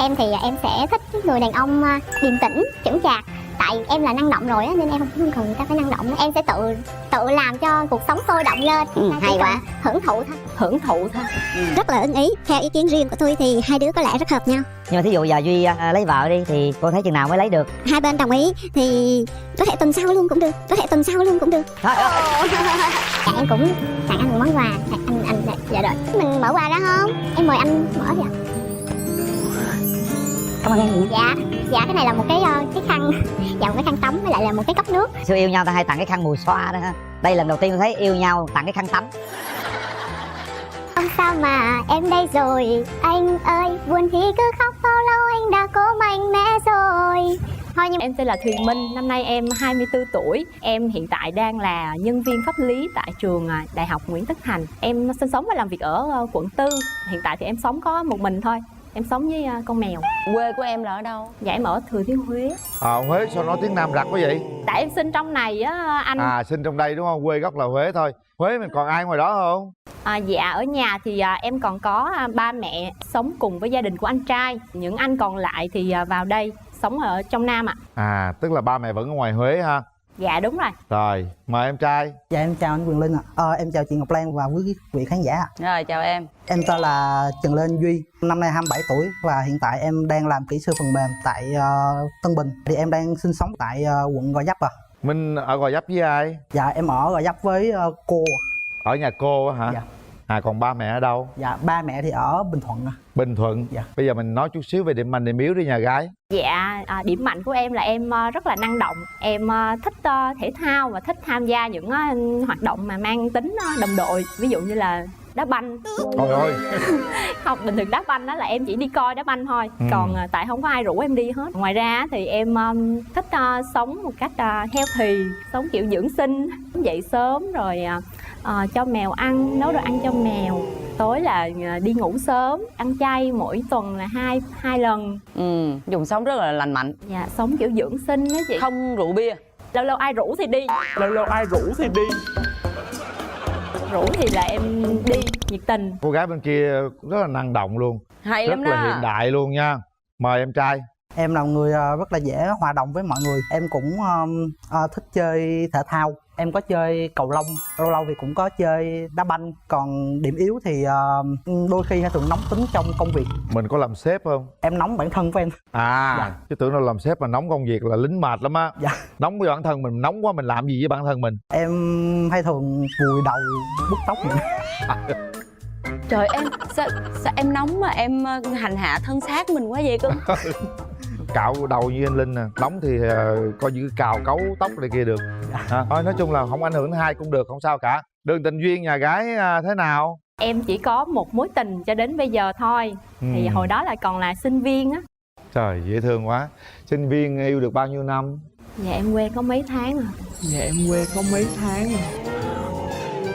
Em thì em sẽ thích người đàn ông điềm tĩnh, chững chạc. Tại em là năng động rồi á, nên em không cần người ta phải năng động. Em sẽ tự làm cho cuộc sống sôi động lên. Hay quá. Hưởng thụ thôi. Hưởng thụ thôi. Rất là ưng ý. Theo ý kiến riêng của tôi thì hai đứa có lẽ rất hợp nhau. Nhưng mà thí dụ giờ Duy lấy vợ đi thì cô thấy chừng nào mới lấy được? Hai bên đồng ý thì có thể tuần sau luôn cũng được. Thôi, Dạ em cũng tặng anh một món quà. Anh dạ rồi. Mình mở quà ra không? Em mời anh mở dạ. cảm ơn em. Dạ cái này là một cái khăn. Dạ một cái khăn tắm với lại là một cái cốc nước. Xưa yêu nhau ta hay tặng cái khăn mùi xoa đó ha. Đây lần đầu tiên tôi thấy yêu nhau tặng cái khăn tắm. Không sao mà em đây rồi. Anh ơi buồn thì cứ khóc, bao lâu anh đã cố mạnh mẽ rồi. Thôi nhưng Em tên là Thùy Minh, năm nay em 24 tuổi. Em hiện tại đang là nhân viên pháp lý tại trường Đại học Nguyễn Tất Thành. Em sinh sống và làm việc ở quận 4. Hiện tại thì em sống có một mình thôi. Em sống với con mèo. Quê của em là ở đâu? Dạ em ở Thừa Thiên Huế. Huế sao nói tiếng Nam rặt quá vậy? Tại em sinh trong này á anh. Sinh trong đây đúng không? Quê gốc là Huế thôi. Huế mình còn ai ngoài đó không? Dạ ở nhà thì em còn có ba mẹ sống cùng với gia đình của anh trai. Những anh còn lại thì vào đây sống ở trong Nam ạ. Tức là ba mẹ vẫn ở ngoài Huế ha? Dạ đúng rồi. Rồi, mời em trai. Dạ em chào anh Quyền Linh ạ. Em chào chị Ngọc Lan và quý vị khán giả. Rồi chào em. Em tên là Trần Lên Duy, năm nay 27 tuổi và hiện tại em đang làm kỹ sư phần mềm tại Tân Bình. Thì em đang sinh sống tại quận Gò Vấp Minh ở Gò Vấp với ai? Dạ em ở Gò Vấp với cô. Ở nhà cô á hả? Dạ. Còn ba mẹ ở đâu? Dạ ba mẹ thì ở Bình Thuận Bình Thuận. Dạ. Bây giờ mình nói chút xíu về điểm mạnh điểm yếu đi nhà gái. Dạ điểm mạnh của em là em rất là năng động. Em thích thể thao và thích tham gia những hoạt động mà mang tính đồng đội. Ví dụ như là đá banh. Trời ơi. Không, bình thường đá banh đó là em chỉ đi coi đá banh thôi. Còn tại không có ai rủ em đi hết. Ngoài ra thì em thích sống một cách healthy, sống kiểu dưỡng sinh, dậy sớm rồi cho mèo ăn, nấu đồ ăn cho mèo. Tối là đi ngủ sớm, ăn chay mỗi tuần là hai lần. Dùng sống rất là lành mạnh. Dạ, sống kiểu dưỡng sinh đó chị. Không rượu bia. Lâu lâu ai rủ thì đi. Rủ thì là em đi, nhiệt tình. Cô gái bên kia rất là năng động luôn. Hay Rất lắm là đó. hiện đại luôn nha. Mời em trai. Em là người rất là dễ hòa đồng với mọi người. Em cũng thích chơi thể thao. Em có chơi cầu lông, lâu lâu thì cũng có chơi đá banh. Còn điểm yếu thì đôi khi thường nóng tính trong công việc. Mình có làm sếp không? Em nóng bản thân của em. Dạ. Chứ tưởng đâu làm sếp mà nóng công việc là lính mệt lắm á. Dạ. Nóng với bản thân mình, nóng quá mình làm gì với bản thân mình? Em hay thường vùi đầu bứt tóc mình. Trời em, sao em nóng mà em hành hạ thân xác mình quá vậy cưng? Cạo đầu như anh Linh nè, nóng thì coi như cào cấu tóc này kia được. Thôi nói chung là không ảnh hưởng đến hai cũng được, không sao cả. Đường tình duyên nhà gái thế nào? Em chỉ có một mối tình cho đến bây giờ thôi. Thì hồi đó là còn là sinh viên á. Trời dễ thương quá. Sinh viên yêu được bao nhiêu năm? Dạ em quen có mấy tháng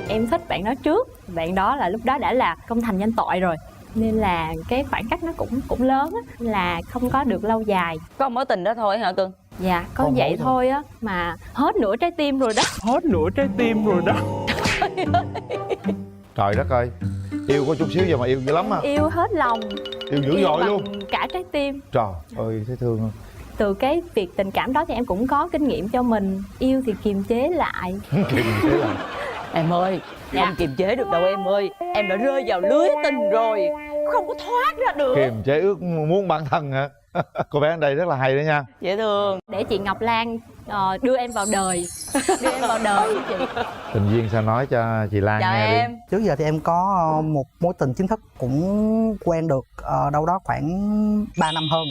Em thích bạn đó trước. Bạn đó là lúc đó đã là công thành danh toại rồi, nên là cái khoảng cách nó cũng lớn á, là không có được lâu dài. Có mối tình đó thôi hả cưng? Dạ có Còn vậy mỗi thôi á, mà hết nửa trái tim rồi đó. Trời đất ơi. Yêu có chút xíu giờ mà yêu dữ lắm á. Yêu hết lòng. Yêu dữ dội bằng luôn. Cả trái tim. Trời ơi thấy thương không? Từ cái việc tình cảm đó thì em cũng có kinh nghiệm cho mình. Yêu thì kiềm chế lại. Kiềm chế lại. Em ơi, Dạ. không kiềm chế được đâu em ơi. Em đã rơi vào lưới tình rồi, không có thoát ra được. Kiềm chế ước muốn bản thân hả? Cô bé ở đây rất là hay đó nha. Dễ thương. Để chị Ngọc Lan đưa em vào đời. Đưa em vào đời với chị. Tình duyên sao nói cho chị Lan Chào nghe em. đi. Trước giờ thì em có một mối tình chính thức cũng quen được đâu đó khoảng 3 năm hơn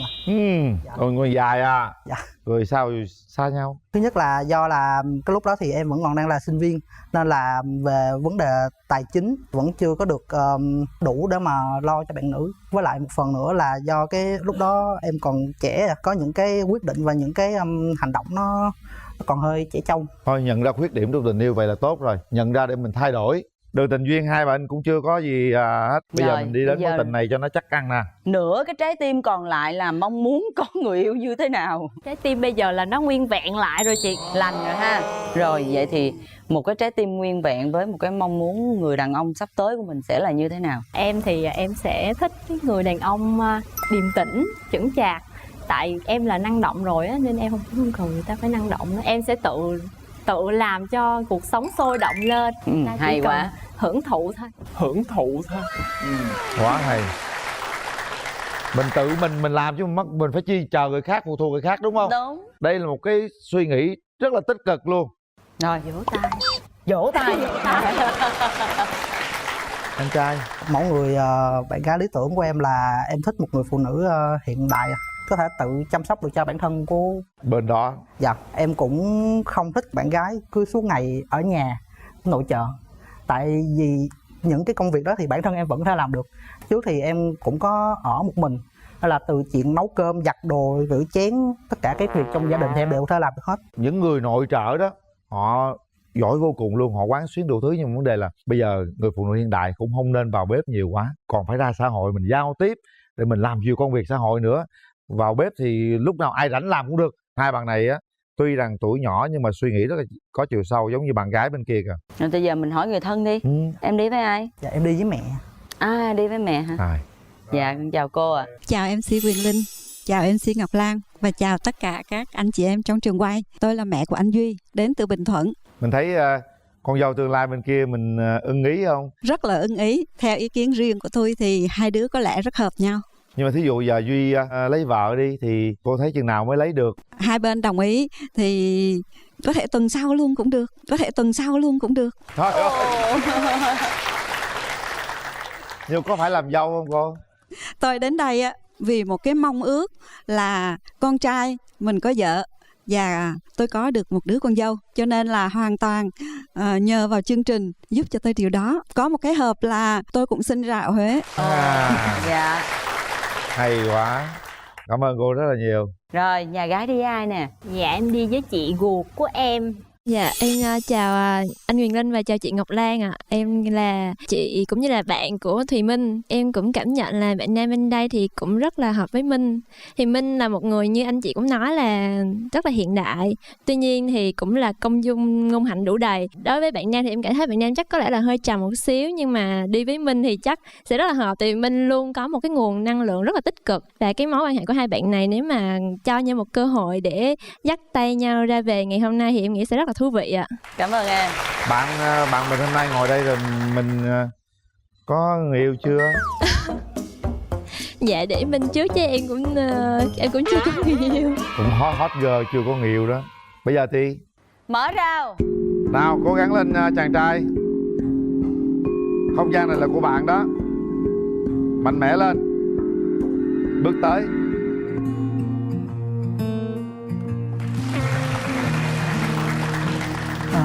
Rồi người dài à? Dạ. Rồi sao xa nhau? Thứ nhất là do là cái lúc đó thì em vẫn còn đang là sinh viên, nên là về vấn đề tài chính vẫn chưa có được đủ để mà lo cho bạn nữ. Với lại một phần nữa là do cái lúc đó em còn trẻ, có những cái quyết định và những cái hành động nó còn hơi trẻ trâu. Thôi nhận ra khuyết điểm trong tình yêu vậy là tốt rồi. Nhận ra để mình thay đổi. Đường tình duyên hai bạn cũng chưa có gì hết. Bây giờ Rồi, mình đi đến bây giờ- mối tình này cho nó chắc ăn nè. Nửa cái trái tim còn lại là mong muốn có người yêu như thế nào? Trái tim bây giờ là nó nguyên vẹn lại rồi chị. Lành rồi ha. Rồi vậy thì một cái trái tim nguyên vẹn với một cái mong muốn người đàn ông sắp tới của mình sẽ là như thế nào? Em thì em sẽ thích cái người đàn ông điềm tĩnh, chững chạc. Tại em là năng động rồi á, nên em không cần người ta phải năng động nữa. Em sẽ tự làm cho cuộc sống sôi động lên. Ta chỉ Hay cần quá. hưởng thụ thôi. Hưởng thụ thôi. Quá hay. Mình tự mình làm chứ mình phải chi chờ người khác, phụ thuộc người khác, đúng không? Đúng. Đây là một cái suy nghĩ rất là tích cực luôn. Rồi Vỗ tay. vỗ tay. Anh trai. Mẫu người bạn gái lý tưởng của em là em thích một người phụ nữ hiện đại, có thể tự chăm sóc được cho bản thân của. Bên đó. Dạ, em cũng không thích bạn gái cứ suốt ngày ở nhà nội trợ. Tại vì những cái công việc đó thì bản thân em vẫn thể làm được. Trước thì em cũng có ở một mình, hay là từ chuyện nấu cơm, giặt đồ, rửa chén, tất cả các việc trong gia đình thì em đều thể làm được hết. Những người nội trợ đó họ giỏi vô cùng luôn, họ quán xuyến đủ thứ, nhưng vấn đề là bây giờ người phụ nữ hiện đại cũng không nên vào bếp nhiều quá, còn phải ra xã hội mình giao tiếp để mình làm nhiều công việc xã hội nữa. Vào bếp thì lúc nào ai rảnh làm cũng được. Hai bạn này á tuy rằng tuổi nhỏ nhưng mà suy nghĩ rất là có chiều sâu, giống như bạn gái bên kia kìa. Rồi bây giờ mình hỏi người thân đi. Em đi với ai? Dạ, em đi với mẹ. À, đi với mẹ hả? Dạ, con chào cô ạ. Chào MC Quyền Linh, chào MC Ngọc Lan và chào tất cả các anh chị em trong trường quay. Tôi là mẹ của anh Duy, đến từ Bình Thuận. Mình thấy con dâu tương lai bên kia mình ưng ý không? Rất là ưng ý. Theo ý kiến riêng của tôi thì hai đứa có lẽ rất hợp nhau. Nhưng mà thí dụ giờ Duy lấy vợ đi thì cô thấy chừng nào mới lấy được? Hai bên đồng ý thì có thể tuần sau luôn cũng được. Thôi nhưng có phải làm dâu không cô? Tôi đến đây vì một cái mong ước là con trai mình có vợ và tôi có được một đứa con dâu, cho nên là hoàn toàn nhờ vào chương trình giúp cho tôi điều đó. Có một cái hợp là tôi cũng sinh ra ở Huế. Dạ. Hay quá, cảm ơn cô rất là nhiều. Rồi, nhà gái đi với ai nè? Dạ em đi với chị ruột của em. Dạ, em chào anh Quyền Linh và chào chị Ngọc Lan ạ. Em là chị cũng như là bạn của Thùy Minh. Em cũng cảm nhận là bạn nam bên đây thì cũng rất là hợp với Minh. Thì Minh là một người như anh chị cũng nói là rất là hiện đại. Tuy nhiên thì cũng là công dung ngôn hạnh đủ đầy. Đối với bạn nam thì em cảm thấy bạn nam chắc có lẽ là hơi trầm một xíu, nhưng mà đi với Minh thì chắc sẽ rất là hợp. Tại vì Minh luôn có một cái nguồn năng lượng rất là tích cực. Và cái mối quan hệ của hai bạn này nếu mà cho nhau một cơ hội để dắt tay nhau ra về ngày hôm nay thì em nghĩ sẽ rất là thú vị ạ. Cảm ơn em. Bạn mình hôm nay ngồi đây rồi mình có người yêu chưa? Dạ để Minh trước chứ em cũng chưa có người yêu. Cũng hot girl chưa có người yêu đó. Bây giờ thì Mở rào. nào cố gắng lên chàng trai. Không gian này là của bạn đó. Mạnh mẽ lên. Bước tới.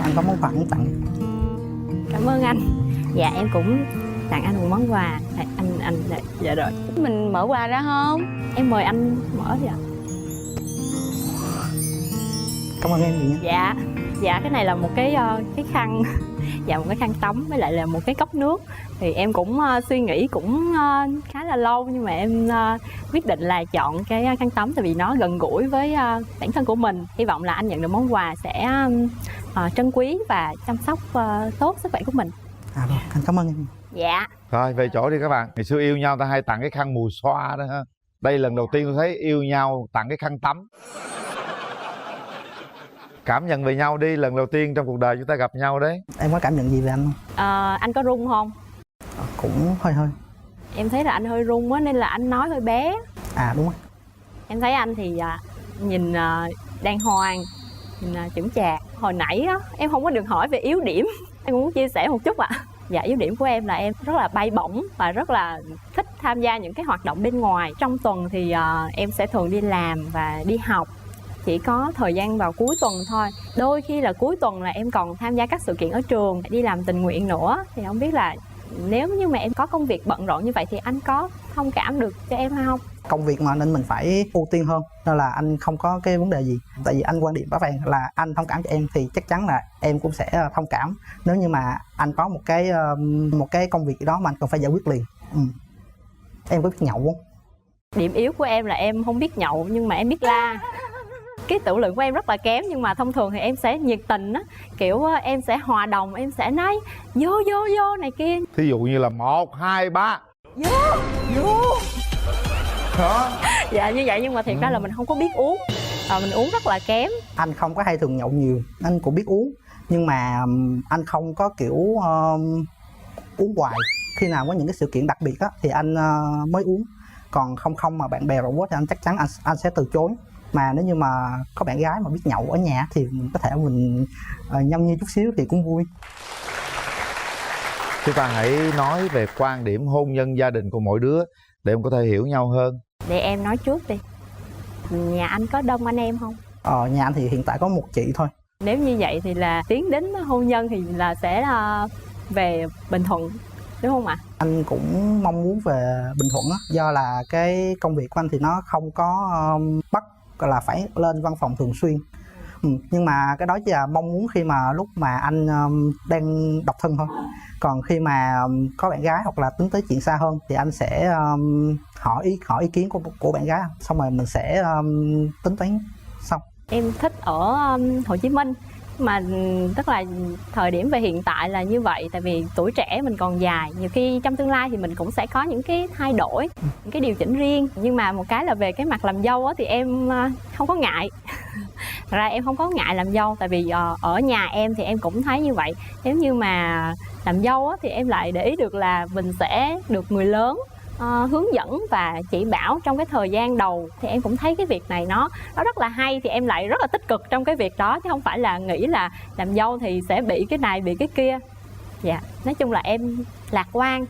Anh có món quà muốn tặng. Cảm ơn anh. Dạ em cũng tặng anh một món quà. Anh dạ rồi. Mình mở quà ra không? Em mời anh mở đi ạ. Cảm ơn em nhiều nha. Dạ cái này là một cái khăn. Dạ một cái khăn tắm với lại là một cái cốc nước. Thì em cũng suy nghĩ cũng khá là lâu, nhưng mà em quyết định là chọn cái khăn tắm tại vì nó gần gũi với bản thân của mình. Hy vọng là anh nhận được món quà sẽ trân quý và chăm sóc tốt sức khỏe của mình. Rồi, anh cảm ơn em. Dạ. Rồi về chỗ đi các bạn. Ngày xưa yêu nhau ta hay tặng cái khăn mùi xoa đó ha. Đây lần đầu tiên tôi thấy yêu nhau tặng cái khăn tắm. Cảm nhận về nhau đi, lần đầu tiên trong cuộc đời chúng ta gặp nhau đấy. Em có cảm nhận gì về anh không? Anh có run không? Cũng hơi. Em thấy là anh hơi run á, nên là anh nói hơi bé. Đúng rồi. Em thấy anh thì nhìn đàng hoàng, nhìn chững chạc. Hồi nãy á, em không có được hỏi về yếu điểm. Em cũng muốn chia sẻ một chút ạ. Dạ yếu điểm của em là em rất là bay bổng và rất là thích tham gia những cái hoạt động bên ngoài. Trong tuần thì em sẽ thường đi làm và đi học. Chỉ có thời gian vào cuối tuần thôi. Đôi khi là cuối tuần là em còn tham gia các sự kiện ở trường, đi làm tình nguyện nữa. Thì không biết là nếu như mà em có công việc bận rộn như vậy thì anh có thông cảm được cho em hay không? công việc mà nên mình phải ưu tiên hơn, nên là anh không có cái vấn đề gì. Tại vì anh quan điểm rõ ràng là anh thông cảm cho em thì chắc chắn là em cũng sẽ thông cảm nếu như mà anh có một cái công việc đó mà anh cần phải giải quyết liền. Em có biết nhậu không? Điểm yếu của em là em không biết nhậu nhưng mà em biết la. Cái tửu lượng của em rất là kém, nhưng mà thông thường thì em sẽ nhiệt tình á, kiểu em sẽ hòa đồng, em sẽ nói vô này kia. Thí dụ như là 1, 2, 3 Vô đó. Dạ như vậy, nhưng mà thiệt ra là mình không có biết uống, mình uống rất là kém. Anh không có hay thường nhậu nhiều, anh cũng biết uống, nhưng mà anh không có kiểu uống hoài. Khi nào có những cái sự kiện đặc biệt á thì anh mới uống, còn không mà bạn bè rủ quá thì anh chắc chắn anh sẽ từ chối. Mà nếu như mà có bạn gái mà biết nhậu ở nhà thì mình có thể mình nhâm nhi chút xíu thì cũng vui. Chúng ta hãy nói về quan điểm hôn nhân gia đình của mỗi đứa để em có thể hiểu nhau hơn. Để em nói trước đi. Nhà anh có đông anh em không? Nhà anh thì hiện tại có một chị thôi. Nếu như vậy thì là tiến đến hôn nhân thì là sẽ về Bình Thuận, đúng không ạ? Anh cũng mong muốn về Bình Thuận á, do là cái công việc của anh thì nó không có bắt là phải lên văn phòng thường xuyên. Nhưng mà cái đó chỉ là mong muốn khi mà lúc mà anh đang độc thân thôi. Còn khi mà có bạn gái hoặc là tính tới chuyện xa hơn thì anh sẽ hỏi ý kiến của bạn gái, xong rồi mình sẽ tính toán xong. Em thích ở Hồ Chí Minh, mà tức là thời điểm về hiện tại là như vậy, tại vì tuổi trẻ mình còn dài, nhiều khi trong tương lai thì mình cũng sẽ có những cái thay đổi, những cái điều chỉnh riêng. Nhưng mà một cái là về cái mặt làm dâu á thì em không có ngại. Ra em không có ngại làm dâu, tại vì ở nhà em thì em cũng thấy như vậy. Nếu như mà làm dâu á thì em lại để ý được là mình sẽ được người lớn hướng dẫn và chỉ bảo trong cái thời gian đầu, thì em cũng thấy cái việc này nó rất là hay, thì em lại rất là tích cực trong cái việc đó, chứ không phải là nghĩ là làm dâu thì sẽ bị cái này bị cái kia. Dạ, nói chung là em lạc quan.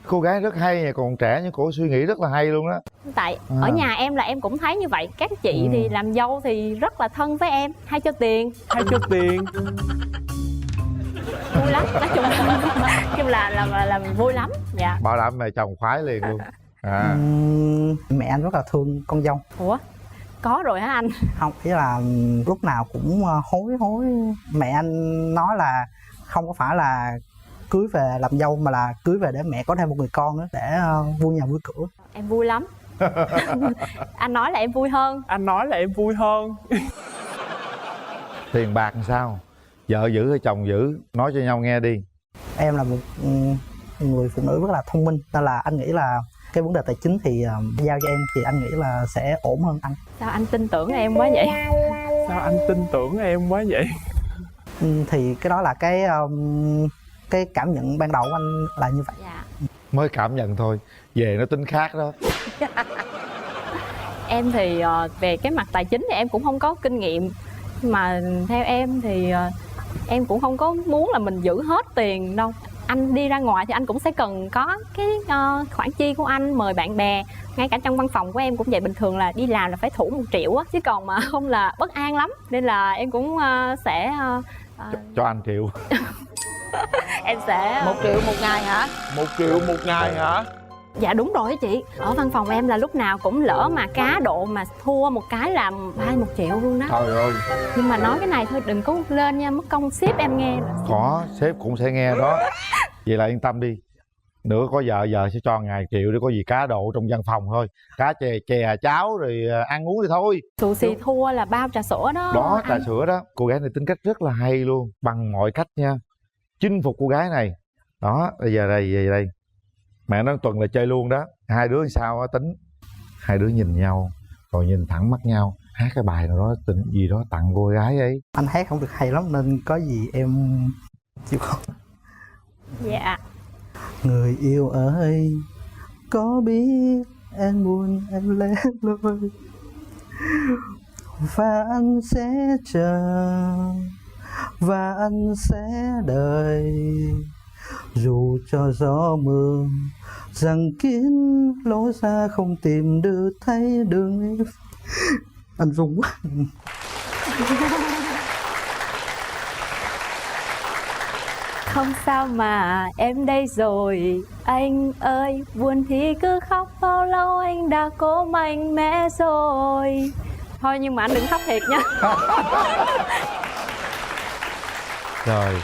Cô gái rất hay nha, còn trẻ nhưng cô suy nghĩ rất là hay luôn đó. Tại ở nhà em là em cũng thấy như vậy, các chị thì làm dâu thì rất là thân với em, hay cho tiền. Vui lắm, nói chung là vui lắm. Dạ. Bảo đảm mẹ chồng khoái liền luôn. Mẹ anh rất là thương con dâu. Ủa, có rồi hả anh? Không, ý là lúc nào cũng hối. Mẹ anh nói là không có phải là cưới về làm dâu, mà là cưới về để mẹ có thêm một người con nữa, để vui nhà vui cửa. Em vui lắm. Anh nói là em vui hơn. Tiền bạc làm sao? Vợ giữ hay chồng giữ? Nói cho nhau nghe đi. Em là một người phụ nữ rất là thông minh, nên là anh nghĩ là cái vấn đề tài chính thì giao cho em thì anh nghĩ là sẽ ổn hơn anh. Sao anh tin tưởng em quá vậy? Thì cái đó là cái cảm nhận ban đầu của anh là như vậy. Dạ. Mới cảm nhận thôi, về nó tính khác đó. Em thì về cái mặt tài chính thì em cũng không có kinh nghiệm, mà theo em thì em cũng không có muốn là mình giữ hết tiền đâu. Anh đi ra ngoài thì anh cũng sẽ cần có cái khoản chi của anh, mời bạn bè. Ngay cả trong văn phòng của em cũng vậy, bình thường là đi làm là phải thủ 1 triệu á, chứ còn mà không là bất an lắm. Nên là em cũng sẽ cho anh triệu. Em sẽ 1 triệu một ngày hả? 1 triệu một ngày hả? Dạ đúng rồi đó chị. Ở văn phòng em là lúc nào cũng lỡ mà cá độ mà thua một cái là 1 triệu luôn đó. Trời ơi. Nhưng mà nói cái này thôi đừng có lên nha, mất công sếp em nghe. Có, sếp cũng sẽ nghe đó. Vậy là yên tâm đi. Nữa có vợ sẽ cho ngày triệu để có gì cá độ trong văn phòng thôi. Cá chè cháo rồi ăn uống thì thôi. Xù xì thua là bao trà sữa đó. Đó, trà sữa đó. Cô gái này tính cách rất là hay luôn. Bằng mọi cách nha, chinh phục cô gái này. Đó, bây giờ đây. Mẹ nói tuần là chơi luôn đó. Hai đứa sao á tính. Hai đứa nhìn nhau, rồi nhìn thẳng mắt nhau, hát cái bài nào đó tình gì đó tặng cô gái ấy. Anh hát không được hay lắm nên có gì em chịu không? Dạ. Người yêu ơi, có biết em buồn em lẻ loi, và anh sẽ chờ, và anh sẽ đợi, dù cho gió mưa rằng kín lối ra không tìm được thấy đường em. Anh run quá. Không sao mà em đây rồi. Anh ơi buồn thì cứ khóc, bao lâu anh đã cố mạnh mẽ rồi. Thôi nhưng mà anh đừng khóc thiệt nha. Rồi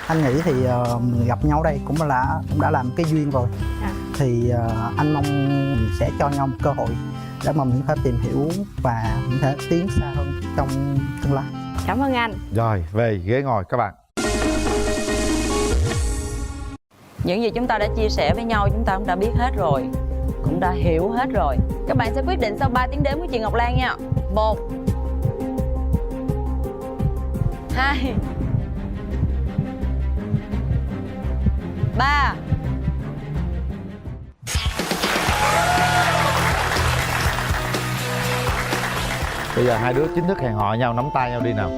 Anh nghĩ thì mình gặp nhau đây cũng đã làm cái duyên rồi. Thì anh mong mình sẽ cho nhau một cơ hội để mà mình có thể tìm hiểu và mình có thể tiến xa hơn trong tương lai. Cảm ơn anh. Rồi về ghế ngồi các bạn. Những gì chúng ta đã chia sẻ với nhau chúng ta cũng đã biết hết rồi, cũng đã hiểu hết rồi. Các bạn sẽ quyết định sau 3 tiếng đếm của chị Ngọc Lan nha. 1 2 3. Bây giờ hai đứa chính thức hẹn hò nhau, nắm tay nhau đi nào.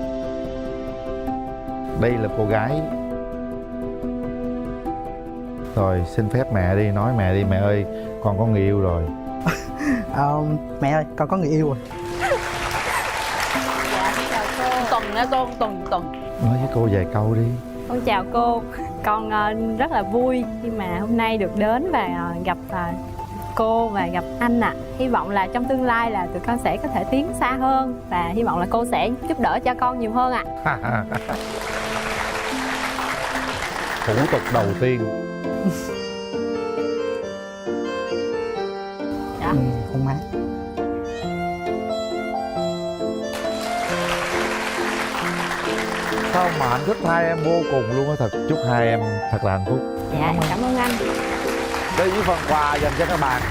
Đây là cô gái. Rồi xin phép mẹ đi, nói mẹ đi, mẹ ơi con có người yêu rồi. Mẹ ơi con có người yêu rồi. Tuần nha con, Tuần. Nói với cô vài câu đi. Con chào cô. Con rất là vui khi mà hôm nay được đến và gặp cô và gặp anh ạ. Hy vọng là trong tương lai là tụi con sẽ có thể tiến xa hơn và hy vọng là cô sẽ giúp đỡ cho con nhiều hơn ạ. Thủ tục đầu tiên. Không má. Sao mà anh thích hai em vô cùng luôn á, thật. Chúc hai em thật là hạnh phúc. Dạ cảm ơn anh. Đây những phần quà dành cho các bạn.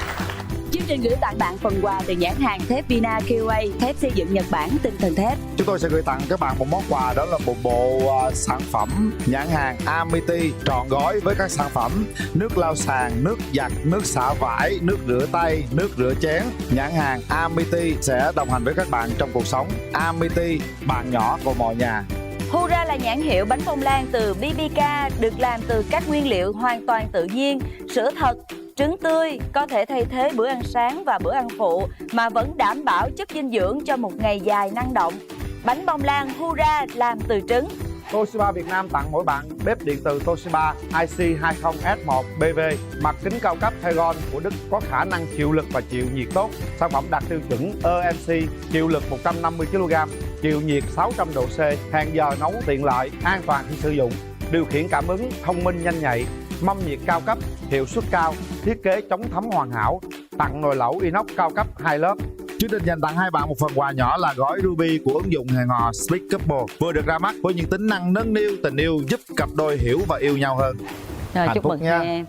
Chương trình gửi tặng bạn phần quà từ nhãn hàng thép Vina QA, thép xây dựng Nhật Bản tinh thần thép. Chúng tôi sẽ gửi tặng các bạn một món quà, đó là một bộ sản phẩm nhãn hàng Amity trọn gói với các sản phẩm nước lau sàn, nước giặt, nước xả vải, nước rửa tay, nước rửa chén. Nhãn hàng Amity sẽ đồng hành với các bạn trong cuộc sống. Amity, bạn nhỏ của mọi nhà. Hura là nhãn hiệu bánh bông lan từ BBK, được làm từ các nguyên liệu hoàn toàn tự nhiên, sữa thật, trứng tươi, có thể thay thế bữa ăn sáng và bữa ăn phụ mà vẫn đảm bảo chất dinh dưỡng cho một ngày dài năng động. Bánh bông lan Hura làm từ trứng. Toshiba Việt Nam tặng mỗi bạn bếp điện từ Toshiba IC20S1BV mặt kính cao cấp Hegon của Đức, có khả năng chịu lực và chịu nhiệt tốt. Sản phẩm đạt tiêu chuẩn EMC, chịu lực 150 kg, chịu nhiệt 600 độ C, hẹn giờ nấu tiện lợi, an toàn khi sử dụng, điều khiển cảm ứng thông minh nhanh nhạy, mâm nhiệt cao cấp, hiệu suất cao, thiết kế chống thấm hoàn hảo, tặng nồi lẩu inox cao cấp 2 lớp. Chương trình dành tặng hai bạn một phần quà nhỏ là gói Ruby của ứng dụng hẹn hò Speak Couple, vừa được ra mắt với những tính năng nâng niu tình yêu, giúp cặp đôi hiểu và yêu nhau hơn. Rồi, hạnh chúc phúc mừng nha em.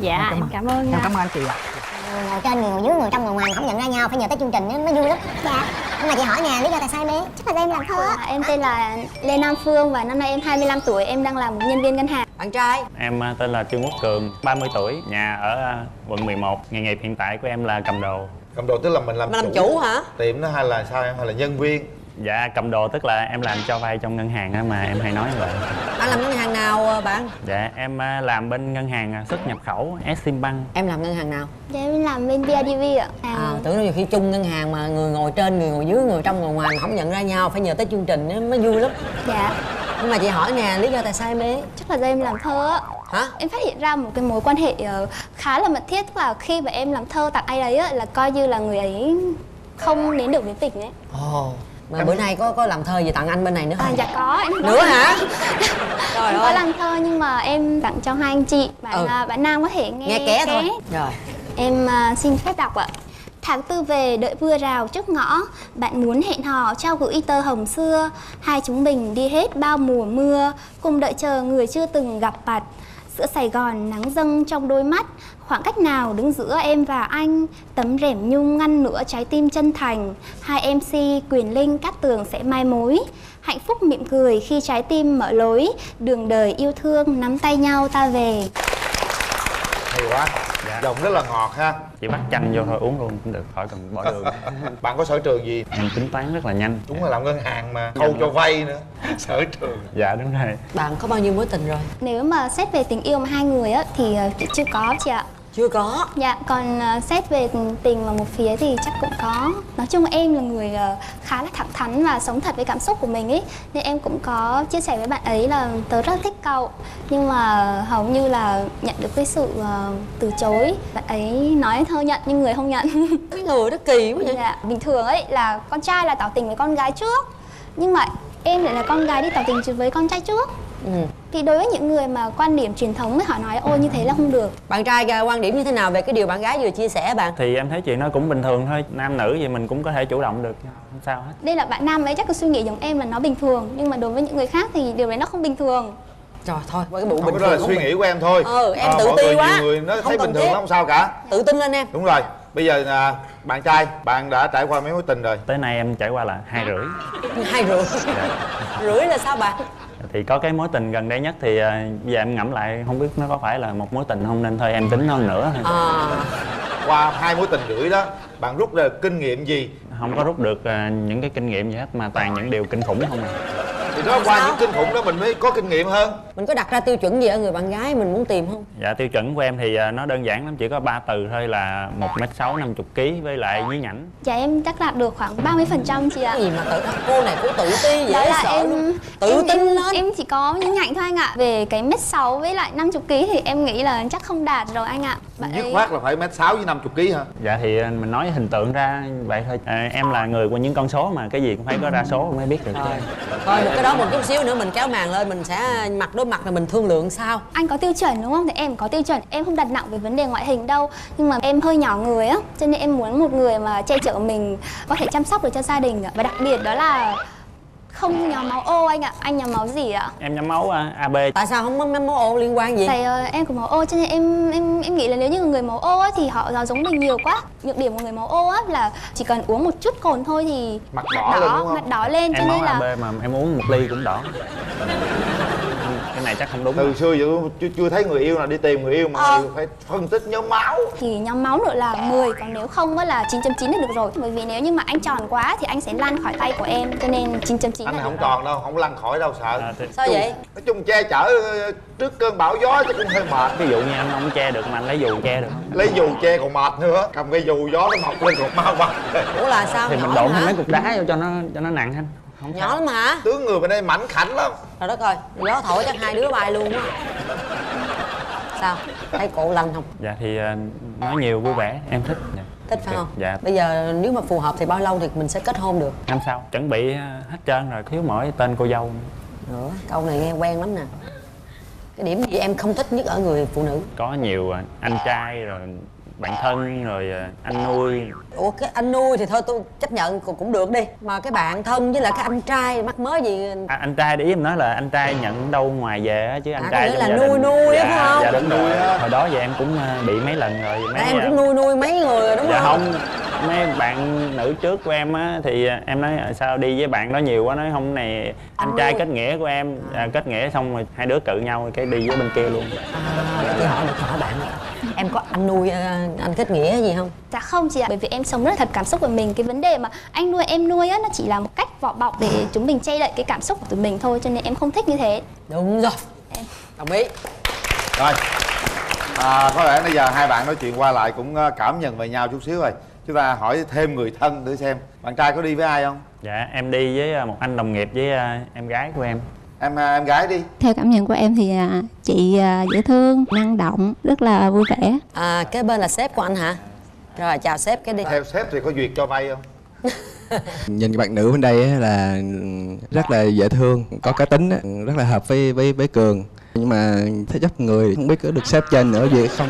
Dạ em cảm ơn Em cảm ơn anh chị ạ. Ngồi trên người ngồi dưới, người trong người ngoài mà không nhận ra nhau, phải nhờ tới chương trình mới vui lắm. Dạ. Nhưng mà chị hỏi nè, lý do tại sao em bé? Chắc là em làm thơ. Em tên là Lê Nam Phương và năm nay em 25 tuổi, em đang làm một nhân viên ngân hàng. Bạn trai? Em tên là Trương Quốc Cường, 30 tuổi, nhà ở quận 11. Nghề nghiệp hiện tại của em là cầm đồ. Cầm đồ tức là mình làm chủ hả? Tiệm đó hay là sao em, hay là nhân viên? Dạ cầm đồ tức là em làm cho vay trong ngân hàng á, mà em hay nói như vậy. Bạn làm ngân hàng nào bạn? Dạ em làm bên ngân hàng xuất nhập khẩu Eximbank. Em làm ngân hàng nào? Dạ em làm bên BIDV ạ. Tưởng nhiều khi chung ngân hàng mà người ngồi trên, người ngồi dưới, người trong, người ngoài mà không nhận ra nhau, phải nhờ tới chương trình mới vui lắm. Dạ. Nhưng mà chị hỏi nè, lý do tại sao em bé? Chắc là do em làm thơ á. Hả? Em phát hiện ra một cái mối quan hệ khá là mật thiết, tức là khi mà em làm thơ tặng ai đấy á, là coi như là người ấy không đến được với tình ấy. Ồ. Mà bữa nay có làm thơ gì tặng anh bên này nữa không? Dạ có em. Nữa hả? Trời em ơi. có làm thơ nhưng mà em tặng cho hai anh chị. Bạn nam có thể nghe ké thôi. Rồi. Em xin phép đọc ạ. Tháng tư về đợi mưa rào trước ngõ, bạn muốn hẹn hò trao gửi tơ hồng xưa. Hai chúng mình đi hết bao mùa mưa, cùng đợi chờ người chưa từng gặp mặt. Giữa Sài Gòn nắng dâng trong đôi mắt, khoảng cách nào đứng giữa em và anh. Tấm rèm nhung ngăn nửa trái tim chân thành. Hai MC Quyền Linh, Cát Tường sẽ mai mối. Hạnh phúc mỉm cười khi trái tim mở lối. Đường đời yêu thương nắm tay nhau ta về. Hay quá. Dạ. Giọng rất là ngọt ha. Chỉ bắt chanh vô thôi uống luôn cũng được, khỏi cần bỏ đường. Bạn có sở trường gì? Em tính toán rất là nhanh. Đúng là làm ngân hàng mà, khâu cho vay nữa. Sở trường. Dạ đúng rồi. Bạn có bao nhiêu mối tình rồi? Nếu mà xét về tình yêu mà hai người á thì chưa có chị ạ. Chưa có. Dạ, còn xét về tình vào một phía thì chắc cũng có. Nói chung em là người khá là thẳng thắn và sống thật với cảm xúc của mình ấy. Nên em cũng có chia sẻ với bạn ấy là tớ rất thích cậu. Nhưng mà hầu như là nhận được cái sự từ chối. Bạn ấy nói thôi nhận nhưng người không nhận. Cái người đó kỳ quá vậy. Dạ, bình thường ấy là con trai là tỏ tình với con gái trước. Nhưng mà em lại là con gái đi tỏ tình với con trai trước. Thì đối với những người mà quan điểm truyền thống thì họ nói ôi như thế là không được. Bạn trai quan điểm như thế nào về cái điều bạn gái vừa chia sẻ bạn? Thì em thấy chuyện nó cũng bình thường thôi, nam nữ gì mình cũng có thể chủ động được, không sao hết. Đây là bạn nam ấy chắc có suy nghĩ giống em là nó bình thường, nhưng mà đối với những người khác thì điều đấy nó không bình thường. Trời thôi, cái bộ bình thường đó là suy nghĩ của em thôi. Em tự ti quá. Nhiều người nó thấy bình thường không sao cả. Tự tin lên em. Đúng rồi. Bây giờ bạn trai, bạn đã trải qua mấy mối tình rồi? Tới nay em trải qua là 2 rưỡi. 2 rưỡi. Rưỡi là sao bạn? Thì có cái mối tình gần đây nhất thì bây giờ em ngẫm lại không biết nó có phải là một mối tình không, nên thôi em tính hơn nữa thôi. Qua 2 mối tình rưỡi đó, bạn rút ra kinh nghiệm gì? Không có rút được những cái kinh nghiệm gì hết, mà toàn những điều kinh khủng không à. Thì đó, qua những kinh khủng đó mình mới có kinh nghiệm hơn. Mình có đặt ra tiêu chuẩn gì ở người bạn gái mình muốn tìm không? Dạ, tiêu chuẩn của em thì nó đơn giản lắm, chỉ có 3 từ thôi là 1m6, 50kg với lại nhí nhảnh. Dạ em chắc đạt được khoảng 30% chị ạ. Cái gì mà cô này cũng tự ti dễ đó là sợ em luôn. Tự tin lên. Em chỉ có nhí nhảnh thôi anh ạ. Về cái 1m6 với lại 50kg thì em nghĩ là chắc không đạt rồi anh ạ. Dứt khoát là phải 1m6 với 50kg hả? Dạ thì mình nói hình tượng ra vậy thôi. Em là người của những con số mà cái gì cũng phải có ra số mới biết được. Thôi một cái đó một chút xíu nữa mình kéo màn lên, mình sẽ mặt đối mặt là mình thương lượng sao. Anh có tiêu chuẩn đúng không? Thì em có tiêu chuẩn. Em không đặt nặng về vấn đề ngoại hình đâu, nhưng mà em hơi nhỏ người á, cho nên em muốn một người mà che chở mình, có thể chăm sóc được cho gia đình. Và đặc biệt đó là không nhóm máu O anh ạ. Anh nhóm máu gì ạ? Em nhóm máu AB. Tại sao không nhóm máu O liên quan gì? Tại em có máu O cho nên em nghĩ là nếu như người máu O á, thì họ giống mình nhiều quá. Nhược điểm của người máu O á là chỉ cần uống một chút cồn thôi thì mặt đỏ lên, đúng không? Mặt đỏ lên, cho em nên là AB mà em uống 1 ly cũng đỏ. Cái này chắc không đúng. Từ xưa giờ chưa thấy người yêu nào đi tìm người yêu mà phải phân tích nhóm máu. Thì nhóm máu nữa là 10, còn nếu không á là 9.9 là được rồi. Bởi vì nếu như mà anh tròn quá thì anh sẽ lăn khỏi tay của em, cho nên 9.9 anh là không tròn đâu, không lăn khỏi đâu sợ. Sao vậy? Nói chung che chở trước cơn bão gió chứ cũng hơi mệt. Ví dụ như anh không che được mà anh lấy dù che được. Lấy dù che còn mệt nữa, cầm cái dù gió nó mọc lên còn mau băng. Ủa là sao? Thì mình độn mấy cục đá vô cho nó nặng hơn. Không nhỏ lắm hả? Tướng người bên đây mảnh khảnh lắm. Trời đất ơi, gió thổi chắc 2 đứa bay luôn á. Sao? Thấy cổ lành không? Dạ thì nói nhiều vui vẻ, em thích. Dạ. Thích phải không? Dạ. Bây giờ nếu mà phù hợp thì bao lâu thì mình sẽ kết hôn được? Năm sau. Chuẩn bị hết trơn rồi, thiếu mỗi tên cô dâu nữa. Câu này nghe quen lắm nè. Cái điểm gì em không thích nhất ở người phụ nữ? Có nhiều anh trai rồi bạn thân rồi anh nuôi. Ủa cái anh nuôi thì thôi tôi chấp nhận cũng được đi. Mà cái bạn thân với lại cái anh trai mắc mớ gì? Anh trai để ý em nói là anh trai nhận đâu ngoài về á, chứ anh trai là nuôi á phải không? Dạ đúng rồi. Hồi đó giờ em cũng bị mấy lần rồi. Em cũng nuôi mấy người rồi đúng dạ không? Không, mấy bạn nữ trước của em á thì em nói sao đi với bạn đó nhiều quá, nói không này anh trai kết nghĩa của em, kết nghĩa xong rồi 2 đứa cự nhau cái đi với bên kia luôn. Tôi hỏi bạn em có anh nuôi anh kết nghĩa gì không? Dạ không chị ạ, bởi vì em sống rất là thật cảm xúc của mình. Cái vấn đề mà anh nuôi em nuôi á, nó chỉ là một cách vỏ bọc để chúng mình che đậy cái cảm xúc của tụi mình thôi, cho nên em không thích như thế. Đúng rồi, em đồng ý. Rồi có lẽ bây giờ hai bạn nói chuyện qua lại cũng cảm nhận về nhau chút xíu rồi. Chúng ta hỏi thêm người thân thử xem bạn trai có đi với ai không? Dạ em đi với một anh đồng nghiệp với em gái của em. Em gái đi. Theo cảm nhận của em thì chị dễ thương, năng động, rất là vui vẻ. Kế bên là sếp của anh hả? Rồi chào sếp cái đi. Theo sếp thì có duyệt cho vay không? Nhìn cái bạn nữ bên đây là rất là dễ thương, có cá tính, rất là hợp với Cường. Nhưng mà thấy chất người không biết có được sếp trên nữa gì không.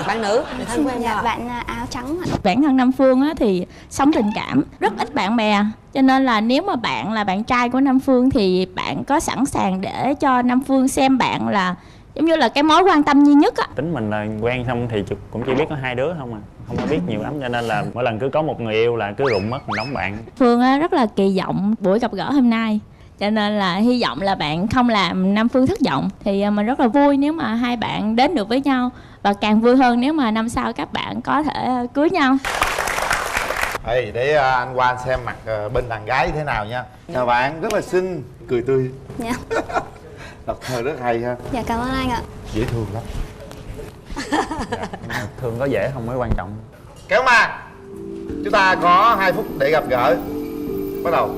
Bạn nữ, người thân của em dạ, bạn áo trắng ạ. Bản thân Nam Phương á, thì sống tình cảm, rất ít bạn bè. Cho nên là nếu mà bạn là bạn trai của Nam Phương thì bạn có sẵn sàng để cho Nam Phương xem bạn là giống như là cái mối quan tâm duy nhất á. Tính mình là quen xong thì cũng chỉ biết có 2 đứa không à, không có biết nhiều lắm, cho nên là mỗi lần cứ có một người yêu là cứ rụng mất một đống bạn. Phương á, rất là kỳ vọng buổi gặp gỡ hôm nay, cho nên là hy vọng là bạn không làm Nam Phương thất vọng. Thì mình rất là vui nếu mà hai bạn đến được với nhau, và càng vui hơn nếu mà năm sau các bạn có thể cưới nhau. Để anh qua anh xem mặt bên đàn gái thế nào nha. Chào bạn, rất là xinh, cười tươi. Dạ. Đọc thơ rất hay ha. Dạ cảm ơn anh ạ. Dễ thương lắm. thương có dễ không mới quan trọng. Kéo ma. Chúng ta có 2 phút để gặp gỡ. Bắt đầu.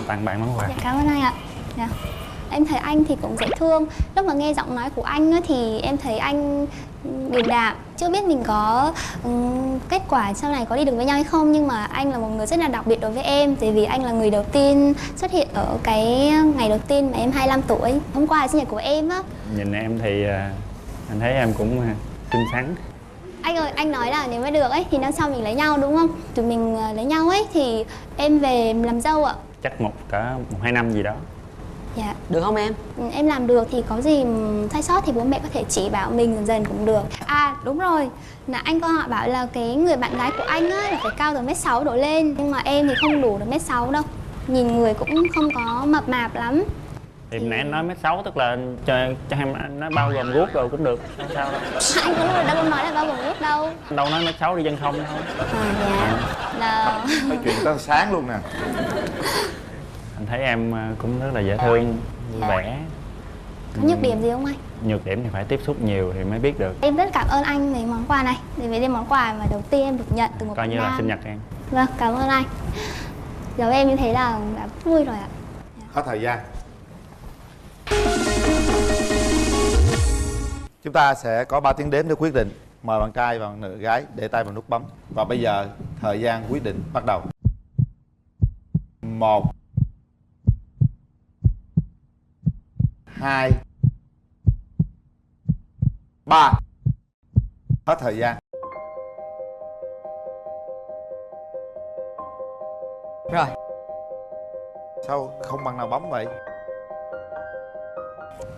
Tặng bạn món quà. Dạ, cảm ơn anh ạ. Dạ. Em thấy anh thì cũng dễ thương. Lúc mà nghe giọng nói của anh á, thì em thấy anh điềm đạm. Chưa biết mình có kết quả sau này có đi được với nhau hay không, nhưng mà anh là một người rất là đặc biệt đối với em. Tại vì anh là người đầu tiên xuất hiện ở cái ngày đầu tiên mà em 25 tuổi. Hôm qua là sinh nhật của em á. Nhìn em thì anh thấy em cũng xinh xắn. Anh ơi, anh nói là nếu mà được ấy thì năm sau mình lấy nhau đúng không? Tụi mình lấy nhau ấy thì em về làm dâu ạ. Chắc cả 1-2 năm gì đó. Dạ. Được không em? Em làm được thì có gì sai sót thì bố mẹ có thể chỉ bảo mình dần dần cũng được. À đúng rồi, là anh có họ bảo là cái người bạn gái của anh á là phải cao từ 1m6 đổ lên. Nhưng mà em thì không đủ được 1m6 đâu. Nhìn người cũng không có mập mạp lắm. Thì nãy anh nói 1m6 tức là cho em nó bao gồm guốc rồi cũng được, không sao đâu. Anh cũng đâu có nói là bao gồm guốc đâu. Đâu nói 1m6 đi chân không đâu. Dạ. Là... Nói chuyện tới sáng luôn nè. Anh thấy em cũng rất là dễ thương, vui vẻ. Có nhược điểm gì không anh? Nhược điểm thì phải tiếp xúc nhiều thì mới biết được. Em rất cảm ơn anh về món quà này. Vì đây món quà mà đầu tiên em được nhận từ một coi như nam. là sinh nhật em. Vâng, cảm ơn anh. Giờ với em như thế là đã vui rồi ạ. Hết thời gian. Chúng ta sẽ có 3 tiếng đếm để quyết định. Mời bạn trai và bạn nữ gái để tay vào nút bấm. Và bây giờ thời gian quyết định bắt đầu. 1 2 3. Hết thời gian. Rồi. Sao không bằng nào bấm vậy?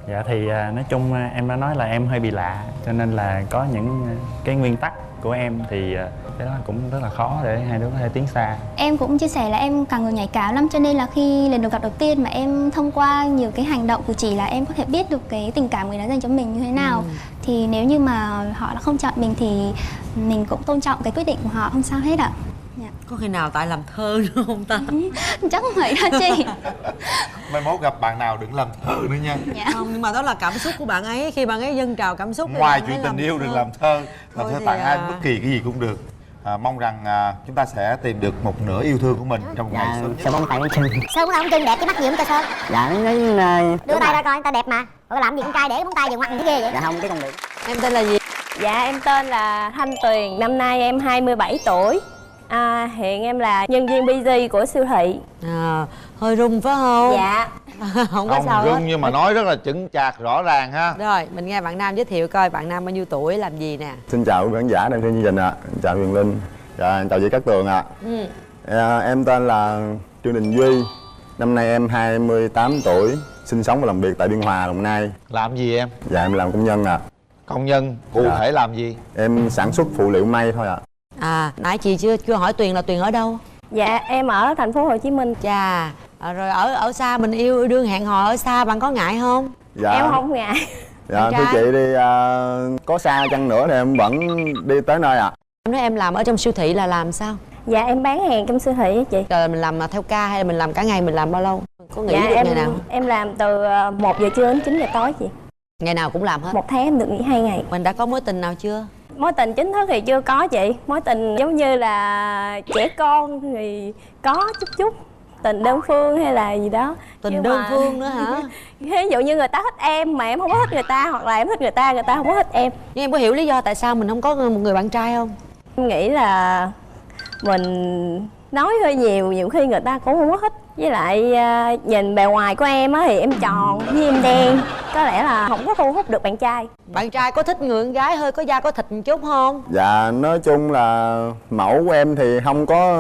Dạ thì nói chung em đã nói là em hơi bị lạ, cho nên là có những cái nguyên tắc của em thì cái đó cũng rất là khó để hai đứa có thể tiến xa. Em cũng chia sẻ là em càng người nhạy cảm lắm, cho nên là khi lần đầu gặp đầu tiên mà em thông qua nhiều cái hành động cử chỉ là em có thể biết được cái tình cảm người đó dành cho mình như thế nào. Thì nếu như mà họ không chọn mình thì mình cũng tôn trọng cái quyết định của họ, không sao hết ạ. Có khi nào tại làm thơ nữa không ta? Chắc không vậy đâu chị. Mai mốt gặp bạn nào đừng làm thơ nữa nha. Không, nhưng mà đó là cảm xúc của bạn ấy. Khi bạn ấy dâng trào cảm xúc ngoài chuyện tình yêu đừng làm thơ. Làm thơ tặng ai bất kỳ cái gì cũng được. Mong rằng chúng ta sẽ tìm được một nửa yêu thương của mình trong một ngày xuân. Sơn bông tay Sơn. Sơn bông tay chân đẹp chứ mắc gì không ta Sơn? Dạ đưa tay ra coi người ta đẹp mà. Rồi làm gì con trai để móng tay vào mặt cái ghê vậy? Dạ không, cái con được. Em tên là gì? Dạ em tên là Thanh Tuyền, năm nay em 27 tuổi. Hiện em là nhân viên BG của siêu thị. Hơi run phải không? Dạ. Không có sao run hết. nhưng mà nói rất là chững chạc rõ ràng ha. Rồi mình nghe bạn nam giới thiệu coi bạn nam bao nhiêu tuổi, làm gì nè. Xin chào quý khán giả đang xem chương trình ạ. Chào Huyền Linh. Dạ, chào chị Cát Tường ạ. Em tên là Trương Đình Duy. Năm nay em 28 tuổi, sinh sống và làm việc tại Biên Hòa, Đồng Nai. Làm gì em? Dạ em làm công nhân ạ. Công nhân cụ thể làm gì? Em sản xuất phụ liệu may thôi ạ. Nãy chị chưa hỏi Tuyền là Tuyền ở đâu? Dạ em ở thành phố Hồ Chí Minh. Chà, rồi ở xa mình yêu đương hẹn hò ở xa, bạn có ngại không? Dạ. Em không ngại. Dạ thưa chị đi, có xa chăng nữa thì em vẫn đi tới nơi ạ. Em nói em làm ở trong siêu thị là làm sao? Dạ em bán hàng trong siêu thị á chị. Rồi mình làm theo ca hay là mình làm cả ngày, mình làm bao lâu? Có nghỉ được ngày nào? Em làm từ 1 giờ trưa đến 9 giờ tối chị. Ngày nào cũng làm hết? Một tháng em được nghỉ 2 ngày. Mình đã có mối tình nào chưa? Mối tình chính thức thì chưa có chị. Mối tình giống như là trẻ con thì có chút tình đơn phương hay là gì đó. Tình đơn phương nữa hả? Ví dụ như người ta thích em mà em không có thích người ta, hoặc là em thích người ta không có thích em. Nhưng em có hiểu lý do tại sao mình không có một người bạn trai không? Em nghĩ là mình nói hơi nhiều khi người ta cũng không có thích. Với lại nhìn bề ngoài của em á thì em tròn với em đen, có lẽ là không có thu hút được bạn trai. Bạn trai có thích người con gái hơi có da có thịt một chút không? Dạ nói chung là mẫu của em thì không có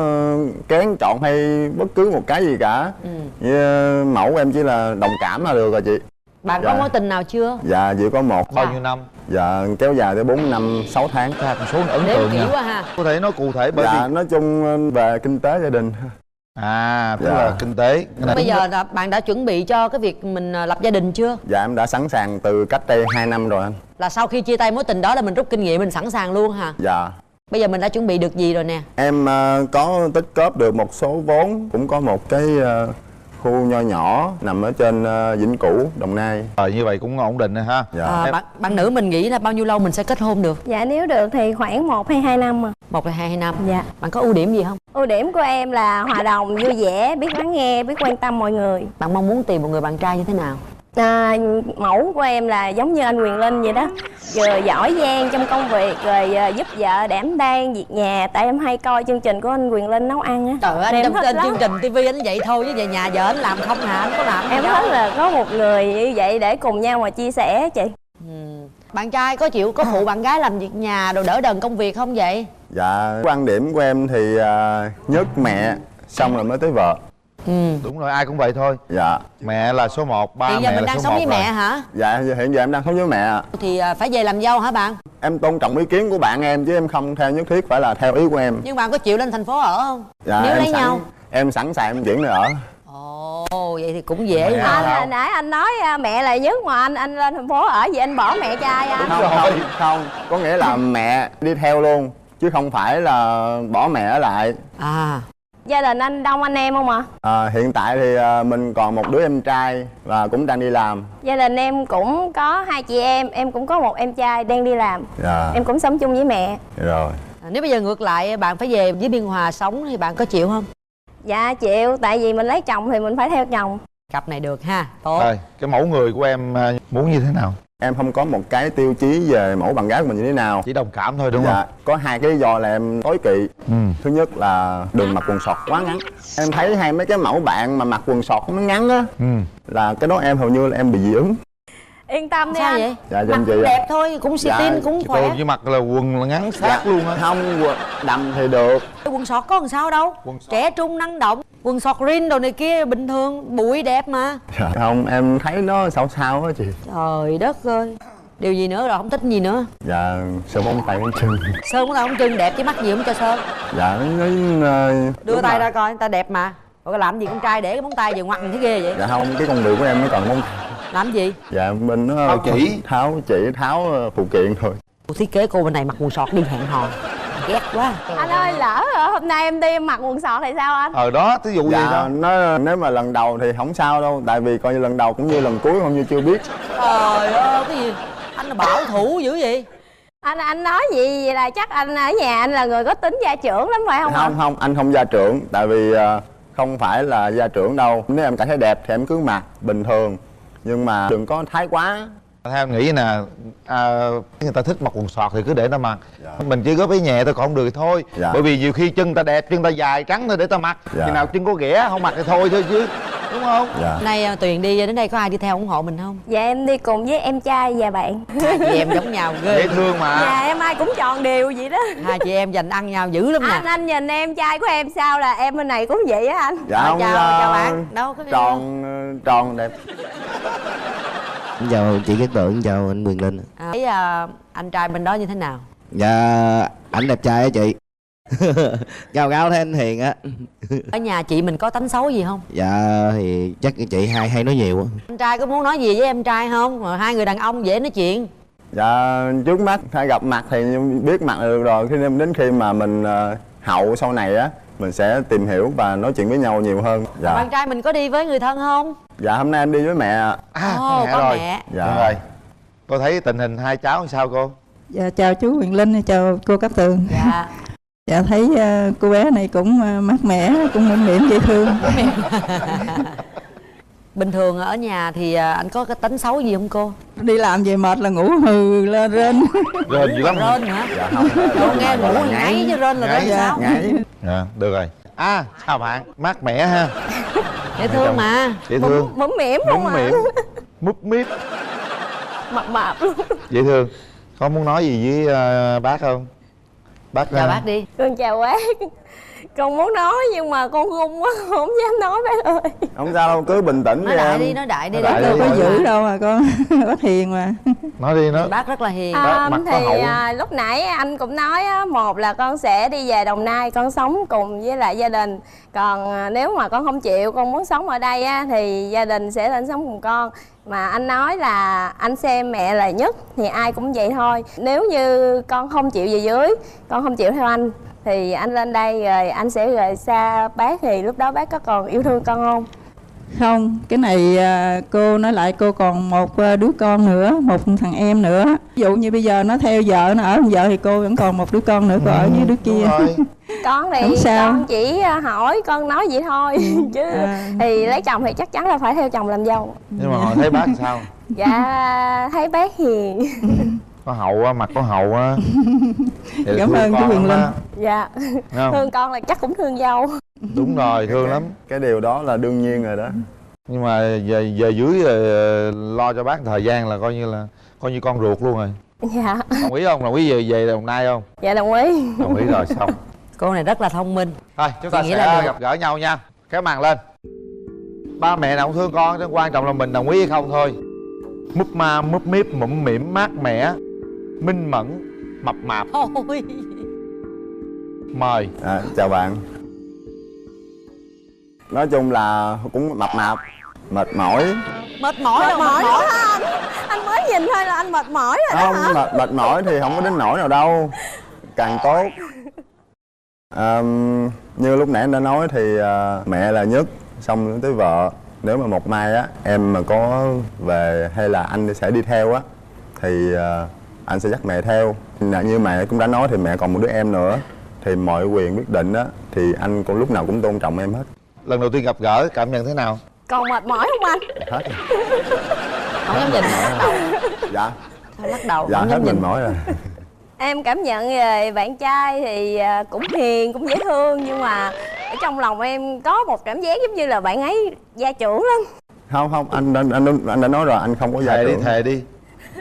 kén chọn hay bất cứ một cái gì cả. Như mẫu của em chỉ là đồng cảm là được rồi chị. Bạn có mối tình nào chưa? Dạ chỉ có một. Bao nhiêu năm? Dạ kéo dài tới 4 năm 6 tháng. Con số ấn tượng nha. Quá ha. Có thể nói cụ thể bởi vì nói chung về kinh tế gia đình. Tức là kinh tế. Bây giờ là bạn đã chuẩn bị cho cái việc mình lập gia đình chưa? Dạ em đã sẵn sàng từ cách đây 2 năm rồi anh. Là sau khi chia tay mối tình đó là mình rút kinh nghiệm, mình sẵn sàng luôn hả? Dạ. Bây giờ mình đã chuẩn bị được gì rồi nè? Em có tích góp được một số vốn, cũng có một cái khu nho nhỏ nằm ở trên Vĩnh Cửu, Đồng Nai. Như vậy cũng ổn định rồi ha. Dạ. Bạn nữ mình nghĩ là bao nhiêu lâu mình sẽ kết hôn được? Dạ nếu được thì khoảng 1 hay 2 năm mà. 1 hay 2 năm. Dạ. Bạn có ưu điểm gì không? Ưu điểm của em là hòa đồng, vui vẻ, biết lắng nghe, biết quan tâm mọi người. Bạn mong muốn tìm một người bạn trai như thế nào? Mẫu của em là giống như anh Quyền Linh vậy đó, vừa giỏi giang trong công việc, rồi giúp vợ đảm đang việc nhà. Tại em hay coi chương trình của anh Quyền Linh nấu ăn á. Trời ơi, anh trên chương trình TV anh vậy thôi chứ về nhà vợ anh làm không hả? Anh có làm em thích là có một người như vậy để cùng nhau mà chia sẻ chị. Bạn trai có chịu có phụ bạn gái làm việc nhà đồ đỡ đần công việc không vậy? Dạ, quan điểm của em thì nhất mẹ xong rồi mới tới vợ. Đúng rồi, ai cũng vậy thôi. Dạ. Mẹ là số 1, ba hiện giờ mẹ mình là đang số sống 1 với rồi. mẹ hả? Dạ, hiện giờ em đang sống với mẹ ạ. Thì phải về làm dâu hả bạn? Em tôn trọng ý kiến của bạn em chứ em không theo nhất thiết phải là theo ý của em. Nhưng bạn có chịu lên thành phố ở không? Dạ, nếu em lấy nhau. Em sẵn sàng em chuyển nơi ở. Ồ, vậy thì cũng dễ. Hồi nãy anh nói mẹ là nhất mà anh lên thành phố ở, vậy anh bỏ mẹ trai anh. Không, có nghĩa là mẹ đi theo luôn chứ không phải là bỏ mẹ ở lại. Gia đình anh đông anh em không ạ? Hiện tại thì mình còn một đứa em trai và cũng đang đi làm. Gia đình em cũng có 2 chị em cũng có một em trai đang đi làm. Dạ. Em cũng sống chung với mẹ. Rồi. Nếu bây giờ ngược lại bạn phải về với Biên Hòa sống thì bạn có chịu không? Dạ chịu, tại vì mình lấy chồng thì mình phải theo chồng. Cặp này được ha, tốt. Rồi, cái mẫu người của em muốn như thế nào? Em không có một cái tiêu chí về mẫu bạn gái của mình như thế nào. Chỉ đồng cảm thôi đúng không? Có 2 cái lý do là em tối kỵ. Thứ nhất là đừng mặc quần sọt quá ngắn. Em thấy hay mấy cái mẫu bạn mà mặc quần sọt nó ngắn á, là cái đó em hầu như là em bị dị ứng. Yên tâm đi sao anh. Vậy? Dạ, mặc chị đẹp thôi, cũng xì tin cũng khỏe. Tôi chỉ mặc là quần là ngắn sát luôn á. Không, đầm thì được. Quần sọt có làm sao đâu. Trẻ trung năng động. Quần sọt rin đồ này kia bình thường, bụi đẹp mà. Không, em thấy nó sao sao á chị. Trời đất ơi. Điều gì nữa rồi, không thích gì nữa? Dạ, sơn móng tay móng chân. Sơn móng tay móng chân đẹp chứ mắc gì không cho sơn. Dạ, đưa tay ra coi, người ta đẹp mà. Rồi làm gì con trai để cái móng tay về ngoặt mình thấy ghê vậy? Dạ không, cái công việc của em nó còn móng. Làm gì? Dạ, bên nó tháo phụ kiện thôi. Thiết kế cô bên này mặc quần sọt đi hẹn hò. Ghét quá. Anh ơi, lỡ hôm nay em đi em mặc quần sọt thì sao anh? Đó, ví dụ gì đó. Nó nếu mà lần đầu thì không sao đâu, tại vì coi như lần đầu cũng như lần cuối không như chưa biết. Trời ơi, cái gì? Anh là bảo thủ dữ vậy? Anh nói gì vậy là chắc anh ở nhà anh là người có tính gia trưởng lắm phải không? Không, anh không gia trưởng, tại vì không phải là gia trưởng đâu. Nếu em cảm thấy đẹp thì em cứ mặc bình thường, nhưng mà đừng có thái quá. Theo em nghĩ nè, người ta thích mặc quần sọt thì cứ để ta mặc. Mình chỉ góp ý nhẹ thôi còn không được thì thôi. Bởi vì nhiều khi chân ta đẹp, chân ta dài trắng thôi để ta mặc. Khi nào chân có ghẻ không mặc thì thôi chứ, đúng không? Nay Tuyền đi đến đây có ai đi theo ủng hộ mình không? Dạ em đi cùng với em trai và bạn. Hai chị em giống nhau ghê. Dễ thương mà. Dạ em ai cũng tròn đều vậy đó. Hai chị em dành ăn nhau dữ lắm nè. Anh nhìn em trai của em sao là em bên này cũng vậy á anh. Dạ không, chào bạn. Đâu có tròn đẹp. Chào chị Cát Tường, chào anh Quyền Linh. Thấy anh trai bên đó như thế nào? Dạ, ảnh đẹp trai á chị. Gao gao thế anh hiền á. Ở nhà chị mình có tánh xấu gì không? Dạ thì chắc chị hay nói nhiều á. Anh trai có muốn nói gì với em trai không? Rồi hai người đàn ông dễ nói chuyện. Dạ, trước mắt hay gặp mặt thì biết mặt là được rồi. Đến khi mà mình hậu sau này á, mình sẽ tìm hiểu và nói chuyện với nhau nhiều hơn. Dạ. Bạn trai mình có đi với người thân không? Dạ, hôm nay em đi với mẹ. Có rồi. mẹ. Dạ rồi. Cô thấy tình hình hai cháu sao cô? Dạ, chào chú Quyền Linh, chào cô Cát Tường. Dạ. Dạ thấy cô bé này cũng mát mẻ, cũng mỉm mỉm dễ thương. Bình thường ở nhà thì anh có cái tính xấu gì không cô? Đi làm về mệt là ngủ hừ lên rên. Rên dữ lắm. Rên hả? Dạ không. Cô nghe ngủ thì ngáy chứ rên là rên sao? Dạ, được rồi. Chào bạn, mát mẻ ha. Dễ thương mà. Dễ thương. Mũm mỉm không ạ? Múp míp. Mập luôn. Dễ thương. Có muốn nói gì với bác không? Bác chào bác đi. Con chào bác. Con muốn nói nhưng mà con run quá, không dám nói bác ơi. Không sao đâu, cứ bình tĩnh nói đại đi, nói đại đi. Đâu có dữ đâu mà con. Bác hiền mà. Nói đi nó. Bác rất là hiền. Thì lúc nãy anh cũng nói á, một là con sẽ đi về Đồng Nai con sống cùng với lại gia đình. Còn nếu mà con không chịu, con muốn sống ở đây á, thì gia đình sẽ lên sống cùng con. Mà anh nói là anh xem mẹ là nhất thì ai cũng vậy thôi. Nếu như con không chịu về dưới, con không chịu theo anh, thì anh lên đây rồi anh sẽ rời xa bác, thì lúc đó bác có còn yêu thương con không? Không, cái này cô nói lại cô còn một đứa con nữa, một thằng em nữa. Ví dụ như bây giờ nó theo vợ, nó ở cùng vợ thì cô vẫn còn một đứa con nữa, cô ở với đứa kia. Con thì Không sao. con chỉ hỏi, con nói vậy thôi chứ thì lấy chồng thì chắc chắn là phải theo chồng làm dâu. Nhưng mà họ thấy bác sao? Dạ thấy bác hiền. Có hậu á, mặt có hậu á. Cảm ơn chú Huyền Linh. Dạ thương con là chắc cũng thương dâu. Đúng rồi, thương lắm. Cái điều đó là đương nhiên rồi đó. Nhưng mà về dưới lo cho bác thời gian là coi như con ruột luôn rồi. Dạ. Đồng ý không? Đồng ý về Đồng Nai không? Dạ đồng ý. Đồng ý rồi, xong. Cô này rất là thông minh. Thôi chúng ta sẽ gặp gỡ nhau nha. Kéo màn lên. Ba mẹ nào cũng thương con, chứ quan trọng là mình đồng ý hay không thôi. Múp ma múp míp mũm mỉm mát mẻ, minh mẫn mập mạp. Thôi. Mời. Chào bạn. Nói chung là cũng mập mạp, mệt mỏi. Mệt mỏi đó anh. Anh mới nhìn thôi là anh mệt mỏi rồi đó hả? Không, mệt mỏi thì không có đến nỗi nào đâu, càng tốt. Như lúc nãy em đã nói thì mẹ là nhất, xong tới vợ. Nếu mà một mai á em mà có về hay là anh sẽ đi theo á thì anh sẽ dắt mẹ theo. Như mẹ cũng đã nói thì mẹ còn một đứa em nữa, thì mọi quyền quyết định á thì anh cũng lúc nào cũng tôn trọng em hết. Lần đầu tiên gặp gỡ cảm nhận thế nào? Còn mệt mỏi không anh? Hết rồi. Không dám nhìn, lắc đầu. Dạ. Thôi lắc đầu. Dạ hết mệt mỏi rồi. Em cảm nhận về bạn trai thì cũng hiền, cũng dễ thương. Nhưng mà ở trong lòng em có một cảm giác giống như là bạn ấy gia trưởng lắm. Không, anh đã nói rồi, anh không có gia trưởng. Thề đi.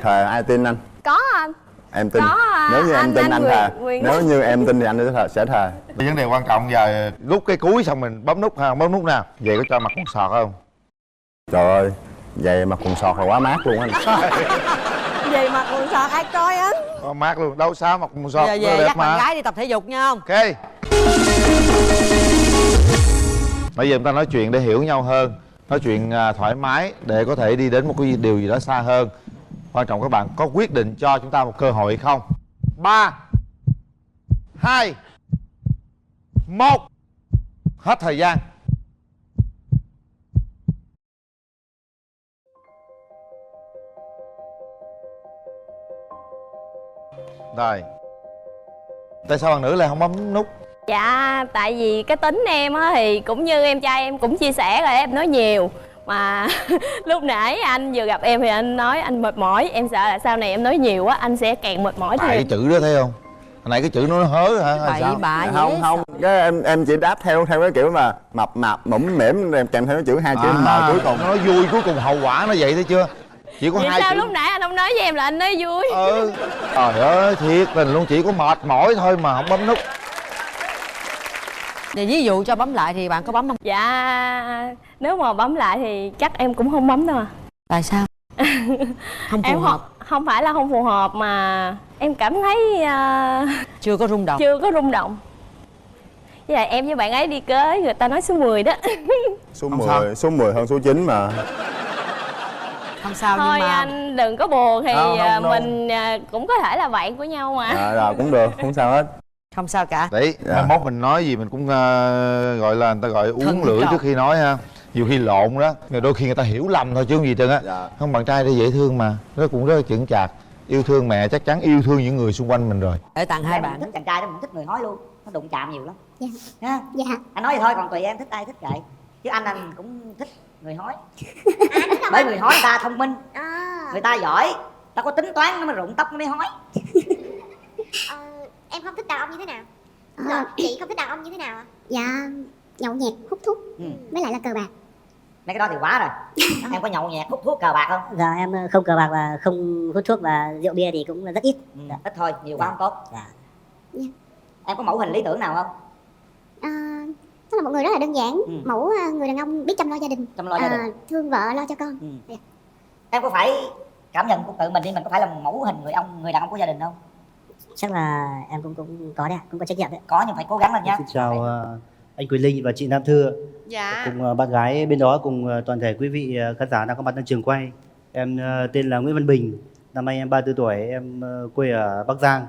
Thề ai tin anh? Có anh. Em tin. Có, nếu như em tin anh thề. Nếu như em tin thì anh sẽ thề. Vấn đề quan trọng giờ rút cái cuối xong mình bấm nút ha, bấm nút nào. Vậy có cho mặt con sọt không? Trời ơi, vậy mặt quần sọt là quá mát luôn anh. Vậy mặt quần sọt ai coi anh? Quá mát luôn, đâu sao mặt quần sọt. Giờ về dắt bạn gái đi tập thể dục nha không? Ok. Bây giờ chúng ta nói chuyện để hiểu nhau hơn, nói chuyện thoải mái để có thể đi đến một cái điều gì đó xa hơn. Quan trọng các bạn có quyết định cho chúng ta một cơ hội hay không. 3 2 1. Hết thời gian. Rồi. Tại sao bạn nữ lại không bấm nút? Dạ, tại vì cái tính em á thì cũng như em trai em cũng chia sẻ rồi, em nói nhiều. Mà lúc nãy anh vừa gặp em thì anh nói anh mệt mỏi. Em sợ là sau này em nói nhiều quá anh sẽ càng mệt mỏi thêm. Cái chữ đó thấy không? Hồi nãy cái chữ nó hớ hả? Bậy bạ gì Không, không. Cái em chỉ đáp theo cái kiểu mà mập mạp mũm mỉm kèm theo cái chữ hai chữ M cuối cùng. Nó vui cuối cùng hậu quả nó vậy thấy chưa? Chỉ có vậy hai sao chữ. lúc nãy anh không nói với em là anh nói vui? Trời ơi, thiệt tình luôn, chỉ có mệt mỏi thôi mà không bấm nút. Để ví dụ cho bấm lại thì bạn có bấm không? Dạ, nếu mà bấm lại thì chắc em cũng không bấm đâu à. Tại sao? Không phù hợp. Không phải là không phù hợp mà em cảm thấy chưa có rung động. Chưa có rung động. Với lại em với bạn ấy đi cưới người ta nói số 10 đó. Số 10 hơn số 9 mà. Không sao. Thôi nhưng mà anh đừng có buồn thì không, mình cũng có thể là bạn của nhau mà. Rồi cũng được, không sao hết. Không sao cả. Đấy, mai mốt mình nói gì mình cũng gọi là người ta gọi uống lưỡi trước khi nói ha. Nhiều khi lộn đó, đôi khi người ta hiểu lầm thôi chứ không gì trơn á. Không, bạn trai đây dễ thương mà, nó cũng rất là chững chạc. Yêu thương mẹ chắc chắn yêu thương những người xung quanh mình rồi. Để tặng hai bạn. Thích chàng trai đó mình thích người nói luôn, nó đụng chạm nhiều lắm. Dạ. Ha? Dạ. Anh nói vậy thôi, còn tùy em thích ai thích vậy. Chứ anh cũng thích người nói. Bởi người nói người ta thông minh, người ta giỏi, ta có tính toán nó mới rụng tóc nó mới hói. Em không thích đàn ông như thế nào? Chị không thích đàn ông như thế nào ạ? Dạ, nhậu nhẹt, hút thuốc, với lại là cờ bạc. Mấy cái đó thì quá rồi. Em có nhậu nhẹt, hút thuốc, cờ bạc không? Dạ em không cờ bạc và không hút thuốc và rượu bia thì cũng rất ít. Ít thôi, nhiều quá không tốt. Em có mẫu hình lý tưởng nào không? Đó là một người rất là đơn giản, mẫu người đàn ông biết chăm lo gia đình, thương vợ, lo cho con. Em có phải cảm nhận của tự mình đi, mình có phải là mẫu hình người đàn ông của gia đình không? Chắc là em cũng có đấy, cũng có trách nhiệm đấy. Có nhưng phải cố gắng lên nhá. Xin chào anh Quỳnh Linh và chị Nam Thưa. Dạ. Cùng bạn gái bên đó, cùng toàn thể quý vị khán giả đang có mặt tại trường quay. Em tên là Nguyễn Văn Bình, năm nay em 34 tuổi, em quê ở Bắc Giang.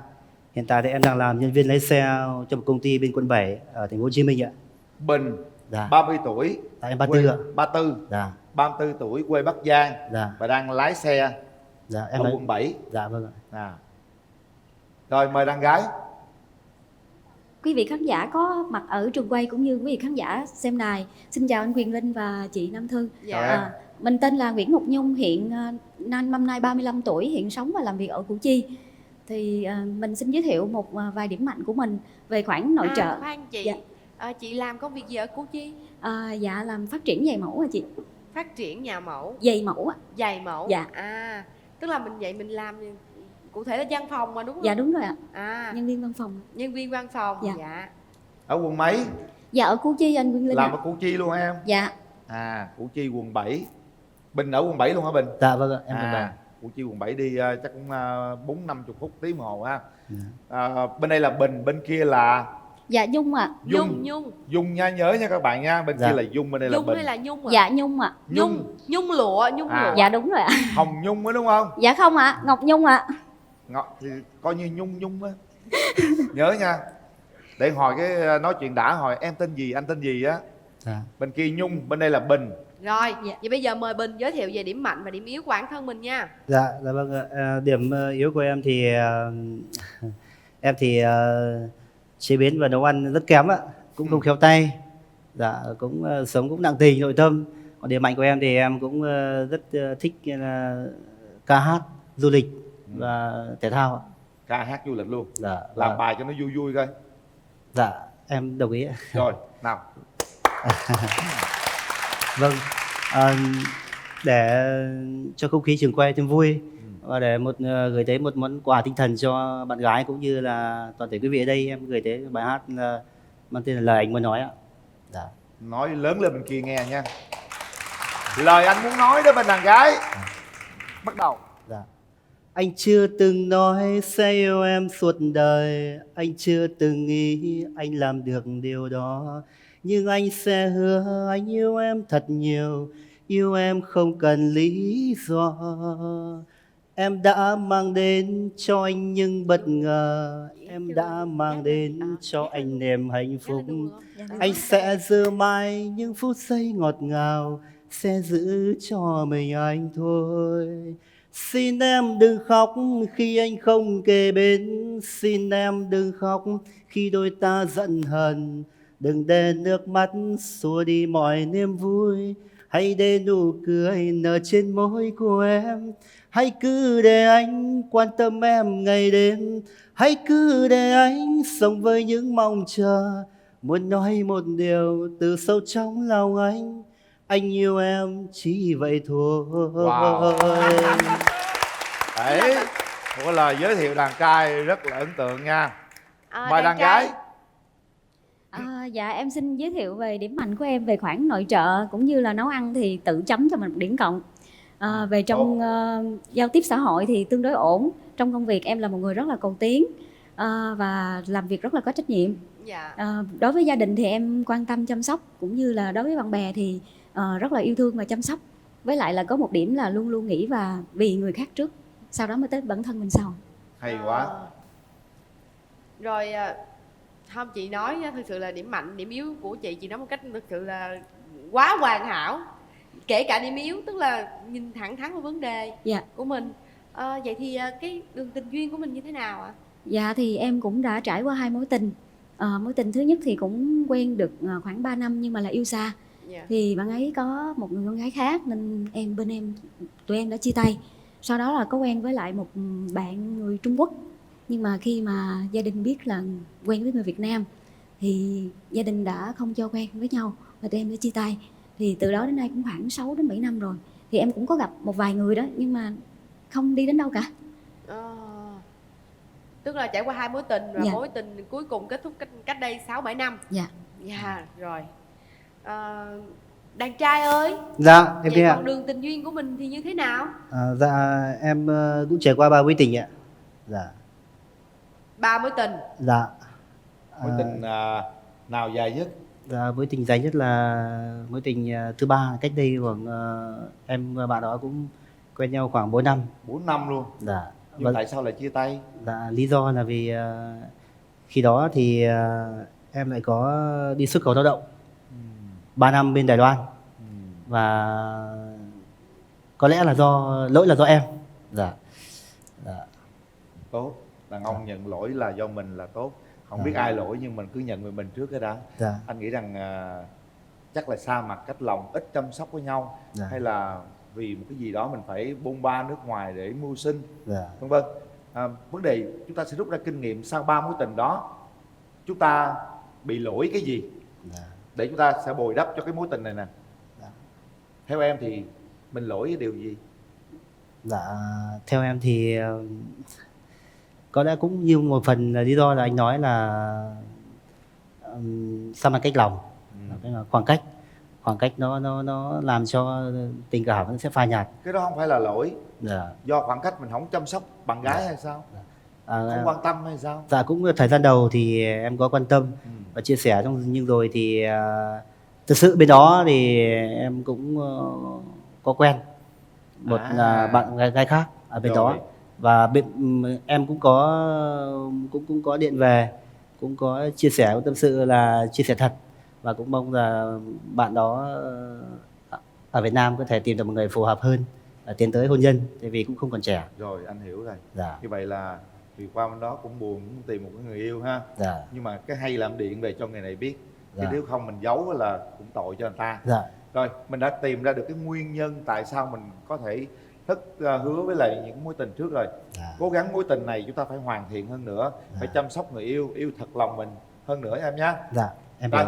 Hiện tại thì em đang làm nhân viên lái xe trong một công ty bên quận 7 ở thành phố Hồ Chí Minh ạ. Bình, dạ. 30 tuổi, Tại em 34 ạ. 34. Dạ. 34 tuổi, quê Bắc Giang. Dạ. Và đang lái xe. Dạ, em ở là quận 7. Dạ vâng ạ. Rồi mời đàn gái. Quý vị khán giả có mặt ở trường quay cũng như quý vị khán giả xem đài, xin chào anh Quyền Linh và chị Nam Thư. Dạ. Mình tên là Nguyễn Ngọc Nhung, hiện năm nay 35 tuổi, hiện sống và làm việc ở Củ Chi. Thì mình xin giới thiệu một vài điểm mạnh của mình về khoản nội trợ. Khoan chị, Dạ. Chị làm công việc gì ở Củ Chi? Dạ làm phát triển giày mẫu à chị. Phát triển nhà mẫu. Giày mẫu ạ. Giày mẫu. Dạ. Tức là mình làm cụ thể là văn phòng mà đúng không? Dạ đúng rồi ạ. Nhân viên văn phòng. Nhân viên văn phòng. Dạ. Ở quận mấy? Dạ ở Củ Chi anh Quyền Linh. Làm ở Củ Chi luôn hả em? Dạ. Củ Chi quận 7. Bình ở quận 7 luôn hả Bình? Dạ vâng ạ, em quận 7. Củ Chi quận 7 đi chắc cũng 4-50 phút tí đồng hồ ha. Bên đây là Bình, bên kia là Dạ Nhung ạ. Nhung nha, nhớ nha các bạn nha. Bên kia là Nhung, bên đây là Bình. Nhung hay là Nhung ạ? Dạ Nhung ạ. Nhung lụa, Nhung lụa. Dạ đúng rồi ạ. Hồng Nhung đó đúng không? Dạ không ạ, Ngọc Nhung ạ. Ngọc thì coi như Nhung á. Nhớ nha. Để hỏi cái nói chuyện đã, hỏi em tên gì, anh tên gì á. Bên kia Nhung, bên đây là Bình. Rồi, vậy bây giờ mời Bình giới thiệu về điểm mạnh và điểm yếu của bản thân mình nha. Dạ vâng ạ. Điểm yếu của em thì chế biến và nấu ăn rất kém ạ, cũng không khéo tay. Dạ, cũng sống cũng nặng tình nội tâm. Còn điểm mạnh của em thì em cũng rất thích ca hát, du lịch và thể thao ạ. Ca hát du lịch luôn. Dạ. Làm bài cho nó vui vui coi. Dạ, em đồng ý ạ. Rồi, nào. Vâng, để cho không khí trường quay thêm vui và để gửi tới một món quà tinh thần cho bạn gái cũng như là toàn thể quý vị ở đây, em gửi tới bài hát mang tên là Lời Anh Muốn Nói ạ. Dạ. Nói lớn lên bên kia nghe nha. Lời anh muốn nói đó bên đàn gái. Bắt đầu. Dạ. Anh chưa từng nói sẽ yêu em suốt đời, anh chưa từng nghĩ anh làm được điều đó, nhưng anh sẽ hứa anh yêu em thật nhiều, yêu em không cần lý do. Em đã mang đến cho anh những bất ngờ, em đã mang đến cho anh niềm hạnh phúc. Anh sẽ giữ mãi những phút giây ngọt ngào, sẽ giữ cho mình anh thôi. Xin em đừng khóc khi anh không kề bên, xin em đừng khóc khi đôi ta giận hờn. Đừng để nước mắt xua đi mọi niềm vui, hãy để nụ cười nở trên môi của em. Hãy cứ để anh quan tâm em ngày đêm, hãy cứ để anh sống với những mong chờ. Muốn nói một điều từ sâu trong lòng anh yêu em chỉ vậy thôi. Wow. Đấy, một cái lời giới thiệu đàn trai rất là ấn tượng nha. Mời đàn gái. Dạ em xin giới thiệu về điểm mạnh của em về khoản nội trợ cũng như là nấu ăn thì tự chấm cho mình một điểm cộng. Về trong giao tiếp xã hội thì tương đối ổn. Trong công việc em là một người rất là cầu tiến và làm việc rất là có trách nhiệm. Đối với gia đình thì em quan tâm chăm sóc, cũng như là đối với bạn bè thì rất là yêu thương và chăm sóc. Với lại là có một điểm là luôn luôn nghĩ và vì người khác trước, sau đó mới tới bản thân mình sau. Hay quá. Rồi không, chị nói thực sự là điểm mạnh, điểm yếu của chị nói một cách thực sự là quá hoàn hảo. Kể cả điểm yếu, tức là nhìn thẳng thắn vào vấn đề của mình. Vậy thì cái đường tình duyên của mình như thế nào ạ? Dạ thì em cũng đã trải qua 2 mối tình. Mối tình thứ nhất thì cũng quen được khoảng 3 năm nhưng mà là yêu xa. Thì bạn ấy có một người con gái khác nên tụi em đã chia tay. Sau đó là có quen với lại một bạn người Trung Quốc. Nhưng mà khi mà gia đình biết là quen với người Việt Nam thì gia đình đã không cho quen với nhau và tụi em đã chia tay. Thì từ đó đến nay cũng khoảng 6 đến 7 năm rồi. Thì em cũng có gặp một vài người đó nhưng mà không đi đến đâu cả. Tức là trải qua 2 mối tình và mối tình cuối cùng kết thúc cách đây 6-7 năm. Dạ, rồi. Đàn trai ơi. Dạ, em vậy còn đường tình duyên của mình thì như thế nào? Dạ, em cũng trải qua 3 mối tình ạ. Dạ. 3 mối tình. Dạ. Mối tình nào dài nhất? Dạ, mối tình dài nhất là mối tình thứ 3, cách đây khoảng em và bạn đó cũng quen nhau khoảng 4 năm. 4 năm luôn. Dạ. Nhưng tại sao lại chia tay? Dạ, lý do là vì khi đó thì em lại có đi xuất khẩu lao động. 3 năm bên Đài Loan. Và có lẽ là lỗi là do em. Dạ. Tốt, đàn ông nhận lỗi là do mình là tốt. Không biết ai lỗi nhưng mình cứ nhận về mình trước cái đã. Anh nghĩ rằng chắc là xa mặt cách lòng, ít chăm sóc với nhau, hay là vì một cái gì đó mình phải bôn ba nước ngoài để mưu sinh, vân vân. Vấn đề chúng ta sẽ rút ra kinh nghiệm sau 3 mối tình đó, chúng ta bị lỗi cái gì để chúng ta sẽ bồi đắp cho cái mối tình này nè. Theo em thì mình lỗi cái điều gì? Dạ, theo em thì có lẽ cũng như một phần là lý do là anh nói là xa mặt cách lòng, khoảng cách nó làm cho tình cảm nó sẽ phai nhạt. Cái đó không phải là lỗi, do khoảng cách mình không chăm sóc bạn gái hay sao? Không quan tâm hay sao? Dạ, cũng thời gian đầu thì em có quan tâm và chia sẻ, nhưng rồi thì thực sự bên đó thì em cũng có quen một bạn gái khác ở bên đó, và em cũng có điện về, cũng có chia sẻ, cũng tâm sự là chia sẻ thật, và cũng mong là bạn đó ở Việt Nam có thể tìm được một người phù hợp hơn và tiến tới hôn nhân, tại vì cũng không còn trẻ. Rồi, anh hiểu rồi. Dạ. Như vậy là vì qua bên đó cũng buồn, cũng tìm một cái người yêu ha. Dạ. Nhưng mà cái hay làm điện về cho người này biết. Dạ. Nếu không mình giấu là cũng tội cho người ta. Dạ. Rồi, mình đã tìm ra được cái nguyên nhân tại sao mình có thể thất hứa với lại những mối tình trước rồi. Cố gắng mối tình này chúng ta phải hoàn thiện hơn nữa, phải chăm sóc người yêu, yêu thật lòng mình hơn nữa em nhé. Dạ, em hiểu.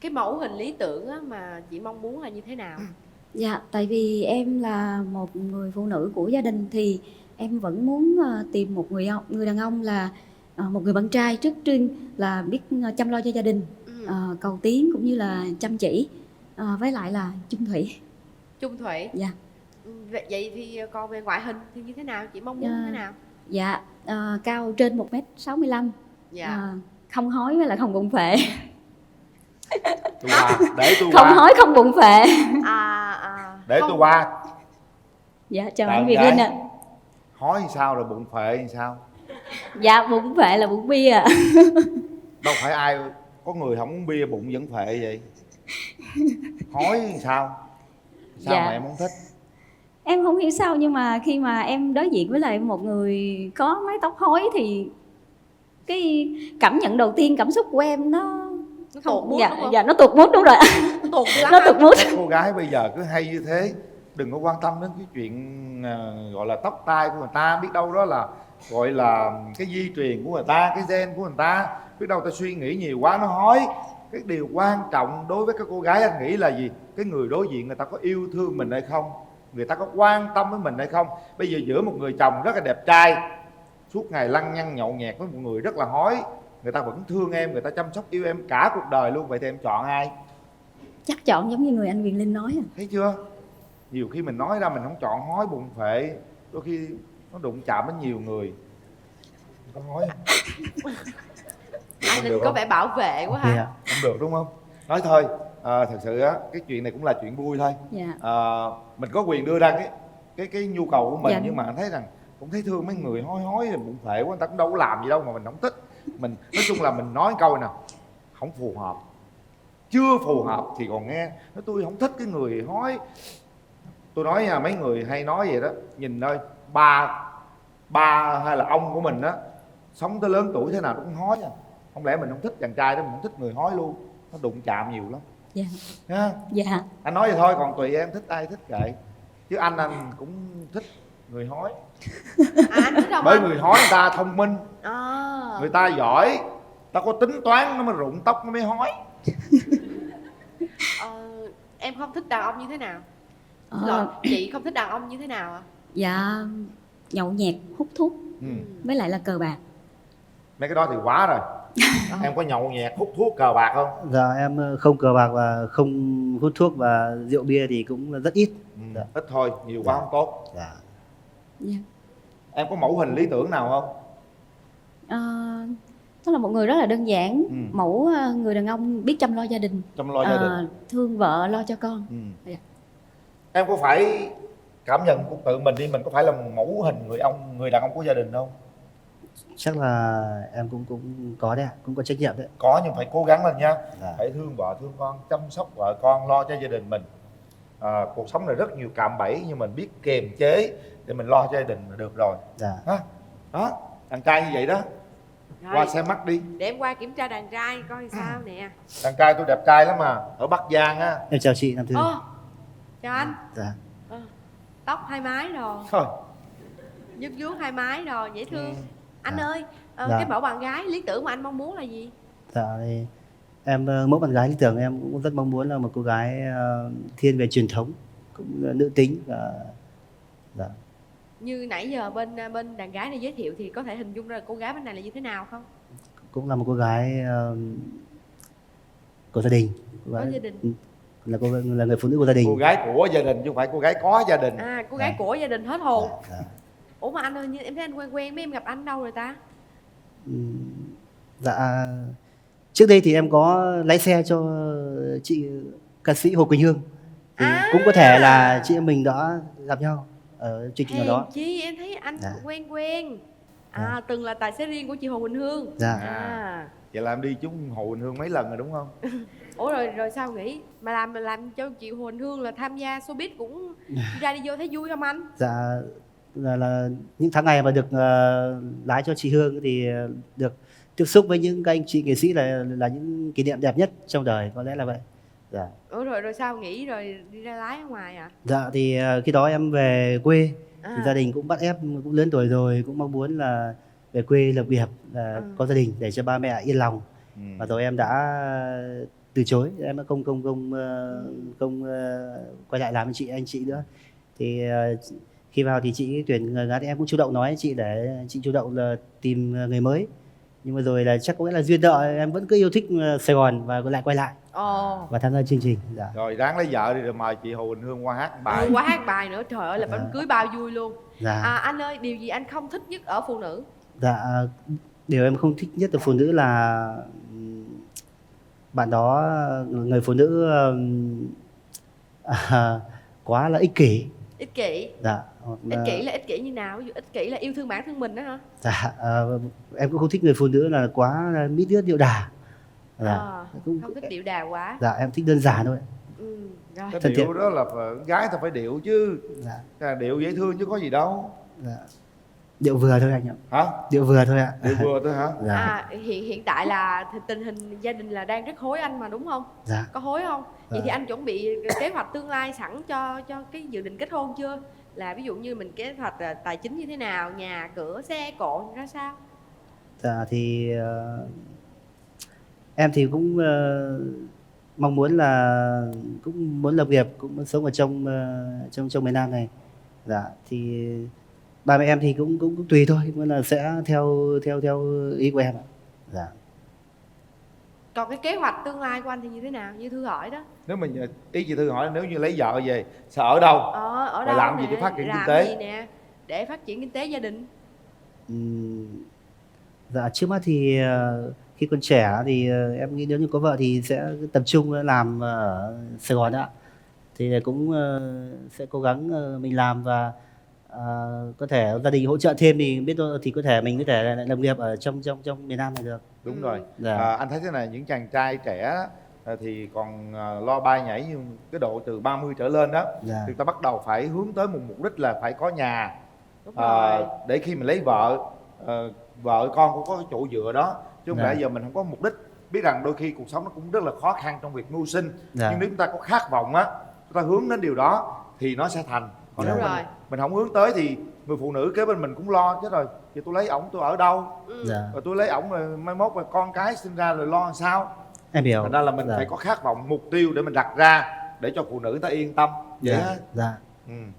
Cái mẫu hình lý tưởng á, mà chị mong muốn là như thế nào? Dạ, tại vì em là một người phụ nữ của gia đình thì em vẫn muốn tìm một người đàn ông là một người bạn trai trước tiên là biết chăm lo cho gia đình, cầu tiến cũng như là chăm chỉ, với lại là chung thủy. Chung thủy. Dạ. Vậy thì còn về ngoại hình thì như thế nào? Chị mong muốn như thế nào? Dạ, cao trên 1m65. Dạ. Không hói với lại không bụng phệ. Để tôi không hói không bụng phệ. Để tôi qua. Dạ, chào anh Việt Linh ạ. Hói sao rồi bụng phệ thì sao? Dạ, bụng phệ là bụng bia ạ. Đâu phải ai có người không uống bia bụng vẫn phệ vậy. Hói sao? Sao mà em không thích? Em không hiểu sao, nhưng mà khi mà em đối diện với lại một người có mái tóc hói thì cái cảm nhận đầu tiên, cảm xúc của em nó tuột mút, đúng không? Dạ, nó tuột mút, đúng rồi. Nó tuột mút. Các cô gái bây giờ cứ hay như thế, đừng có quan tâm đến cái chuyện gọi là tóc tai của người ta, biết đâu đó là gọi là cái di truyền của người ta, cái gen của người ta, biết đâu ta suy nghĩ nhiều quá nó hói. Cái điều quan trọng đối với các cô gái anh nghĩ là gì? Cái người đối diện người ta có yêu thương mình hay không, người ta có quan tâm với mình hay không. Bây giờ giữa một người chồng rất là đẹp trai, suốt ngày lăng nhăng nhậu nhẹt với một người rất là hói, người ta vẫn thương em, người ta chăm sóc yêu em cả cuộc đời luôn, vậy thì em chọn ai? Chắc chọn giống như người anh Quyền Linh nói à. Thấy chưa? Nhiều khi mình nói ra mình không chọn hói bụng phệ, đôi khi nó đụng chạm đến nhiều người. Có hói anh Linh có vẻ bảo vệ quá ha. Không được đúng không? Nói thôi, thật sự á, cái chuyện này cũng là chuyện vui thôi. Mình có quyền đưa ra cái nhu cầu của mình, nhưng mà anh thấy rằng cũng thấy thương mấy người hói bụng phệ quá, người ta cũng đâu có làm gì đâu mà mình không thích. Mình nói chung là mình nói câu nào không phù hợp, chưa phù hợp thì còn nghe nói tôi không thích cái người hói. Tôi nói nha, mấy người hay nói vậy đó, nhìn thôi, ba hay là ông của mình á, sống tới lớn tuổi thế nào nó cũng hói à. Không lẽ mình không thích chàng trai đó, mình không thích người hói luôn, nó đụng chạm nhiều lắm. Dạ. Ha? Dạ. Anh nói vậy thôi, còn tùy em thích ai thích kệ. Chứ anh cũng thích người hói. Bởi người hói người ta thông minh, người ta giỏi, ta có tính toán, nó mới rụng tóc nó mới hói. Em không thích đàn ông như thế nào? Chị không thích đàn ông như thế nào ạ? Dạ, nhậu nhẹt, hút thuốc, với lại là cờ bạc. Mấy cái đó thì quá rồi. Em có nhậu nhẹt, hút thuốc, cờ bạc không? Dạ, em không cờ bạc và không hút thuốc, và rượu bia thì cũng rất ít. Ít thôi, nhiều quá không tốt. Dạ. Em có mẫu hình lý tưởng nào không? Đó là một người rất là đơn giản, mẫu người đàn ông biết chăm lo gia đình, thương vợ, lo cho con. Em có phải cảm nhận của tự mình đi, mình có phải là mẫu hình người đàn ông của gia đình không? chắc là em cũng có đấy ạ, cũng có trách nhiệm đấy. Có nhưng phải cố gắng lên nha. Dạ. Phải thương vợ thương con, chăm sóc vợ con, lo cho gia đình mình. Cuộc sống này rất nhiều cạm bẫy nhưng mình biết kiềm chế để mình lo cho gia đình là được rồi. Dạ. Đó, đàn trai như vậy đó. Rồi, Qua xem mắt đi. để em qua kiểm tra đàn trai coi sao nè. Đàn trai tôi đẹp trai lắm mà, ở Bắc Giang á. Em chào chị Nam Thư. Chào anh. Dạ. Tóc hai mái rồi, Thôi. vuốt vuốt hai mái rồi, dễ thương. Anh ơi, Dạ. cái mẫu bạn gái lý tưởng mà anh mong muốn là gì? Dạ thì em mẫu bạn gái lý tưởng em cũng rất mong muốn là một cô gái thiên về truyền thống, cũng nữ tính và dạ. Như nãy giờ bên đàn gái này giới thiệu thì có thể hình dung ra là cô gái bên này là như thế nào không? Cũng là một cô gái của gia đình. Có gia đình. Là người phụ nữ của gia đình. Cô gái của gia đình chứ không phải cô gái có gia đình. Cô gái của gia đình hết hồn. Dạ. Ủa mà anh ơi, như em thấy anh quen mấy em gặp anh đâu rồi ta? Dạ trước đây thì em có lái xe cho chị ca sĩ Hồ Quỳnh Hương thì cũng có thể là chị em mình đã gặp nhau ở chương trình nào đó. Chi em thấy anh quen. Từng là tài xế riêng của chị Hồ Quỳnh Hương. Dạ. Vậy là em đi chúng Hồ Quỳnh Hương mấy lần rồi đúng không? Ủa rồi sao nghĩ mà làm cho chị Hồ Quỳnh Hương là tham gia showbiz cũng ra đi vô thấy vui không anh? Dạ là những tháng ngày mà được lái cho chị Hương thì được tiếp xúc với những các anh chị nghệ sĩ là những kỷ niệm đẹp nhất trong đời, có lẽ là vậy. Dạ. Ủa rồi sao nghĩ rồi đi ra lái ở ngoài à? Dạ thì khi đó em về quê thì gia đình cũng bắt ép, cũng lớn tuổi rồi, cũng mong muốn là về quê lập nghiệp, là có gia đình để cho ba mẹ yên lòng. Và rồi em đã từ chối, em đã không quay lại làm với anh chị nữa. Thì khi vào thì chị tuyển người gái thì em cũng chủ động nói chị để chị chủ động là tìm người mới. Nhưng mà rồi là chắc có nghĩa là duyên nợ, em vẫn cứ yêu thích Sài Gòn và lại quay lại và tham gia chương trình. Dạ. Rồi ráng lấy vợ đi rồi mời chị Hồ Quỳnh Hương qua hát bài. Qua hát bài nữa, trời ơi là đám cưới bao vui luôn. Dạ. Anh ơi, điều gì anh không thích nhất ở phụ nữ? Dạ, điều em không thích nhất ở phụ nữ là bạn đó, người phụ nữ quá là ích kỷ. Ích kỷ. Dạ. Ích kỷ là ích kỷ như nào? Ví dụ ích kỷ là yêu thương bản thân mình đó hả? Dạ, em cũng không thích người phụ nữ là quá mít ướt điệu đà. Dạ. Không thích điệu đà quá. Dạ, em thích đơn giản thôi. Rồi. Cái điệu đó là gái ta phải điệu chứ. Dạ. Điệu dễ thương chứ có gì đâu. Dạ. Điệu vừa thôi anh ạ. Hả? Điệu vừa thôi ạ. Điệu vừa thôi hả? Dạ. Hiện tại là tình hình gia đình là đang rất hối anh mà đúng không? Dạ. Có hối không? Vậy Dạ. thì anh chuẩn bị kế hoạch tương lai sẵn cho cái dự định kết hôn chưa? Là ví dụ như mình kế hoạch tài chính như thế nào, nhà cửa xe cộ ra sao? Dạ thì em thì cũng mong muốn là cũng muốn lập nghiệp, cũng muốn sống ở trong miền Nam này. Dạ thì ba mẹ em thì cũng tùy thôi, nhưng là sẽ theo ý của em ạ. Dạ. Còn cái kế hoạch tương lai của anh thì như thế nào? Như Thư hỏi đó. Nếu mình ý chị Thư hỏi là nếu như lấy vợ về sẽ ở đâu? Ở và đâu làm nè? gì để phát triển kinh Làm tế? gì nè để phát triển kinh tế gia đình? Dạ trước mắt thì khi còn trẻ thì em nghĩ nếu như có vợ thì sẽ tập trung làm ở Sài Gòn ạ. Thì cũng sẽ cố gắng mình làm và có thể gia đình hỗ trợ thêm thì biết đâu thì có thể mình có thể lập nghiệp ở trong miền Nam này được. Đúng rồi. Dạ. Anh thấy thế này, những chàng trai trẻ thì còn lo bay nhảy như cái độ từ 30 trở lên đó. Dạ. Thì ta bắt đầu phải hướng tới một mục đích là phải có nhà. Đúng rồi. Để khi mình lấy vợ, vợ con cũng có cái chỗ dựa đó. Chứ không Dạ. lẽ giờ mình không có mục đích. Biết rằng đôi khi cuộc sống nó cũng rất là khó khăn trong việc mưu sinh. Dạ. Nhưng nếu chúng ta có khát vọng á, chúng ta hướng đến điều đó thì nó sẽ thành. Còn Dạ. nếu mình không hướng tới thì người phụ nữ kế bên mình cũng lo chứ rồi. Thì tôi lấy ổng tôi ở đâu? Dạ. Rồi tôi lấy ổng rồi mai mốt rồi con cái sinh ra rồi lo làm sao? Em hiểu. Thành ra là mình Dạ. phải có khát vọng, mục tiêu để mình đặt ra để cho phụ nữ ta yên tâm. Vậy Dạ. á. Dạ.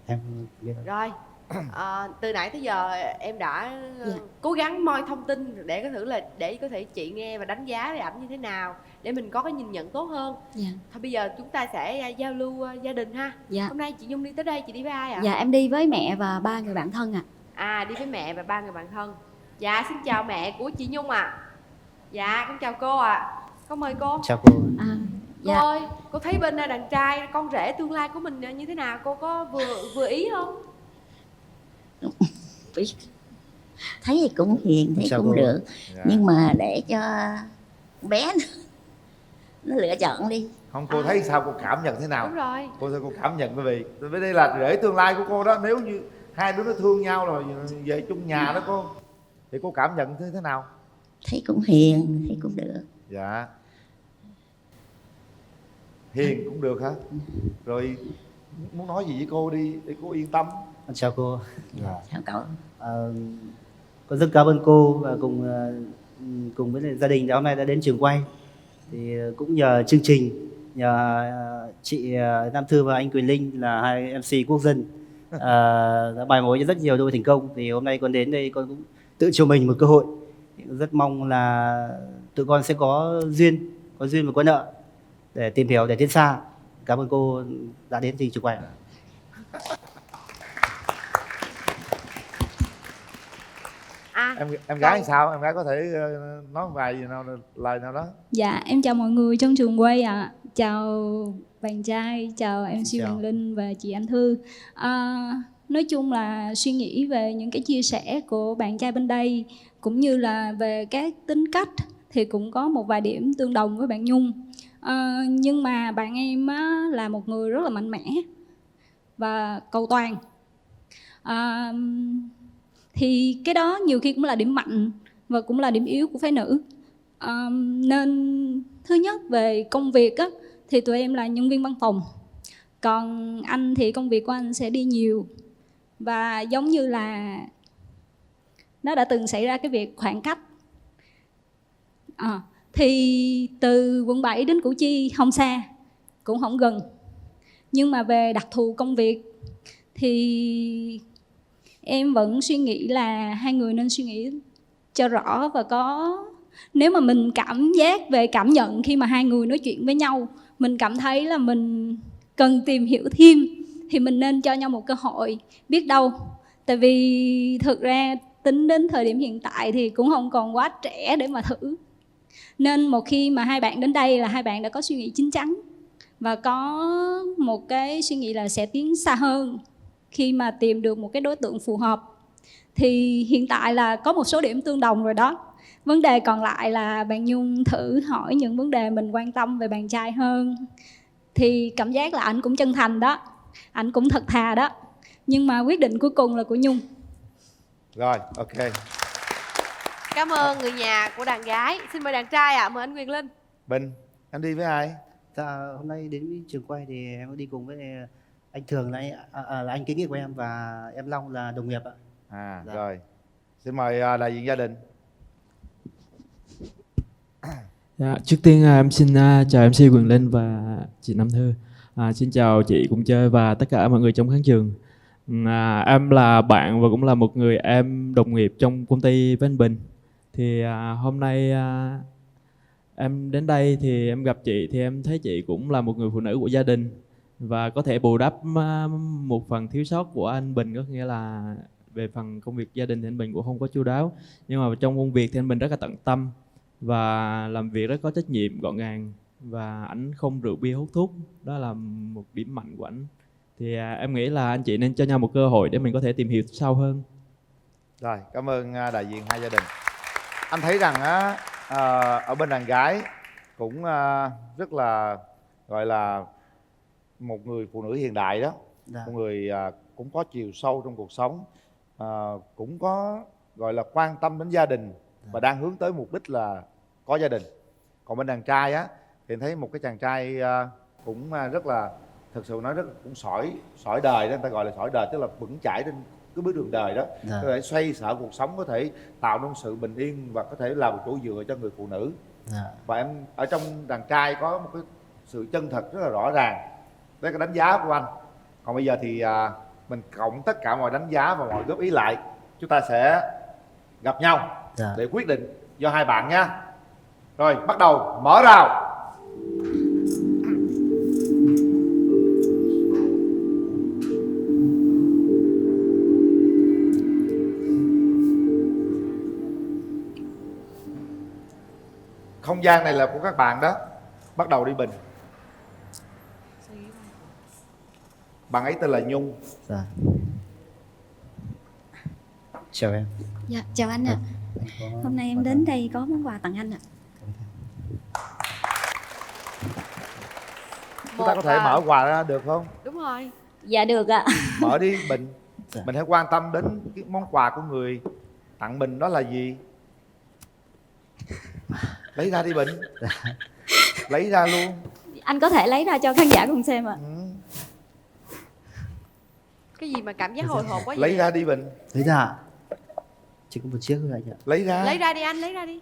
Em biết. Rồi. Từ nãy tới giờ em đã cố gắng moi thông tin để có thể chị nghe và đánh giá về ảnh như thế nào để mình có cái nhìn nhận tốt hơn. Dạ. Thôi bây giờ chúng ta sẽ giao lưu gia đình ha. Dạ. Hôm nay chị Nhung đi tới đây, chị đi với ai ạ? Dạ em đi với mẹ và 3 người bạn thân ạ. Đi với mẹ và 3 người bạn thân. Dạ xin chào mẹ của chị Nhung ạ. Dạ con chào cô ạ. Con mời cô. Chào cô. Cô ơi, cô thấy bên đàn trai con rể tương lai của mình như thế nào? Cô có vừa ý không? thấy thì cũng hiền, thấy Chào cũng cô. được. Dạ. Nhưng mà để cho bé nó lựa chọn đi. Không, cô thấy sao, cô cảm nhận thế nào? Đúng rồi. Cô thấy cô cảm nhận cái gì? Với đây là để tương lai của cô đó, nếu như hai đứa nó thương nhau rồi về chung nhà đó cô, thì cô cảm nhận thế nào? Thấy cũng hiền, thấy cũng được. Dạ. Hiền cũng được hả? Rồi muốn nói gì với cô đi để cô yên tâm. Chào cô. Dạ. Chào cậu. Con rất cảm ơn cô và cùng với gia đình hôm nay đã đến trường quay. Thì cũng nhờ chương trình, nhờ chị Nam Thư và anh Quyền Linh là hai MC quốc dân đã bài mối cho rất nhiều đôi thành công. Thì hôm nay con đến đây con cũng tự cho mình một cơ hội. Thì rất mong là tụi con sẽ có duyên và có nợ để tìm hiểu, để tiến xa. Cảm ơn cô đã đến trường quay. Em gái sao? Em gái có thể nói một vài lời nào đó? Dạ, em chào mọi người trong trường quay ạ. Chào bạn trai, chào MC Quyền Linh và chị Anh Thư. Nói chung là suy nghĩ về những cái chia sẻ của bạn trai bên đây cũng như là về các tính cách thì cũng có một vài điểm tương đồng với bạn Nhung. Nhưng mà bạn em á, là một người rất là mạnh mẽ và cầu toàn. Thì cái đó nhiều khi cũng là điểm mạnh và cũng là điểm yếu của phái nữ. Nên thứ nhất về công việc á, thì tụi em là nhân viên văn phòng. Còn anh thì công việc của anh sẽ đi nhiều. Và giống như là nó đã từng xảy ra cái việc khoảng cách. Thì từ quận 7 đến Củ Chi không xa, cũng không gần. Nhưng mà về đặc thù công việc thì em vẫn suy nghĩ là hai người nên suy nghĩ cho rõ và có, nếu mà mình cảm giác về cảm nhận khi mà hai người nói chuyện với nhau, mình cảm thấy là mình cần tìm hiểu thêm thì mình nên cho nhau một cơ hội, biết đâu. Tại vì thực ra tính đến thời điểm hiện tại thì cũng không còn quá trẻ để mà thử. Nên một khi mà hai bạn đến đây là hai bạn đã có suy nghĩ chín chắn và có một cái suy nghĩ là sẽ tiến xa hơn khi mà tìm được một cái đối tượng phù hợp. Thì hiện tại là có một số điểm tương đồng rồi đó. Vấn đề còn lại là bạn Nhung thử hỏi những vấn đề mình quan tâm về bạn trai hơn. Thì cảm giác là ảnh cũng chân thành đó, ảnh cũng thật thà đó. Nhưng mà quyết định cuối cùng là của Nhung. Rồi, ok. Cảm ơn người nhà của đàn gái. Xin mời đàn trai ạ, mời anh Quyền Linh. Bình, anh đi với ai? Dạ, hôm nay đến trường quay thì em có đi cùng với anh Thường là anh kính nghiệp của em và em Long là đồng nghiệp ạ. Dạ. Rồi. Xin mời đại diện gia đình. Dạ, trước tiên em xin chào MC Quyền Linh và chị Nam Thư. Xin chào chị cùng chơi và tất cả mọi người trong khán trường. Em là bạn và cũng là một người em đồng nghiệp trong công ty với anh Bình. Thì hôm nay em đến đây thì em gặp chị thì em thấy chị cũng là một người phụ nữ của gia đình và có thể bù đắp một phần thiếu sót của anh Bình, có nghĩa là về phần công việc gia đình thì anh Bình cũng không có chu đáo, nhưng mà trong công việc thì anh Bình rất là tận tâm và làm việc rất có trách nhiệm, gọn gàng và ảnh không rượu bia hút thuốc, đó là một điểm mạnh của ảnh. Thì em nghĩ là anh chị nên cho nhau một cơ hội để mình có thể tìm hiểu sâu hơn. Rồi, cảm ơn đại diện hai gia đình. Anh thấy rằng ở bên đàn gái cũng rất là gọi là một người phụ nữ hiện đại đó. Dạ. Một người cũng có chiều sâu trong cuộc sống, cũng có gọi là quan tâm đến gia đình và đang hướng tới mục đích là có gia đình. Còn bên đàn trai á thì thấy một cái chàng trai cũng rất là, thực sự nói rất là cũng sỏi đời đó, người ta gọi là sỏi đời, tức là vững chãi trên cái bước đường đời đó. Dạ. Có thể xoay sở cuộc sống, có thể tạo nên sự bình yên và có thể là một chỗ dựa cho người phụ nữ. Dạ. Và em ở trong đàn trai có một cái sự chân thật rất là rõ ràng, đấy cái đánh giá của anh. Còn bây giờ thì mình cộng tất cả mọi đánh giá và mọi góp ý lại, chúng ta sẽ gặp nhau để quyết định do hai bạn nha. Rồi bắt đầu mở rào. Không gian này là của các bạn đó. Bắt đầu đi Bình. Bạn ấy tên là Nhung. Dạ. Chào em. Dạ, chào anh ạ. Hôm nay em đến đây có món quà tặng anh ạ. Chúng ta có thể mở quà ra được không? Đúng rồi. Dạ được ạ. Mở đi Bình. Mình hãy quan tâm đến cái món quà của người tặng mình đó là gì. Lấy ra đi Bình. Lấy ra luôn. Anh có thể lấy ra cho khán giả cùng xem ạ. Cái gì mà cảm giác hồi hộp quá vậy? Lấy ra đi Bình. Lấy ra. Chỉ có một chiếc thôi anh ạ. Lấy ra. Lấy ra đi anh, lấy ra đi.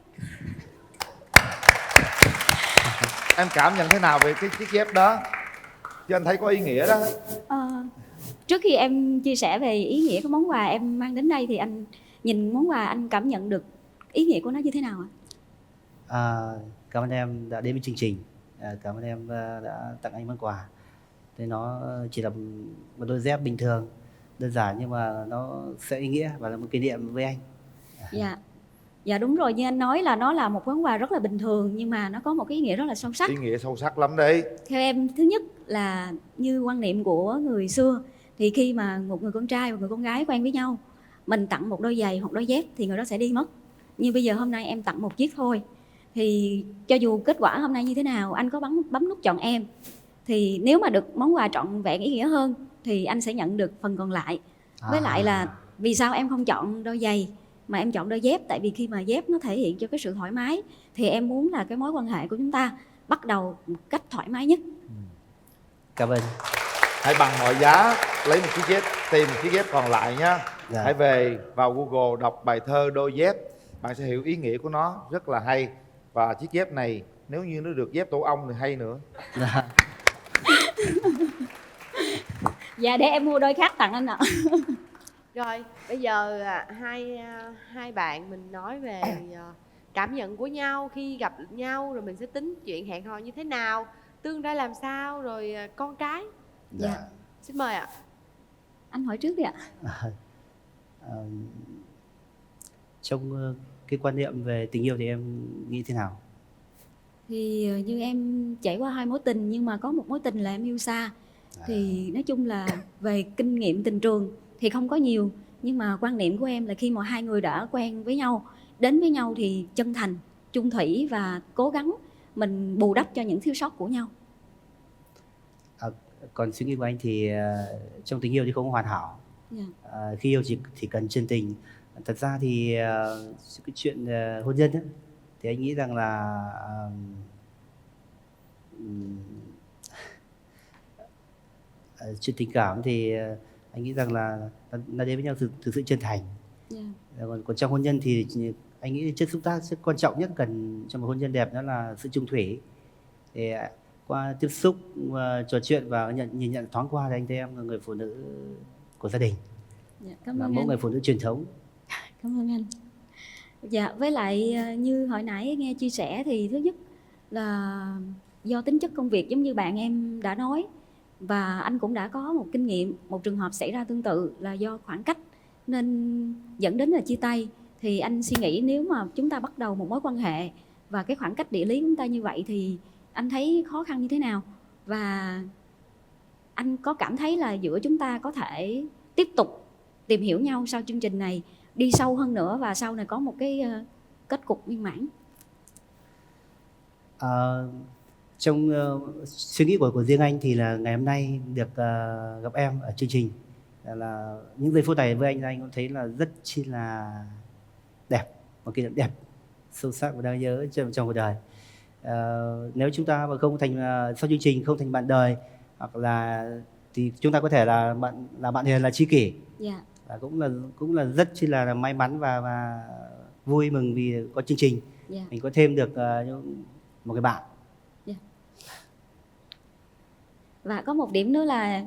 Em cảm nhận thế nào về cái chiếc dép đó? Chứ anh thấy có ý nghĩa đó. Trước khi em chia sẻ về ý nghĩa của món quà em mang đến đây thì anh nhìn món quà anh cảm nhận được ý nghĩa của nó như thế nào ạ? Cảm ơn em đã đến với chương trình. Cảm ơn em đã tặng anh món quà. Thế nó chỉ là một đôi dép bình thường, đơn giản nhưng mà nó sẽ ý nghĩa và là một kỷ niệm với anh. Dạ đúng rồi, như anh nói là nó là một món quà rất là bình thường nhưng mà nó có một cái ý nghĩa rất là sâu sắc. Ý nghĩa sâu sắc lắm đấy. Theo em, thứ nhất là như quan niệm của người xưa thì khi mà một người con trai và người con gái quen với nhau, mình tặng một đôi giày hoặc đôi dép thì người đó sẽ đi mất. Nhưng bây giờ hôm nay em tặng một chiếc thôi, thì cho dù kết quả hôm nay như thế nào, anh có bấm nút chọn em, thì nếu mà được món quà trọn vẹn ý nghĩa hơn thì anh sẽ nhận được phần còn lại. Với lại là vì sao em không chọn đôi giày mà em chọn đôi dép? Tại vì khi mà dép nó thể hiện cho cái sự thoải mái, thì em muốn là cái mối quan hệ của chúng ta bắt đầu một cách thoải mái nhất. Cảm ơn. Hãy bằng mọi giá lấy một chiếc dép, tìm một chiếc dép còn lại nhá. Hãy về vào Google đọc bài thơ đôi dép, bạn sẽ hiểu ý nghĩa của nó rất là hay. Và chiếc dép này nếu như nó được dép tổ ong thì hay nữa. Dạ để em mua đôi khác tặng anh ạ. Rồi bây giờ hai bạn mình nói về cảm nhận của nhau khi gặp nhau, rồi mình sẽ tính chuyện hẹn hò như thế nào, tương lai làm sao, rồi con cái. Xin mời ạ. Anh hỏi trước đi ạ. Trong cái quan niệm về tình yêu thì em nghĩ thế nào? Thì như em trải qua 2 mối tình nhưng mà có một mối tình là em yêu xa. Thì nói chung là về kinh nghiệm tình trường thì không có nhiều, nhưng mà quan niệm của em là khi mà hai người đã quen với nhau, đến với nhau thì chân thành, chung thủy và cố gắng mình bù đắp cho những thiếu sót của nhau. Còn suy nghĩ của anh thì trong tình yêu thì không có hoàn hảo. Khi yêu chỉ cần chân tình. Thật ra thì cái chuyện hôn nhân ấy, thì anh nghĩ rằng là chuyện tình cảm thì anh nghĩ rằng là nó đến với nhau từ sự chân thành. Còn trong hôn nhân thì anh nghĩ chất xúc tác rất quan trọng nhất cần trong một hôn nhân đẹp đó là sự chung thủy. Thì qua tiếp xúc trò chuyện và nhìn nhận thoáng qua thì anh thấy em là người phụ nữ của gia đình. Cảm là ơn mỗi anh. người phụ nữ truyền thống. Cảm ơn anh. Dạ, với lại như hồi nãy nghe chia sẻ thì thứ nhất là do tính chất công việc giống như bạn em đã nói, và anh cũng đã có một kinh nghiệm, một trường hợp xảy ra tương tự là do khoảng cách nên dẫn đến là chia tay. Thì anh suy nghĩ nếu mà chúng ta bắt đầu một mối quan hệ và cái khoảng cách địa lý của chúng ta như vậy thì anh thấy khó khăn như thế nào? Và anh có cảm thấy là giữa chúng ta có thể tiếp tục tìm hiểu nhau sau chương trình này, đi sâu hơn nữa và sau này có một cái kết cục viên mãn? Trong suy nghĩ của riêng anh thì là ngày hôm nay được gặp em ở chương trình là những giây phút này với anh cũng thấy là rất chi là đẹp, một kỷ niệm đẹp, sâu sắc và đáng nhớ trong cuộc đời. Nếu chúng ta mà không thành sau chương trình không thành bạn đời, hoặc là thì chúng ta có thể là bạn hiền, là tri kỷ. Cũng là rất chi là may mắn và vui mừng vì có chương trình. Mình có thêm được một cái bạn. Và có một điểm nữa là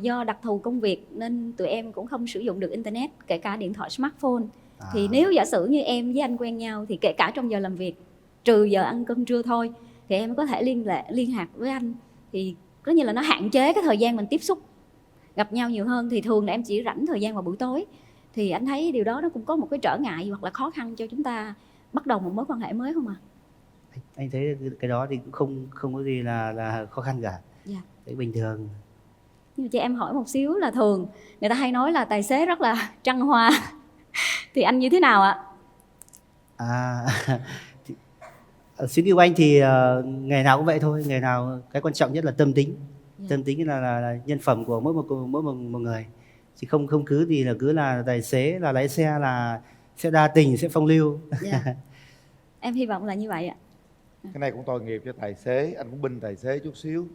do đặc thù công việc nên tụi em cũng không sử dụng được internet, kể cả điện thoại smartphone. Thì nếu giả sử như em với anh quen nhau thì kể cả trong giờ làm việc, trừ giờ ăn cơm trưa thôi, thì em có thể liên lạc với anh. Thì có như là nó hạn chế cái thời gian mình tiếp xúc gặp nhau nhiều hơn. Thì thường là em chỉ rảnh thời gian vào buổi tối. Thì anh thấy điều đó nó cũng có một cái trở ngại hoặc là khó khăn cho chúng ta bắt đầu một mối quan hệ mới không ạ? Anh thấy cái đó thì cũng không có gì là khó khăn cả. Thấy bình thường. Nhưng mà cho em hỏi một xíu là thường người ta hay nói là tài xế rất là trăng hoa Thì anh như thế nào ạ? Suy nghĩ của anh thì ngày nào cũng vậy thôi. Ngày nào cái quan trọng nhất là tâm tính. Tâm tính là nhân phẩm của mỗi một người. Chứ không cứ gì là cứ là tài xế, là lái xe là sẽ đa tình, sẽ phong lưu. Em hy vọng là như vậy ạ. Cái này cũng tội nghiệp cho tài xế, anh cũng binh tài xế chút xíu.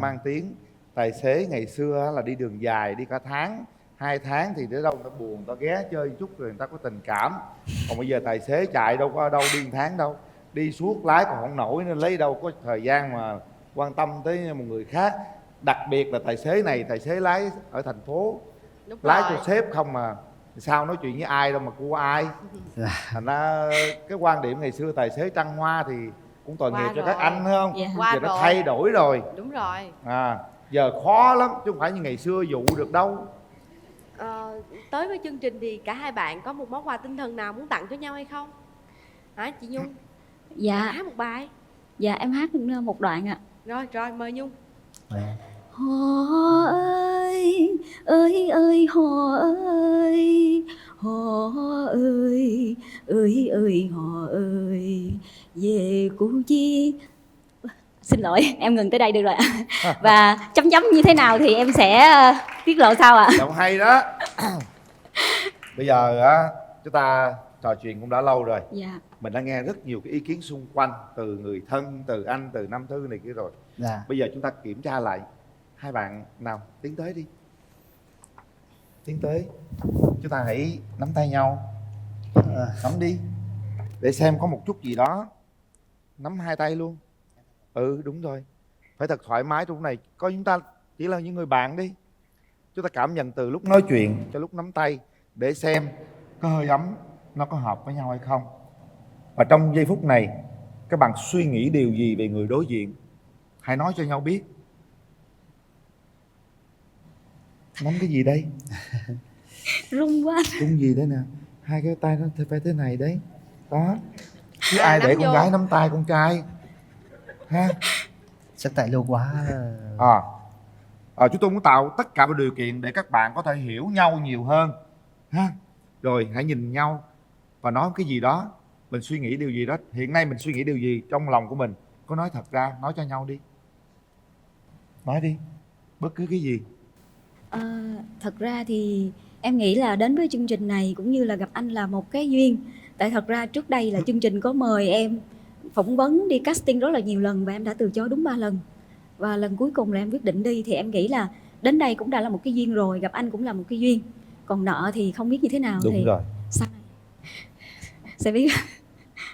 Mang tiếng tài xế ngày xưa là đi đường dài, đi cả tháng 2 tháng thì đến đâu người ta buồn, người ta ghé chơi chút rồi người ta có tình cảm. Còn bây giờ tài xế chạy đâu có ở đâu đi 1 tháng đâu, đi suốt lái còn không nổi nên lấy đâu có thời gian mà quan tâm tới một người khác. Đặc biệt là tài xế này, tài xế lái ở thành phố, lái cho sếp không mà sao nói chuyện với ai đâu mà cua ai. Thành ra cái quan điểm ngày xưa tài xế trăng hoa thì cũng tội nghiệp cho các anh, phải không? Giờ nó thay đổi rồi. Đúng rồi. Giờ khó lắm chứ không phải như ngày xưa dụ được đâu. Tới với chương trình thì cả hai bạn có một món quà tinh thần nào muốn tặng cho nhau hay không? Hả chị Nhung? Dạ. Hát một bài. Dạ em hát một đoạn ạ. Rồi mời Nhung. Họ ơi, ơi ơi họ ơi, họ ơi, ơi ơi họ ơi, về Củ Chi. Xin lỗi, em ngừng tới đây được rồi ạ. Và chấm như thế nào thì em sẽ tiết lộ sau ạ. Giọng hay đó. Bây giờ á, chúng ta trò chuyện cũng đã lâu rồi. Dạ. Mình đã nghe rất nhiều cái ý kiến xung quanh, từ người thân, từ anh, từ Nam Thư này kia rồi. Bây giờ chúng ta kiểm tra lại. Hai bạn nào tiến tới đi. Tiến tới. Chúng ta hãy nắm tay nhau. Nắm đi. Để xem có một chút gì đó. Nắm hai tay luôn. Đúng rồi. Phải thật thoải mái trong này. Coi chúng ta chỉ là những người bạn đi. Chúng ta cảm nhận từ lúc nói chuyện cho lúc nắm tay, để xem có hơi ấm nó có hợp với nhau hay không. Và trong giây phút này, các bạn suy nghĩ điều gì về người đối diện, hãy nói cho nhau biết. Nắm cái gì đây? Rung quá. Rung gì đấy nè. Hai cái tay nó phải thế này đấy. Đó. Chứ ai để con gái nắm tay con trai ha? Chắc tại lâu quá. Chúng tôi muốn tạo tất cả mọi điều kiện để các bạn có thể hiểu nhau nhiều hơn ha. Rồi hãy nhìn nhau và nói cái gì đó. Mình suy nghĩ điều gì đó. Hiện nay mình suy nghĩ điều gì trong lòng của mình, có nói thật ra, nói cho nhau đi. Nói đi. Bất cứ cái gì. Thật ra thì em nghĩ là đến với chương trình này cũng như là gặp anh là một cái duyên. Tại thật ra trước đây là chương trình có mời em phỏng vấn đi casting rất là nhiều lần và em đã từ chối đúng 3 lần. Và lần cuối cùng là em quyết định đi, thì em nghĩ là đến đây cũng đã là một cái duyên rồi, gặp anh cũng là một cái duyên. Còn nợ thì không biết như thế nào. Đúng thì rồi. Sau này sẽ biết.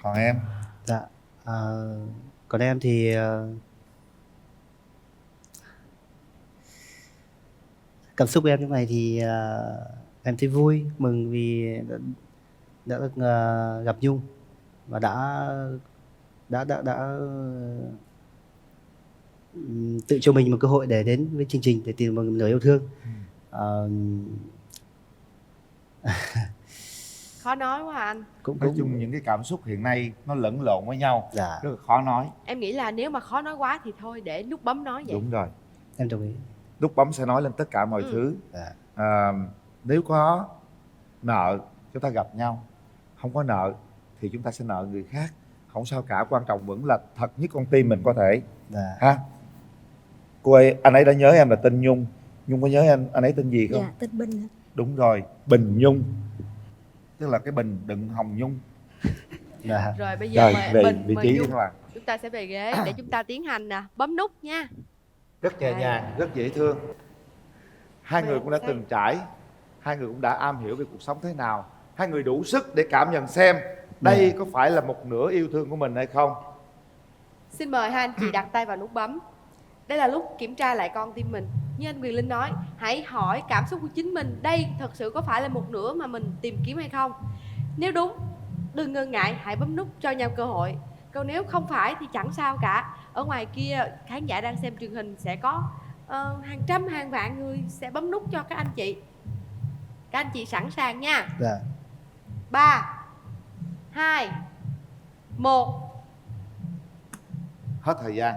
Còn em? Dạ. Còn em thì cảm xúc của em như này thì em thấy vui, mừng vì đã được gặp Nhung và đã tự cho mình một cơ hội để đến với chương trình để tìm một nửa yêu thương. Khó nói quá anh. Nói chung những cái cảm xúc hiện nay nó lẫn lộn với nhau. Rất là khó nói. Em nghĩ là nếu mà khó nói quá thì thôi để nút bấm nói vậy. Đúng rồi. Em đồng ý. Nút bấm sẽ nói lên tất cả mọi thứ. Nếu có nợ chúng ta gặp nhau, không có nợ thì chúng ta sẽ nợ người khác. Không sao cả, quan trọng vẫn là thật nhất con tim mình có thể. Ha. Cô ấy, anh ấy đã nhớ em là tên Nhung. Nhung có nhớ anh ấy tên gì không? Dạ, tên Bình. Đúng rồi, Bình Nhung. Tức là cái bình đựng hồng nhung. Rồi bây giờ về Bình vị trí các bạn. Chúng ta sẽ về ghế để chúng ta tiến hành bấm nút nha. Rất nhẹ nhàng, rất dễ thương. Hai người cũng đã từng trải, hai người cũng đã am hiểu về cuộc sống thế nào. Hai người đủ sức để cảm nhận xem đây có phải là một nửa yêu thương của mình hay không. Xin mời hai anh chị đặt tay vào nút bấm. Đây là lúc kiểm tra lại con tim mình. Như anh Quyền Linh nói, hãy hỏi cảm xúc của chính mình, đây thật sự có phải là một nửa mà mình tìm kiếm hay không. Nếu đúng, đừng ngần ngại, hãy bấm nút cho nhau cơ hội. Còn nếu không phải thì chẳng sao cả. Ở ngoài kia khán giả đang xem truyền hình sẽ có hàng trăm hàng vạn người sẽ bấm nút cho các anh chị. Các anh chị sẵn sàng nha. 3 2 1. Hết thời gian.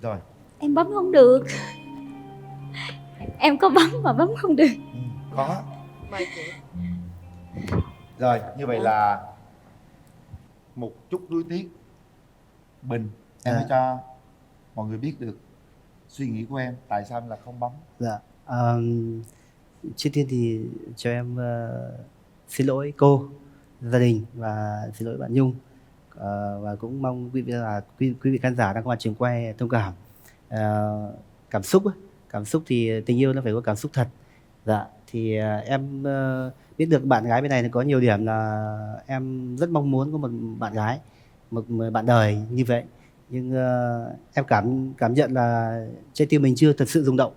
Rồi. Em bấm không được. Em có bấm mà bấm không được. Có. Mời chị. Rồi, như vậy là một chút nuối tiếc. Bình, em hãy cho mọi người biết được suy nghĩ của em, tại sao em là không bấm. Dạ. Trước tiên thì cho em xin lỗi cô, gia đình và xin lỗi bạn Nhung. Và cũng mong quý vị khán giả đang có mặt trường quay thông cảm. Cảm xúc thì tình yêu nó phải có cảm xúc thật. Dạ, thì em biết được bạn gái bên này có nhiều điểm là em rất mong muốn có một bạn gái, một bạn đời như vậy. Nhưng em cảm nhận là trái tim mình chưa thật sự rung động.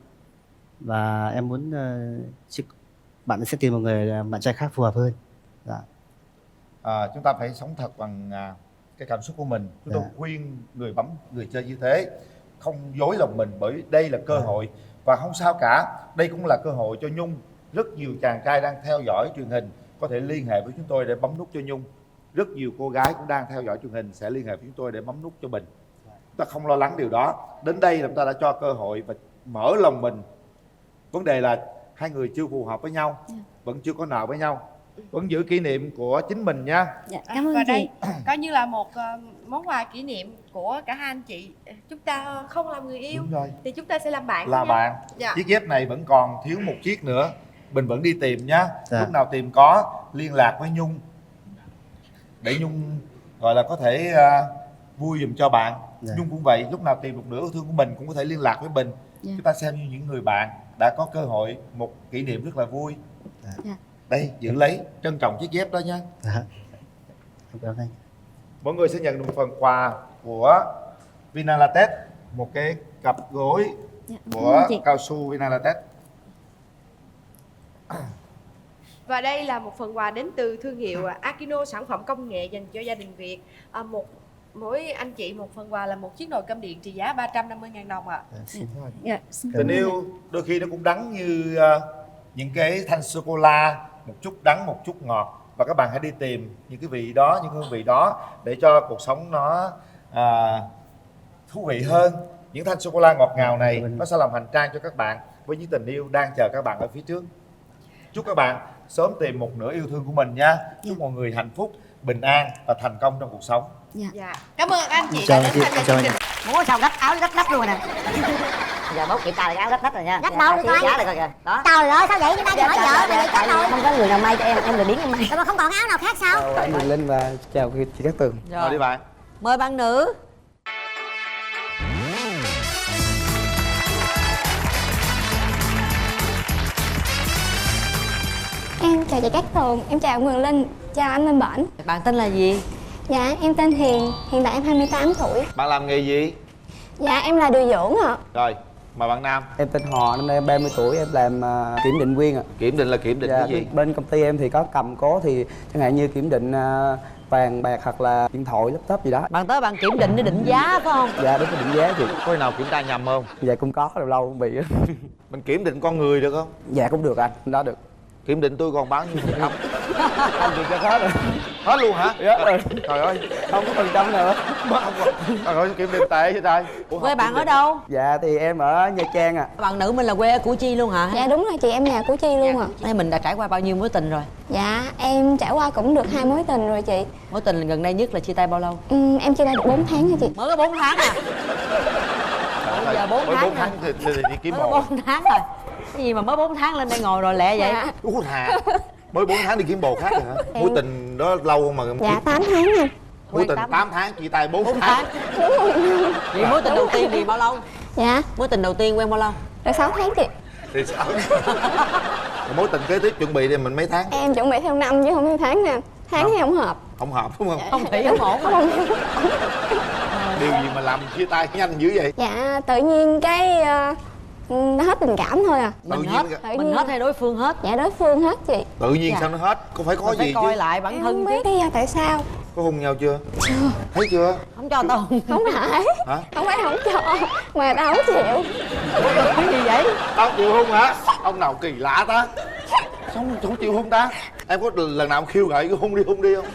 Và em muốn bạn sẽ tìm một người bạn trai khác phù hợp hơn. Dạ. Chúng ta phải sống thật bằng cái cảm xúc của mình. Chúng tôi khuyên người bấm, người chơi như thế không dối lòng mình, bởi đây là cơ hội. Và không sao cả, đây cũng là cơ hội cho Nhung. Rất nhiều chàng trai đang theo dõi truyền hình có thể liên hệ với chúng tôi để bấm nút cho Nhung. Rất nhiều cô gái cũng đang theo dõi truyền hình sẽ liên hệ với chúng tôi để bấm nút cho Bình. Chúng ta không lo lắng điều đó. Đến đây là chúng ta đã cho cơ hội và mở lòng mình. Vấn đề là hai người chưa phù hợp với nhau, vẫn chưa có nợ với nhau, vẫn giữ kỷ niệm của chính mình nha. Dạ, cảm ơn và chị. đây coi như là một món quà kỷ niệm của cả hai anh chị. Chúng ta không làm người yêu. Đúng rồi. Thì chúng ta sẽ làm bạn. Là bạn. Dạ. Chiếc dép này vẫn còn thiếu một chiếc nữa. Bình vẫn đi tìm nhá. Dạ. Lúc nào tìm có liên lạc với Nhung để Nhung gọi là có thể vui giùm cho bạn. Dạ. Nhung cũng vậy, lúc nào tìm một nửa yêu thương của mình cũng có thể liên lạc với Bình. Dạ. Chúng ta xem như những người bạn đã có cơ hội một kỷ niệm rất là vui. Dạ. Đây, giữ lấy, trân trọng chiếc dép đó nha. Dạ. Cảm ơn anh. Mọi người sẽ nhận được một phần quà của Vinalatex, một cái cặp gối của cao su Vinalatex. Và đây là một phần quà đến từ thương hiệu Akino, sản phẩm công nghệ dành cho gia đình Việt. Mỗi anh chị một phần quà là một chiếc nồi cơm điện trị giá 350.000 đồng ạ. Tình yêu đôi khi nó cũng đắng như những cái thanh sô cô la, một chút đắng một chút ngọt. Và các bạn hãy đi tìm những cái vị đó, những hương vị đó để cho cuộc sống nó thú vị hơn. Những thanh sô cô la ngọt ngào này nó sẽ làm hành trang cho các bạn với những tình yêu đang chờ các bạn ở phía trước. Chúc các bạn sớm tìm một nửa yêu thương của mình nha. Chúc mọi người hạnh phúc, bình an và thành công trong cuộc sống. Dạ. Cảm ơn anh chị đã đến tham gia chương trình. Muốn sao gấp áo gấp nắp luôn nè. Giờ bố kiểm tra là áo gấp nắp rồi nha. Gấp đâu đi coi. Giá rồi kìa. Đó. Trời ơi, sao vậy? Chúng ta chỉ hỏi vợ mà vậy chết rồi. Không có người nào may cho em lười biếng em may. Mà không còn áo nào khác sao? Anh Quyền Linh và chào chị Cát Tường. Rồi đi bạn. Mời bạn nữ. Em chào chị Cát Tường, em chào Quyền Linh, chào anh Minh Bển. Bạn tên là gì? Dạ, em tên Hiền, hiện tại em 28 tuổi. Bạn làm nghề gì? Dạ, em là điều dưỡng ạ. Rồi, mời bạn nam. Em tên Hòa, năm nay em 30 tuổi, em làm kiểm định viên ạ. Kiểm định là kiểm định cái gì? Bên công ty em thì có cầm cố thì chẳng hạn như kiểm định vàng bạc hoặc là điện thoại, laptop gì đó. Bạn tới bạn kiểm định để định giá phải không? Dạ đúng, định giá chị. Có khi nào kiểm tra nhầm không? Dạ cũng có, lâu lâu cũng bị. Mình kiểm định con người được không? Dạ cũng được anh, đó được. Kiểm định tôi còn bao nhiêu phần trăm? Anh kiểm tra hết rồi. Hết luôn hả? Dạ rồi. Trời ơi, không có phần trăm nữa. Trời ơi, kiểm định tệ vậy trời. Quê bạn ở đâu? Dạ thì em ở Nha Trang ạ. Bạn nữ mình là quê ở Củ Chi luôn hả? Dạ đúng rồi chị, em nhà Củ Chi luôn ạ. Đây mình đã trải qua bao nhiêu mối tình rồi? Dạ, em trải qua cũng được 2 mối tình rồi chị. Mối tình gần đây nhất là chia tay bao lâu? Em chia tay được 4 tháng rồi chị. Mới có 4 tháng à? Bây giờ 4 tháng, 4 tháng thì kiếm mới có bồ. 4 tháng rồi. Cái gì mà mới 4 tháng lên đây ngồi rồi lẹ vậy? Út hà. Mới 4 tháng đi kiếm bồ khác rồi hả? Mối tình đó lâu không mà? Dạ 8 tháng rồi. Mối tình 8 tháng, chia tay 4 tháng. Vậy mối tình đầu tiên thì bao lâu? Dạ. Mối tình đầu tiên quen bao lâu? Được 6 tháng chị. Thì sao? Mối tình kế tiếp chuẩn bị thì mình mấy tháng? Em chuẩn bị theo năm chứ không theo tháng nè. Tháng thì không hợp. Không hợp đúng không? Không thủy không ổn. Điều gì mà làm chia tay nhanh dữ vậy? Dạ tự nhiên cái nó hết tình cảm thôi à. Mình hết, mình hết hay đối phương hết? Dạ đối phương hết chị. Tự nhiên sao nó hết? Có phải có mình gì phải coi chứ? lại bản Em thân không chứ. biết lý do tại sao. Có hôn nhau chưa? Chưa. Thấy chưa? Không cho tao hôn. Không phải. Hả? Không phải không cho, mà tao không chịu. Cái gì vậy? Tao chịu hôn hả? Ông nào kỳ lạ ta? Sao không chịu hôn ta? Em có lần nào khiêu gợi cái hôn đi không?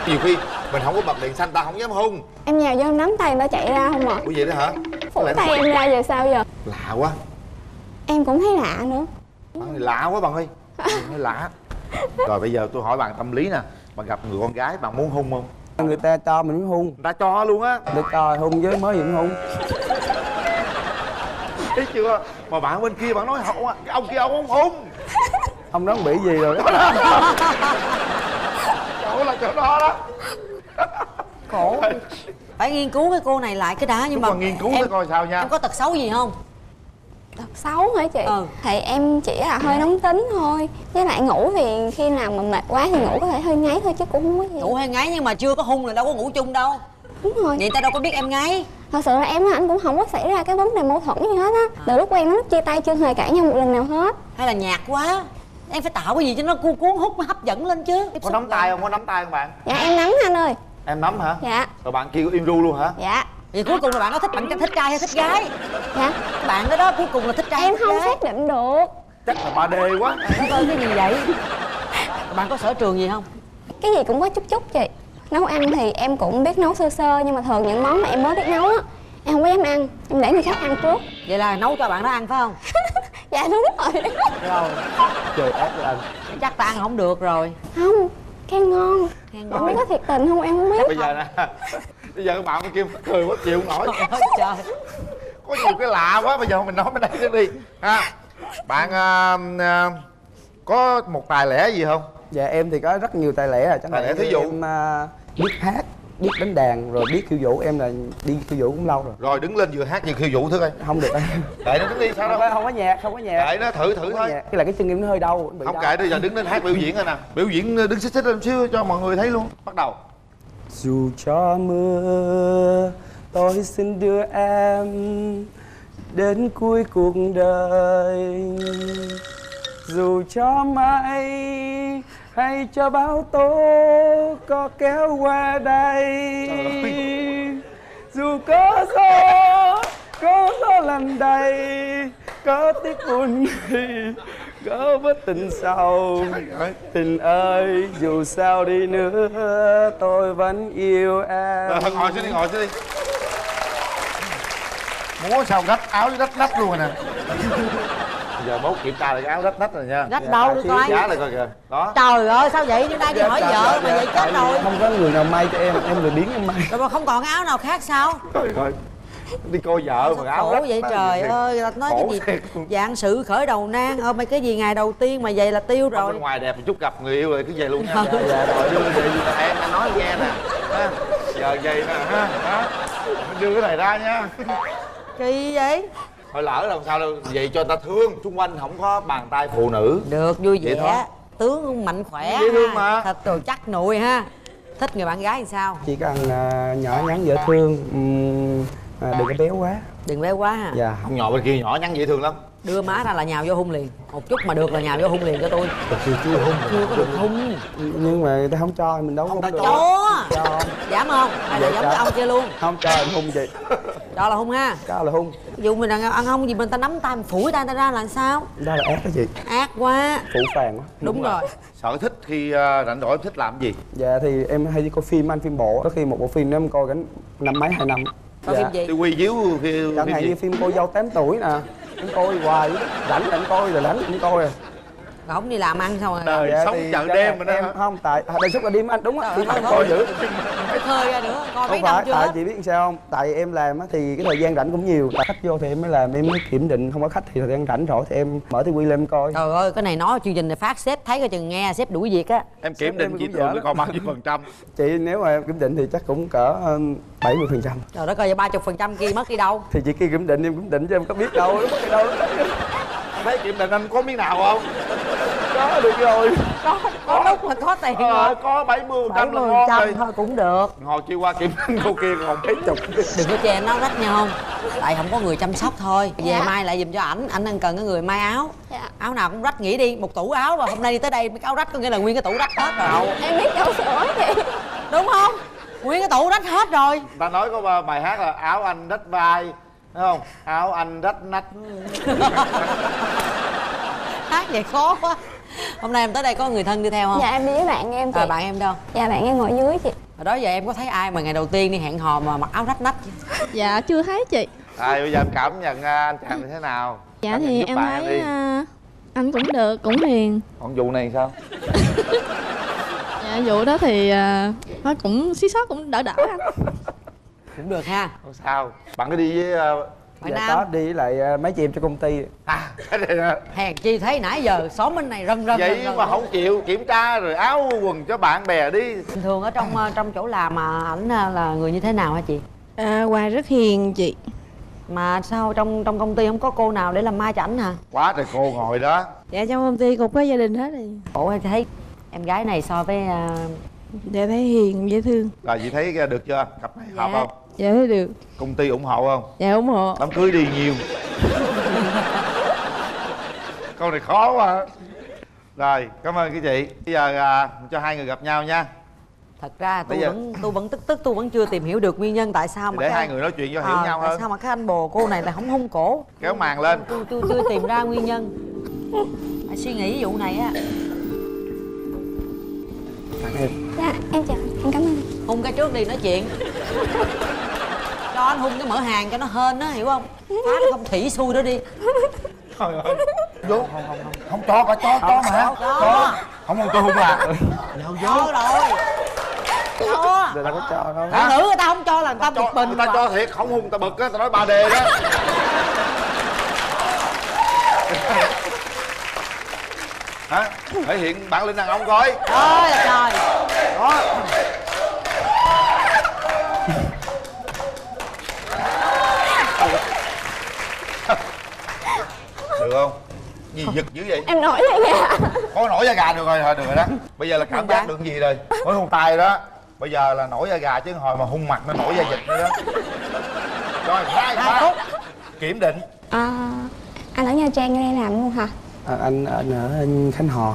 Nhiều khi mình không có bật đèn xanh ta không dám hôn. Em nhào vô nắm tay nó chạy ra không ạ? Ủa vậy đó hả? Phủ tay em ra giờ sao giờ? Lạ quá. Em cũng thấy lạ nữa. Bạn này lạ quá bạn ơi. Bạn hơi lạ. Rồi bây giờ tôi hỏi bạn tâm lý nè. Bạn gặp người con gái bạn muốn hung không? Người ta cho mình mới hung. Người ta cho luôn á. Người ta cho hung với mới hiện hung. Thấy chưa? Mà bạn bên kia bạn nói cái ông kia ông không hung. Ông đó bị gì rồi đó. Chỗ là chỗ đó đó. Khổ. Phải nghiên cứu cái cô này lại cái đã. Nhưng mà nghiên cứu cái coi sao nha. Em có tật xấu gì không? Tật xấu hả chị? Thì em chỉ là hơi nóng tính thôi. Với lại ngủ thì khi nào mà mệt quá thì ngủ có thể hơi ngáy thôi chứ cũng không có gì. Ngủ hơi ngáy nhưng mà chưa có hung là đâu có ngủ chung đâu. Đúng rồi. Vậy ta đâu có biết em ngáy. Thật sự là em với anh cũng không có xảy ra cái vấn đề mâu thuẫn gì hết á. Từ lúc quen đến lúc chia tay chưa hề cãi nhau một lần nào hết. Hay là nhạt quá. Em phải tạo cái gì cho nó cuốn hút, nó hấp dẫn lên chứ. Có nắm tay không? Có nắm tay không bạn? Dạ em nắm anh ơi. Em nắm hả? Dạ. Rồi bạn kêu im ru luôn hả? Dạ. Vậy cuối cùng là bạn có thích trai hay thích gái? Dạ. Bạn đó cuối cùng là thích trai em hay thích không gái? xác định được. Chắc là 3D quá. Nó ơi cái gì vậy? Bạn có sở trường gì không? Cái gì cũng có chút chút chị. Nấu ăn thì em cũng biết nấu sơ sơ. Nhưng mà thường những món mà em mới biết nấu á, em không có dám ăn. Em để người khác ăn trước. Vậy là nấu cho bạn đó ăn phải không? Dạ đúng rồi. Rồi. Trời ác với anh. Chắc ta ăn không được rồi. Không, khen ngon. Không biết có thiệt tình không em không biết. Bây giờ nè. Bây giờ các bạn bên kia cười quá chịu không nổi. Trời. Có nhiều cái lạ quá. Bây giờ mình nói bên đây trước đi ha. Bạn có một tài lẻ gì không? Dạ em thì có rất nhiều tài lẻ à. Tài lẻ thí dụ. Em biết hát, biết đánh đàn, rồi biết khiêu vũ. Em là đi khiêu vũ cũng lâu rồi. Rồi đứng lên vừa hát vừa khiêu vũ thử coi. Không được anh. Kệ nó đứng đi sao đâu. Không có nhạc, không có nhạc. Kệ nó thử thôi. Cái là cái chân em nó hơi đau. Không kệ, bây giờ đứng lên hát biểu diễn rồi nè. Biểu diễn đứng xích lên xíu cho mọi người thấy luôn. Bắt đầu. Dù cho mưa tôi xin đưa em đến cuối cuộc đời. Dù cho mãi hay cho bão tố có kéo qua đây. Dù có gió lạnh đầy, có tiếc buồn thì có vết tình sâu. Tình ơi, dù sao đi nữa tôi vẫn yêu em. Rồi ngồi xuống đi. Múa sao rách áo với rách luôn rồi nè. Giờ bố kiểm tra lại cái áo rách rồi nha. Rách đâu đi coi. Giá này coi kìa. Đó. Trời ơi sao vậy? Đi đây đi hỏi vợ mà vậy chết rồi. Không có người nào may cho em lười biếng em may. Rồi mà không còn áo nào khác sao? Trời ơi. Đi coi vợ mà áo khổ vậy trời ơi, ta nói cái gì dạng sự khởi đầu nan, mấy cái gì ngày đầu tiên mà vậy là tiêu rồi. Bên ngoài đẹp một chút gặp người yêu rồi cứ về luôn nha. Dạ rồi đưa về em nói nghe nè. Giờ vậy nè ha. Đưa cái này ra nha. Kỳ vậy? Thôi lỡ làm sao đâu, vậy cho người ta thương. Xung quanh không có bàn tay phụ nữ. Được, vui vẻ, tướng mạnh khỏe, dễ thương mà. thịt đồ chắc nụi ha. Thích người bạn gái làm sao? Chỉ cần nhỏ nhắn dễ thương, đừng có béo quá. Đừng béo quá ha. Dạ. Ông nhỏ bên kia nhỏ nhắn dễ thương lắm. Đưa má ra là nhào vô hung liền. Một chút mà được là nhào vô hung liền cho tôi. Chưa hung. Chưa có được hung. Nhưng mà người ta không cho mình đâu. Không ta cho. Dám không? Hay là giống cái ông kia luôn? Không cho em hung chị. Cho là hung ha. Cho là hung. Ví dụ mình ăn hung gì mình ta nắm tay mình phủi tay ta ra là sao? Đó là ác đó chị. Ác quá. Phụ phàng quá. Đúng rồi. Sở thích khi rảnh rỗi em thích làm gì? Dạ thì em hay đi coi phim, anh phim bộ. Có khi một bộ phim đó em coi cả năm mấy 2 năm. Coi phim gì? Đi quy chiếu khi chẳng hạn như phim Cô dâu 8 tuổi nè. Em coi hoài, rảnh anh coi rồi rảnh cũng coi rồi. Không đi làm ăn xong rồi. Đời sống chợ đêm mà em không tại đời sống là đêm anh đúng á. Đêm anh thôi. coi dữ. Phải khơi ra nữa, coi mấy không năm phải chưa tại hết. chị biết sao không? Tại em làm á thì cái thời gian rảnh cũng nhiều. Khách vô thì em mới làm, em mới kiểm định. Không có khách thì thời gian rảnh rồi thì em mở tivi lên em coi. Trời ơi, cái này nói chương trình này phát sếp thấy coi chừng nghe sếp đuổi việc á. Em kiểm định chị thường còn bao nhiêu %? Chị nếu mà em kiểm định thì chắc cũng cỡ 70%. Trời đất ơi, 30% kia mất đi đâu? Thì chị kia kiểm định em kiểm định chứ em có biết đâu, nó mất đi đâu. Thấy kiểm định anh có miếng nào không? Có được rồi. Có lúc mà có tiền rồi. Có 70% là ngon rồi. Thôi cũng được. Hồi chiều qua kiểm định cô kia còn mấy chục. Đừng có che nó rách nhau không? Tại không có người chăm sóc thôi. Về mai lại giùm cho ảnh đang cần cái người may áo. Áo nào cũng rách, nghĩ đi, một tủ áo và hôm nay đi tới đây mấy cái áo rách có nghĩa là nguyên cái tủ rách hết rồi. Em biết đâu sửa chị. Đúng không? Nguyên cái tủ rách hết rồi. Ta nói có bài hát là áo anh rách vai, đúng không? Áo anh rách nách. Hát vậy khó quá. Hôm nay em tới đây có người thân đi theo không? Dạ em đi với bạn em chị. Bạn em đâu? Dạ bạn em ngồi dưới chị. Hồi đó giờ em có thấy ai mà ngày đầu tiên đi hẹn hò mà mặc áo rách nách? Dạ chưa thấy chị. Bây giờ em cảm nhận anh chàng như thế nào? Dạ Bạn thì giúp em bạn thấy đi. anh cũng được, cũng hiền. Còn vụ này sao? Dạ vụ đó thì nó cũng xí xót, cũng đỡ đỡ anh. Cũng được ha. Không sao. Bạn có đi với Bạn Dạ Nam. có đi với lại mấy chị em cho công ty. cái này nè. Hèn chi thấy nãy giờ xóm bên này rần rần Vậy rần rần. mà không chịu kiểm tra rồi áo quần cho bạn bè đi. Bình thường ở trong chỗ làm mà ảnh là người như thế nào hả chị? Hoài rất hiền chị. Mà sao trong công ty không có cô nào để làm mai cho ảnh hả? Quá trời cô ngồi đó. Dạ trong công ty cũng có gia đình hết rồi. Ủa em thấy em gái này so với Dạ thấy hiền, dễ thương. Rồi chị thấy được chưa? Cặp này hợp không? Dạ thấy được. Công ty ủng hộ không? Dạ ủng hộ. Đám cưới đi nhiều. Câu này khó quá. Rồi, cảm ơn cái chị. Bây giờ cho hai người gặp nhau nha. Thật ra Bây giờ- tôi vẫn tức tôi vẫn chưa tìm hiểu được nguyên nhân tại sao mà Để cái hai người nói chuyện cho hiểu nhau tại hơn. sao mà cái anh bồ cô này lại không hung cổ. Kéo màn lên. Tôi chưa tìm ra nguyên nhân. Phải suy nghĩ vụ này á. Dạ em chào, em cảm ơn. Hung cái trước đi nói chuyện. Cho anh hung cái mở hàng cho nó hên á, hiểu không? Phá cái không thủy xui đó đi. Trời ơi. Vô. Không cho mà. Cho. Không tôi hung à. Cho rồi. Cho. Người ta có cho không? Phụ nữ người ta không cho là người ta bực mình. Người ta cho thiệt, không hung ta bực á, ta nói 3D đó. Hả? Thể hiện bản lĩnh đàn ông coi. Trời là trời. Đó. Được không? Gì giật dữ vậy? Em nổi da gà. Có nổi da gà được rồi, thôi được rồi đó. Bây giờ là cảm giác được gì rồi? Mới hôn tay đó. Bây giờ là nổi da gà chứ hồi mà hung mặt nó nổi da vịt nữa đó. Rồi, 2 3 kiểm định. Anh ở Nha Trang đây làm luôn hả? Anh ở Khánh Hòa.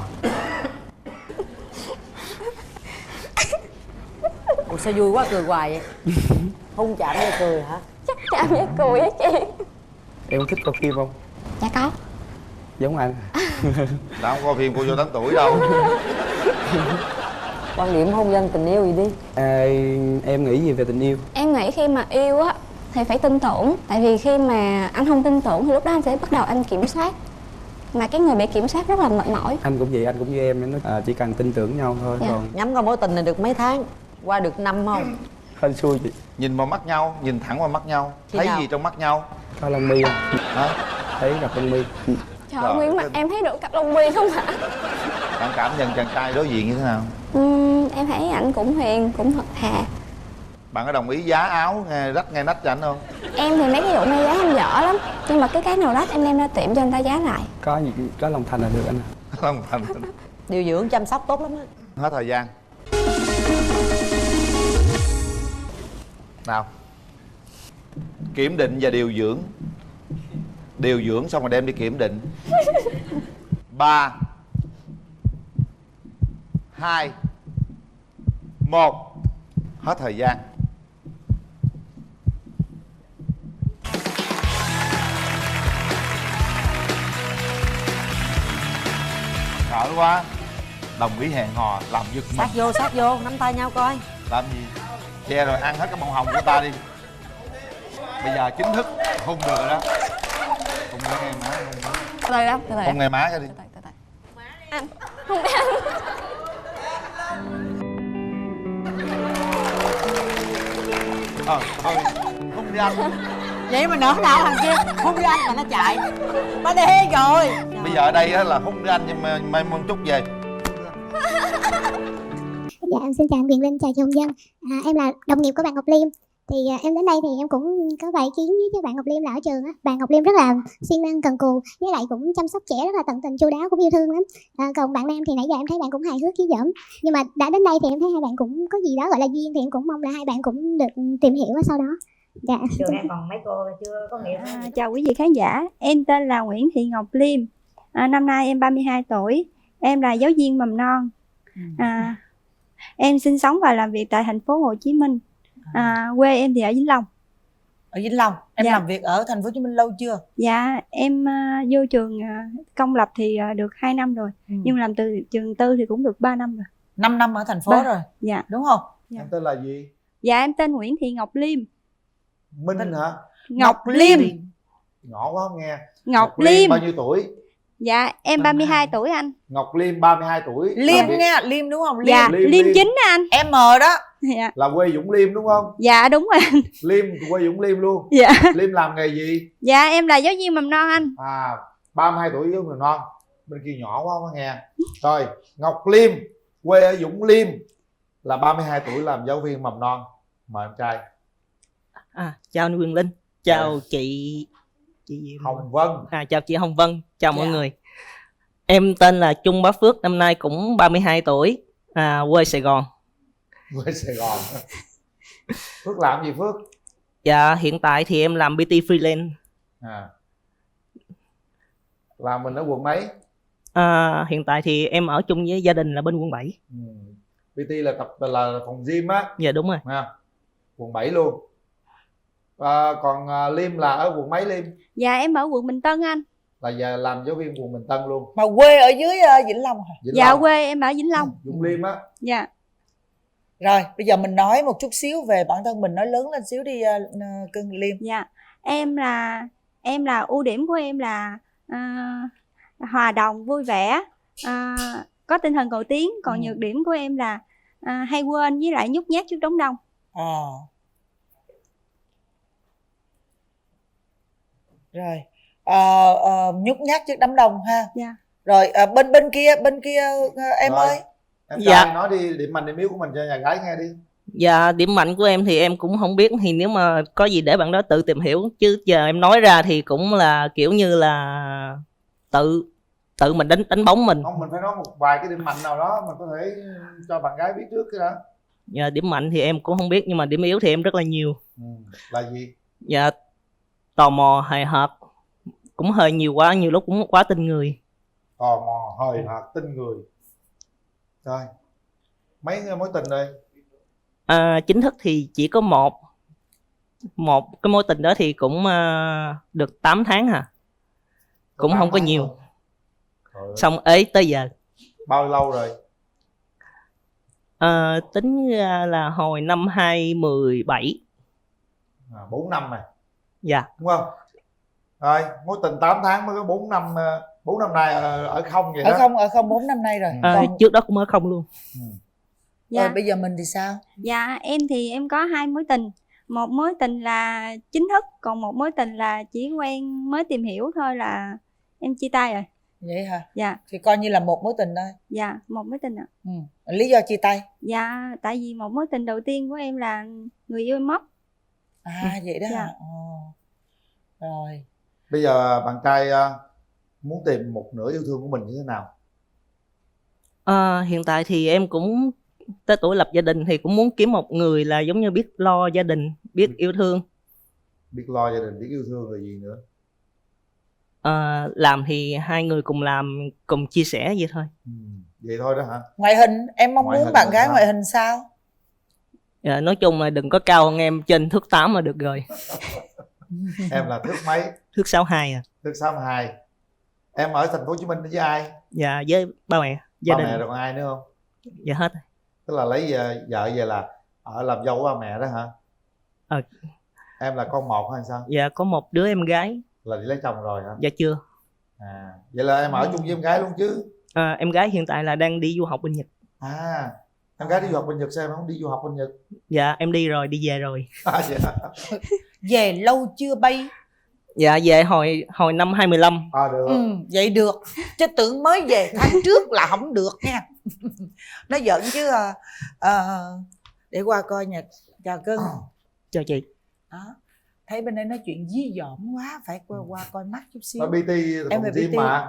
Ủa sao vui quá cười hoài vậy? Hung chạm với cười hả? Chắc chạm với cười á chị. Em thích coi phim không? Dạ có. Giống anh. Đã không coi phim cô vô 8 tuổi đâu. Quan điểm hôn nhân tình yêu gì đi. Em nghĩ gì về tình yêu? Em nghĩ khi mà yêu á thì phải tin tưởng. Tại vì khi mà anh không tin tưởng thì lúc đó anh sẽ bắt đầu anh kiểm soát. Mà cái người bị kiểm soát rất là mệt mỏi. Anh cũng vậy, anh cũng như em. Chỉ cần tin tưởng nhau thôi. Dạ. Còn Nhắm coi mối tình này được mấy tháng? Qua được năm không? hên xui chị. Nhìn vào mắt nhau, nhìn thẳng vào mắt nhau. Khi Thấy nào? gì trong mắt nhau? Có lông mi không? Hả? Thấy gặp lông mi. Trời ơi, nguyên mặt em thấy được cặp lông mi không hả? Bạn cảm nhận chàng trai đối diện như thế nào? Em thấy ảnh cũng hiền, cũng thật thà. Bạn có đồng ý giá áo rách ngay nách cho anh không? Em thì mấy cái vụ may giá em dở lắm. Nhưng mà cái nào rách em đem ra tiệm cho người ta giá lại. Có lòng thành là được anh. Lòng thành. Điều dưỡng chăm sóc tốt lắm á. Hết thời gian. Nào. Kiểm định và điều dưỡng. Điều dưỡng xong rồi đem đi kiểm định. 3 2 1. Hết thời gian. Sợ quá. Đồng ý hẹn hò làm giật mình. Sát vô, nắm tay nhau coi. Làm gì? Che rồi ăn hết cái bông hồng của ta đi. Bây giờ chính thức hôn được rồi đó. Hôn ngày má, Từ từ đâu, từ từ. hôn ngày má cho đi. Anh, không biết anh. Thôi, hôn đi anh. Vậy mà nỡ nào thằng kia hôn với anh mà nó chạy. Nó đi rồi. Bây giờ ở đây á là hôn đi anh nhưng mà mai một chút về. Dạ em xin chào anh Quyền Linh, chào chị Hồng Vân. Em là đồng nghiệp của bạn Ngọc Liêm. Thì em đến đây thì em cũng có vài ý kiến với bạn Ngọc Liêm là ở trường á, bạn Ngọc Liêm rất là siêng năng cần cù, với lại cũng chăm sóc trẻ rất là tận tình chu đáo, cũng yêu thương lắm. Còn bạn Nam thì nãy giờ em thấy bạn cũng hài hước dí dỏm, nhưng mà đã đến đây thì em thấy hai bạn cũng có gì đó gọi là duyên, thì em cũng mong là hai bạn cũng được tìm hiểu ở sau đó. Dạ. Trường em còn mấy cô chưa có nghĩa. Chào quý vị khán giả, em tên là Nguyễn Thị Ngọc Liêm. Năm nay em 32 tuổi, em là giáo viên mầm non. Em sinh sống và làm việc tại thành phố Hồ Chí Minh. Quê em thì ở Vĩnh Long. Ở Vĩnh Long, em Dạ. làm việc ở thành phố Hồ Chí Minh lâu chưa? Dạ, em vô trường công lập thì được 2 năm rồi. Nhưng làm từ trường tư thì cũng được 3 năm rồi. 5 năm ở thành phố rồi. Dạ. Đúng không? Dạ. Em tên là gì? Dạ em tên Nguyễn Thị Ngọc Liêm. Minh hả? Ngọc Liêm. Nhỏ quá không nghe. Ngọc Liêm. bao nhiêu tuổi? Dạ em 32 tuổi anh. Ngọc Liêm 32 tuổi. Liêm nha, Liêm đúng không? Liêm. Dạ Liêm chính á anh. M đó. Dạ. Là quê Dũng Liêm đúng không? Dạ đúng rồi anh. Liêm quê Dũng Liêm luôn. Dạ. Liêm làm nghề gì? Dạ em là giáo viên mầm non anh. 32 tuổi với mầm non. Bên kia nhỏ quá không nghe. Rồi Ngọc Liêm quê ở Dũng Liêm, là 32 tuổi làm giáo viên mầm non. Mời em trai. Chào anh Quyền Linh, chào chị gì Hồng Vân. Chào chị Hồng Vân, chào mọi người. Em tên là Trung Bá Phước, năm nay cũng 32 tuổi, quê Sài Gòn. Quê Sài Gòn. Phước làm gì Phước? Dạ hiện tại thì em làm PT freelance. Làm mình ở quận mấy? Hiện tại thì em ở chung với gia đình là bên quận 7. PT là là phòng gym á. Dạ đúng rồi. Quận 7 luôn. Còn Liêm là ở quận mấy Liêm? Dạ em ở quận Bình Tân anh. Là giờ làm giáo viên quận Bình Tân luôn. Mà quê ở dưới Vĩnh Long hả? Dạ quê em ở Vĩnh Long. Dũng Liêm á. Dạ. Rồi bây giờ mình nói một chút xíu về bản thân mình, nói lớn lên xíu đi cưng Liêm. Dạ em là ưu điểm của em là hòa đồng, vui vẻ, có tinh thần cầu tiến. Còn nhược điểm của em là hay quên với lại nhút nhát trước đám đông. Rồi nhút nhát trước đám đông ha. Dạ. Rồi bên kia em rồi, ơi. Em trai nói đi điểm mạnh điểm yếu của mình cho nhà gái nghe đi. Dạ điểm mạnh của em thì em cũng không biết, thì nếu mà có gì để bạn đó tự tìm hiểu, chứ giờ em nói ra thì cũng là kiểu như là tự mình đánh bóng mình. Không, mình phải nói một vài cái điểm mạnh nào đó mình có thể cho bạn gái biết trước cái đó. Dạ điểm mạnh thì em cũng không biết, nhưng mà điểm yếu thì em rất là nhiều. Là gì? Dạ tò mò, hời hợt, cũng hơi nhiều quá, nhiều lúc cũng quá tin người. Tò mò, hời hợt, tin người. Rồi mấy mối tình đây? Chính thức thì chỉ có một cái mối tình đó thì cũng được 8 tháng hả, cũng không có nhiều. Xong ế tới giờ. Bao lâu rồi? Tính ra là hồi năm 2017. 4 năm này. Dạ. Đúng không? Rồi mối tình 8 tháng mới có 4 năm. 4 năm nay ở không vậy đó. Ở không 4 năm nay rồi. Trước đó cũng ở không luôn. Dạ. Rồi bây giờ mình thì sao? Dạ em thì em có 2 mối tình. Một mối tình là chính thức, còn một mối tình là chỉ quen mới tìm hiểu thôi là em chia tay rồi. Vậy hả? Dạ. Thì coi như là một mối tình thôi. Dạ một mối tình ạ. Lý do chia tay? Dạ tại vì một mối tình đầu tiên của em là người yêu em mất. Vậy đó. Dạ. Rồi bây giờ bạn trai muốn tìm một nửa yêu thương của mình như thế nào? Hiện tại thì em cũng tới tuổi lập gia đình, thì cũng muốn kiếm một người là giống như biết lo gia đình, biết yêu thương. Biết lo gia đình, biết yêu thương rồi gì nữa? Làm thì hai người cùng làm, cùng chia sẻ vậy thôi. Vậy thôi đó hả? Ngoại hình em mong muốn bạn gái ngoại hình sao? Nói chung là đừng có cao hơn em, trên thước 8 là được rồi. Em là thước mấy? Thước 62 à. Thước 62. Em ở thành phố Hồ Chí Minh với ai? Dạ với ba mẹ, gia đình. Ba mẹ rồi còn ai nữa không? Dạ hết. Tức là lấy vợ về là ở làm dâu của ba mẹ đó hả? Em là con một hay sao? Dạ có một đứa em gái. Là đi lấy chồng rồi hả? Dạ chưa. Vậy là em ở chung với em gái luôn chứ? Em gái hiện tại là đang đi du học bên Nhật. Em gái đi du học bên Nhật, sao em không đi du học bên Nhật? Dạ em đi rồi, đi về rồi. Về lâu chưa bay? Dạ về hồi năm 2015. Được. Vậy được, chứ tưởng mới về tháng trước là không được nha. Nó giận chứ. Để qua coi Nhật. Chào cưng. Chào chị. Đó. Thấy bên đây nói chuyện dí dỏm quá, phải qua coi mắt chút xíu. Nó PT em phòng về gym PT mà.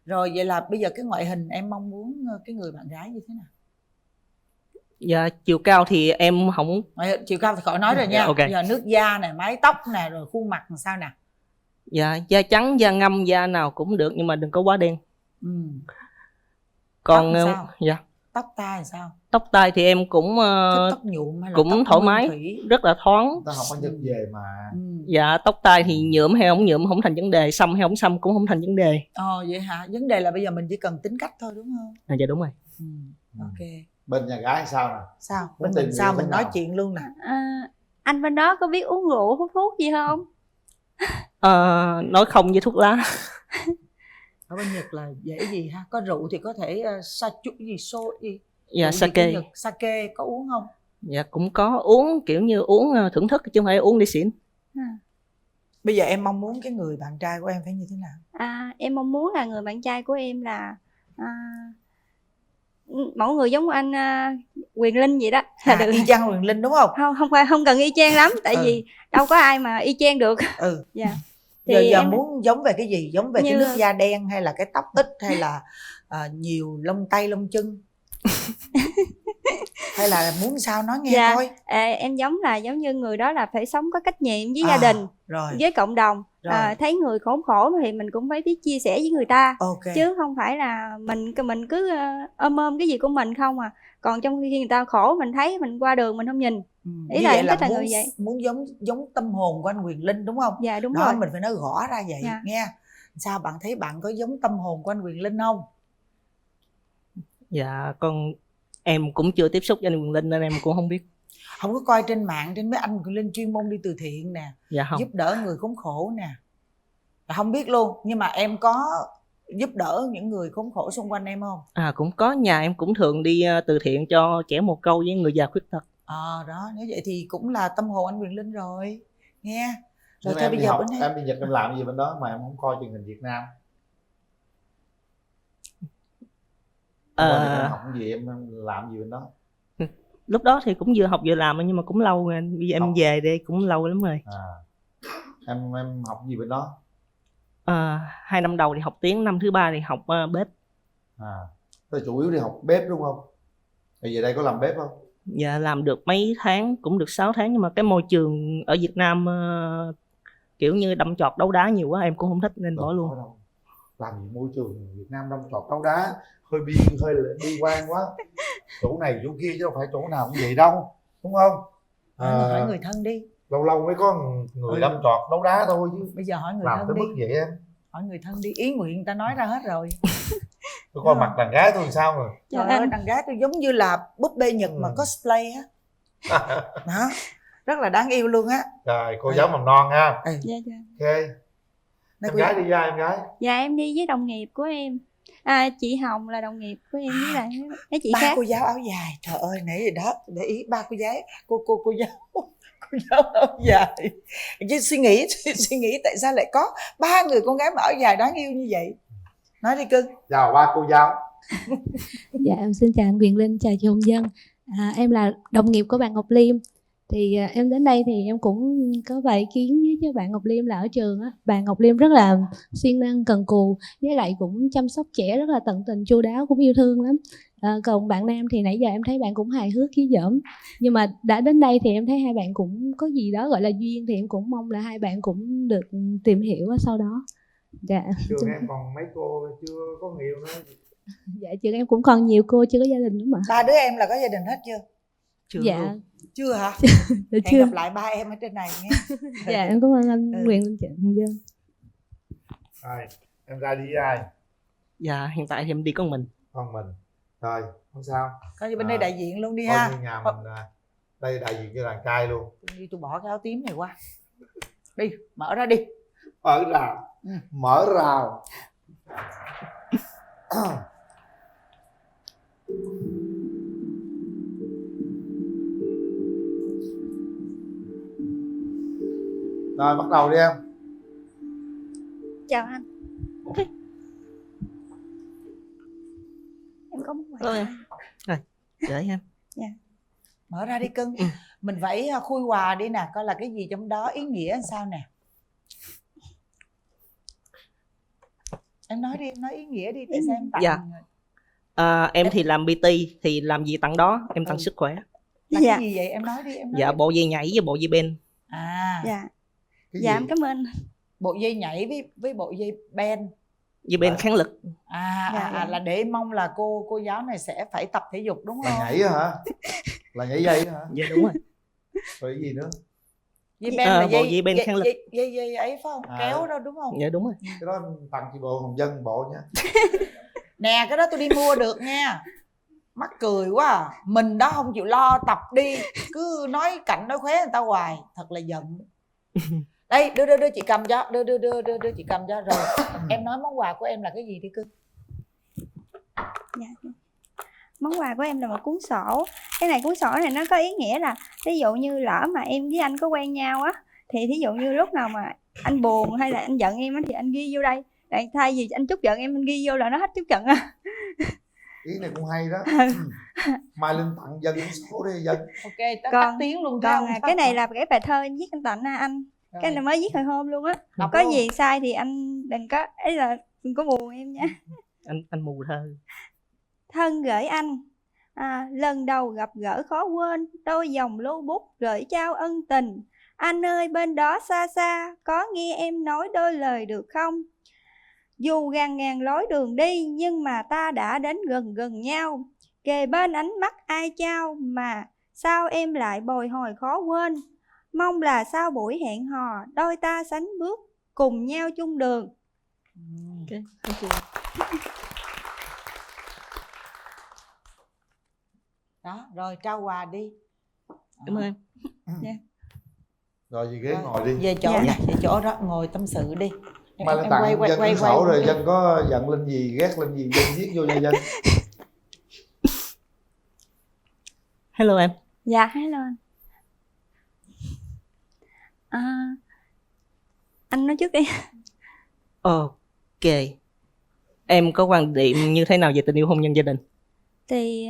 Rồi vậy là bây giờ cái ngoại hình em mong muốn cái người bạn gái như thế nào? Dạ chiều cao thì em không. Chiều cao thì khỏi nói rồi nha. Okay. Giờ nước da này, mái tóc nè, rồi khuôn mặt làm sao nè? Dạ da trắng, da ngâm, da nào cũng được, nhưng mà đừng có quá đen. Còn sao? Dạ. Tóc tai thì sao? Tóc tai thì em cũng tóc nhuộm hay là cũng tóc thoải mái, rất là thoáng. Ta học ở Nhật về mà. Dạ tóc tai thì nhuộm hay không nhuộm không thành vấn đề, xăm hay không xăm cũng không thành vấn đề. Vậy hả? Vấn đề là bây giờ mình chỉ cần tính cách thôi đúng không? Dạ đúng rồi. Ok. Bên nhà gái sao nè? Sao? Bên mình sao mình nói chuyện luôn nè. Anh bên đó có biết uống rượu, hút thuốc gì không? Nói không với thuốc lá. Ở bên Nhật là dễ gì ha? Có rượu thì có thể sake. Dạ, sake. Sake có uống không? Dạ cũng có uống, kiểu như uống thưởng thức chứ không phải uống đi xỉn. Bây giờ em mong muốn cái người bạn trai của em phải như thế nào? Em mong muốn là người bạn trai của em là mẫu người giống anh Quyền Linh vậy đó. Y chang Quyền Linh đúng không? Không cần y chang lắm, tại vì đâu có ai mà y chang được. Dạ. Thì giờ muốn giống về cái gì? Giống về cái nước da đen hay là cái tóc ít hay là nhiều lông tay lông chân? Hay là muốn sao nói nghe thôi. Em giống như người đó là phải sống có trách nhiệm với gia đình, với cộng đồng. Thấy người khổ thì mình cũng phải biết chia sẻ với người ta, chứ không phải là mình cứ ôm cái gì của mình không à. Còn trong khi người ta khổ mình thấy mình qua đường mình không nhìn. Ý là em là người vậy. Muốn giống tâm hồn của anh Quyền Linh đúng không? Dạ đúng đó, rồi. Mình phải nói rõ ra vậy nghe. Sao bạn thấy bạn có giống tâm hồn của anh Quyền Linh không? Dạ em cũng chưa tiếp xúc với anh Quyền Linh nên em cũng không biết. Không có coi trên mạng, trên mấy anh Quyền Linh chuyên môn đi từ thiện nè, dạ không. Giúp đỡ người khốn khổ nè, không biết luôn. Nhưng mà em có giúp đỡ những người khốn khổ xung quanh em không? Cũng có, nhà em cũng thường đi từ thiện cho trẻ mồ côi với người già khuyết tật. Đó, nếu vậy thì cũng là tâm hồn anh Quyền Linh rồi nghe. Rồi thôi bây giờ em đi Nhật em làm gì bên đó mà em không coi truyền hình Việt Nam? Em học gì, em làm gì bên đó? Lúc đó thì cũng vừa học vừa làm nhưng mà cũng lâu rồi. Bây giờ em về đây cũng lâu lắm rồi. Em học gì bên đó? 2 năm đầu thì học tiếng, năm thứ 3 thì học bếp. Tôi chủ yếu đi học bếp đúng không? Bây giờ đây có làm bếp không? Dạ làm được mấy tháng, cũng được 6 tháng nhưng mà cái môi trường ở Việt Nam kiểu như đâm chọt đấu đá nhiều quá em cũng không thích nên bỏ luôn. Làm gì môi trường Việt Nam đâm chọt đấu đá, hơi bi quan quá. Chỗ này chỗ kia chứ đâu phải chỗ nào cũng vậy đâu, đúng không? Hỏi người thân đi. Lâu mới có người đâm chọt đấu đá thôi chứ. Bây giờ hỏi người làm thân tới đi. mức vậy em. Hỏi người thân đi, ý nguyện người ta nói ra hết rồi. Tôi coi mặt đàn gái tôi làm sao rồi. Trời ơi, đàn gái tôi giống như là búp bê Nhật mà cosplay á. Đó, rất là đáng yêu luôn á. Rồi, cô giáo mầm non ha. Dạ. Ok. Em gái đi ra em gái. Dạ em đi với đồng nghiệp của em. Chị Hồng là đồng nghiệp của em với lại mấy chị ba khác. Cô giáo áo dài, trời ơi nãy gì đó để ý ba cô giáo, cô giáo áo dài. Chứ suy nghĩ tại sao lại có 3 người con gái mà áo dài đáng yêu như vậy. Nói đi cưng. Chào ba cô giáo. Dạ em xin chào anh Quyền Linh, chào chị Hồng Vân. Em là đồng nghiệp của bạn Ngọc Liêm. Thì em đến đây thì em cũng có vài ý kiến với bạn Ngọc Liêm là ở trường á, bạn Ngọc Liêm rất là siêng năng cần cù, với lại cũng chăm sóc trẻ rất là tận tình chu đáo, cũng yêu thương lắm. Còn bạn nam thì nãy giờ em thấy bạn cũng hài hước với giỡn, nhưng mà đã đến đây thì em thấy hai bạn cũng có gì đó gọi là duyên, thì em cũng mong là hai bạn cũng được tìm hiểu sau đó. Dạ. Trường em còn mấy cô chưa có người yêu nữa. Dạ trường em cũng còn nhiều cô chưa có gia đình nữa mà. 3 đứa em là có gia đình hết chưa? Chưa. Dạ. Chưa hả? Hẹn chưa. Gặp lại ba em ở trên này nhé. Dạ em cảm ơn anh Quyền Linh, chị Hồng Vân. Rồi, em ra đi với ai? Dạ hiện tại thì em đi con mình. Con mình. Rồi, không sao. Coi như bên đây đại diện luôn đi ha. Như nhà mình đây đại diện cho đàn trai luôn. Tôi bỏ cái áo tím này qua. Đi, mở ra đi. Mở rào. Mở rào. Rồi bắt đầu đi em. Chào anh. Em có một rồi để em. Dạ. Mở ra đi cưng. Mình phải khui quà đi nè, coi là cái gì trong đó, ý nghĩa làm sao nè. Em nói đi, em nói ý nghĩa đi, tại sao em tặng. Dạ. Em thì làm PT thì làm gì tặng đó, em tặng sức khỏe. Là cái gì vậy? Em nói đi, em nói. Dạ bộ dây nhảy với bộ dây ben. Dạ. Dạ em cảm ơn. Bộ dây nhảy với bộ dây ben. Dây ben kháng lực. Là để mong là cô giáo này sẽ phải tập thể dục đúng không? Là nhảy hả? Là nhảy dây hả? Dạ đúng rồi. Rồi cái gì nữa? Dây ben là bộ dây ben kháng lực. Dây ấy phải không? Kéo đâu đúng không? Dạ đúng rồi. Cái đó tặng chị bộ Hồng Vân bộ nha. Nè cái đó tôi đi mua được nha. Mắc cười quá à. Mình đó không chịu lo tập đi, cứ nói cạnh nói khóe người ta hoài, thật là giận. Ê, đưa chị cầm cho, đưa chị cầm cho rồi. Em nói món quà của em là cái gì đi cưng? Dạ. Món quà của em là một cuốn sổ. Cái này cuốn sổ này nó có ý nghĩa là ví dụ như lỡ mà em với anh có quen nhau á, thì thí dụ như lúc nào mà anh buồn hay là anh giận em á thì anh ghi vô đây. Tại thay vì anh trút giận em ghi vô là nó hết trút giận á. Ý này cũng hay đó. Mai Linh tặng Dân cuốn sổ đi Dân. Ok, Còn tiếng luôn. Còn cái này là cái bài thơ em viết anh tặng anh. Rồi. Cái này mới viết hồi hôm luôn á. Có luôn. Gì sai thì anh đừng có ấy là đừng có buồn em nha. Anh mù thơ. Thân gửi anh, lần đầu gặp gỡ khó quên, đôi dòng lưu bút gửi trao ân tình. Anh ơi bên đó xa xa, có nghe em nói đôi lời được không? Dù gần ngàn lối đường đi, nhưng mà ta đã đến gần gần nhau. Kề bên ánh mắt ai trao, mà sao em lại bồi hồi khó quên. Mong là sau buổi hẹn hò, đôi ta sánh bước cùng nhau chung đường. Okay. Đó, rồi trao quà đi. Cảm ơn em. Yeah. Rồi về ghế ngồi đi. Về chỗ về chỗ đó ngồi tâm sự đi. Mai Linh tặng Dân cuốn sổ rồi Dân có giận Linh gì, ghét Linh gì Dân viết vô cho Dân. Hello em. Dạ hello anh nói trước đi. Ok. Em có quan điểm như thế nào về tình yêu hôn nhân gia đình? Thì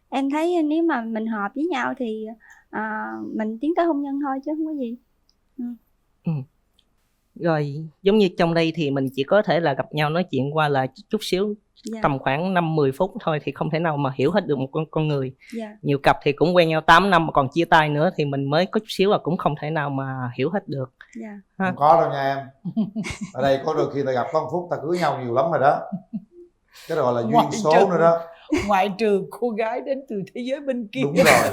em thấy nếu mà mình hợp với nhau thì mình tiến tới hôn nhân thôi chứ không có gì. Rồi giống như trong đây thì mình chỉ có thể là gặp nhau nói chuyện qua là chút xíu, tầm khoảng 5-10 phút thôi, thì không thể nào mà hiểu hết được một con người. Nhiều cặp thì cũng quen nhau 8 năm mà còn chia tay nữa thì mình mới có chút xíu là cũng không thể nào mà hiểu hết được. Không có đâu nha em. Ở đây có đôi khi ta gặp có 1 phút ta cưới nhau nhiều lắm rồi đó. Cái đó gọi là duyên số nữa đó. Ngoại trừ cô gái đến từ thế giới bên kia. Đúng rồi.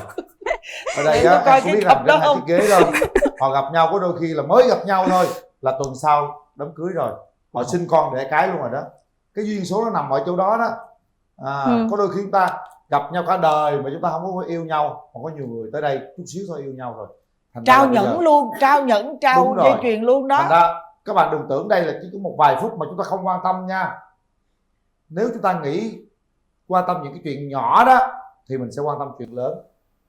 Ở đây á, em cũng biết rằng đến 2 chiếc ghế đâu. Họ gặp nhau có đôi khi là mới gặp nhau thôi là tuần sau đám cưới rồi. Họ sinh con đẻ cái luôn rồi đó. Cái duyên số nó nằm ở chỗ đó đó. Có đôi khi chúng ta gặp nhau cả đời mà chúng ta không có yêu nhau. Còn có nhiều người tới đây chút xíu thôi yêu nhau rồi. Trao nhẫn luôn, trao nhẫn, trao dây chuyền luôn đó. Thành ra các bạn đừng tưởng đây là chỉ có một vài phút mà chúng ta không quan tâm nha. Nếu chúng ta nghĩ quan tâm những cái chuyện nhỏ đó thì mình sẽ quan tâm chuyện lớn.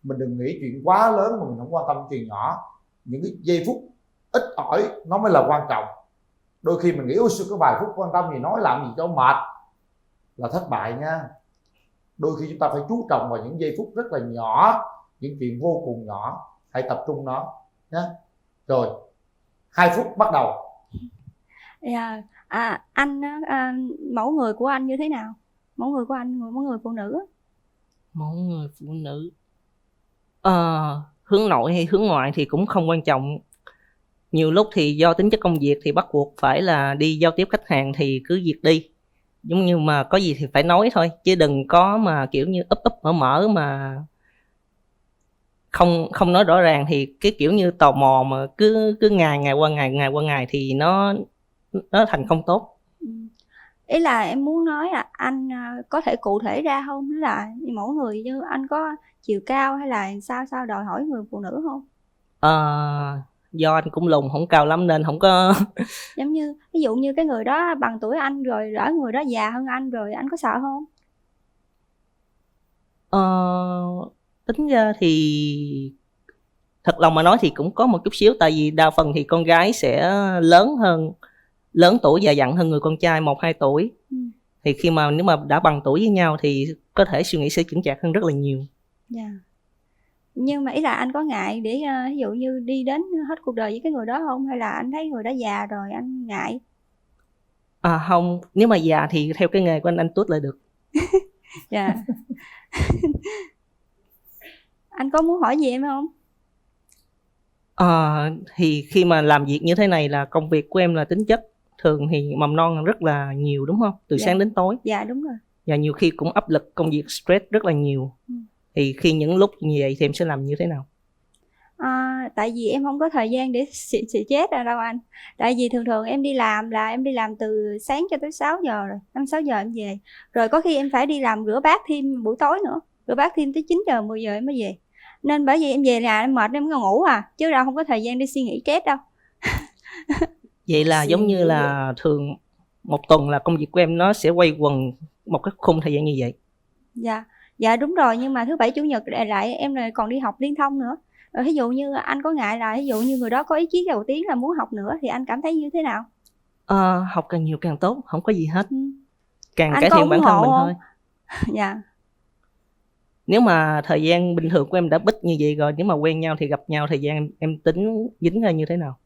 Mình đừng nghĩ chuyện quá lớn mà mình không quan tâm chuyện nhỏ. Những cái giây phút ít ỏi nó mới là quan trọng. Đôi khi mình nghĩ ôi sao có vài phút quan tâm gì nói làm gì cho mệt là thất bại nha. Đôi khi chúng ta phải chú trọng vào những giây phút rất là nhỏ, những chuyện vô cùng nhỏ. Hãy tập trung nó nhé. Rồi 2 phút bắt đầu. Anh mẫu người của anh như thế nào? Mẫu người của anh, mẫu người phụ nữ. Mẫu người phụ nữ hướng nội hay hướng ngoại thì cũng không quan trọng. Nhiều lúc thì do tính chất công việc thì bắt buộc phải là đi giao tiếp khách hàng thì cứ việc đi. Giống như mà có gì thì phải nói thôi, chứ đừng có mà kiểu như ấp mở mà không nói rõ ràng, thì cái kiểu như tò mò mà cứ ngày qua ngày thì nó thành không tốt. Ý là em muốn nói là anh có thể cụ thể ra không? Là mẫu người như anh có chiều cao hay là sao đòi hỏi người phụ nữ không? Do anh cũng lùn không cao lắm nên không có. Giống như ví dụ như cái người đó bằng tuổi anh rồi, lỡ người đó già hơn anh rồi, anh có sợ không? Tính ra thì thật lòng mà nói thì cũng có một chút xíu, tại vì đa phần thì con gái sẽ lớn tuổi, già dặn hơn người con trai 1-2 tuổi. Thì khi mà nếu mà đã bằng tuổi với nhau thì có thể suy nghĩ sẽ chững chạc hơn rất là nhiều. Nhưng mà ý là anh có ngại để ví dụ như đi đến hết cuộc đời với cái người đó không? Hay là anh thấy người đó già rồi anh ngại? Không, nếu mà già thì theo cái nghề của anh tuốt lại được. Anh có muốn hỏi gì em không? Thì khi mà làm việc như thế này là công việc của em là tính chất thường thì mầm non rất là nhiều đúng không? Từ sáng đến tối. Dạ đúng rồi. Và nhiều khi cũng áp lực công việc, stress rất là nhiều. Thì khi những lúc như vậy thì em sẽ làm như thế nào? Tại vì em không có thời gian để chết đâu anh. Tại vì thường em đi làm là em đi làm từ sáng cho tới 6 giờ rồi, 5-6 giờ em về. Rồi có khi em phải đi làm rửa bát thêm buổi tối nữa, rửa bát thêm tới 9 giờ 10 giờ em mới về. Nên bởi vì em về nhà em mệt em ngủ chứ đâu không có thời gian đi suy nghĩ stress đâu. Vậy là giống như là thường một tuần là công việc của em nó sẽ quay quần một cái khung thời gian như vậy. Dạ đúng rồi, nhưng mà thứ bảy chủ nhật lại em lại còn đi học liên thông nữa. Rồi ví dụ như anh có ngại là ví dụ như người đó có ý chí đầu tiên là muốn học nữa thì anh cảm thấy như thế nào? Học càng nhiều càng tốt, không có gì hết. Càng Anh cải có thiện bản ủng thân hộ mình không? thôi. Dạ. Nếu mà thời gian bình thường của em đã bích như vậy rồi, nếu mà quen nhau thì gặp nhau thời gian em tính dính ra như thế nào?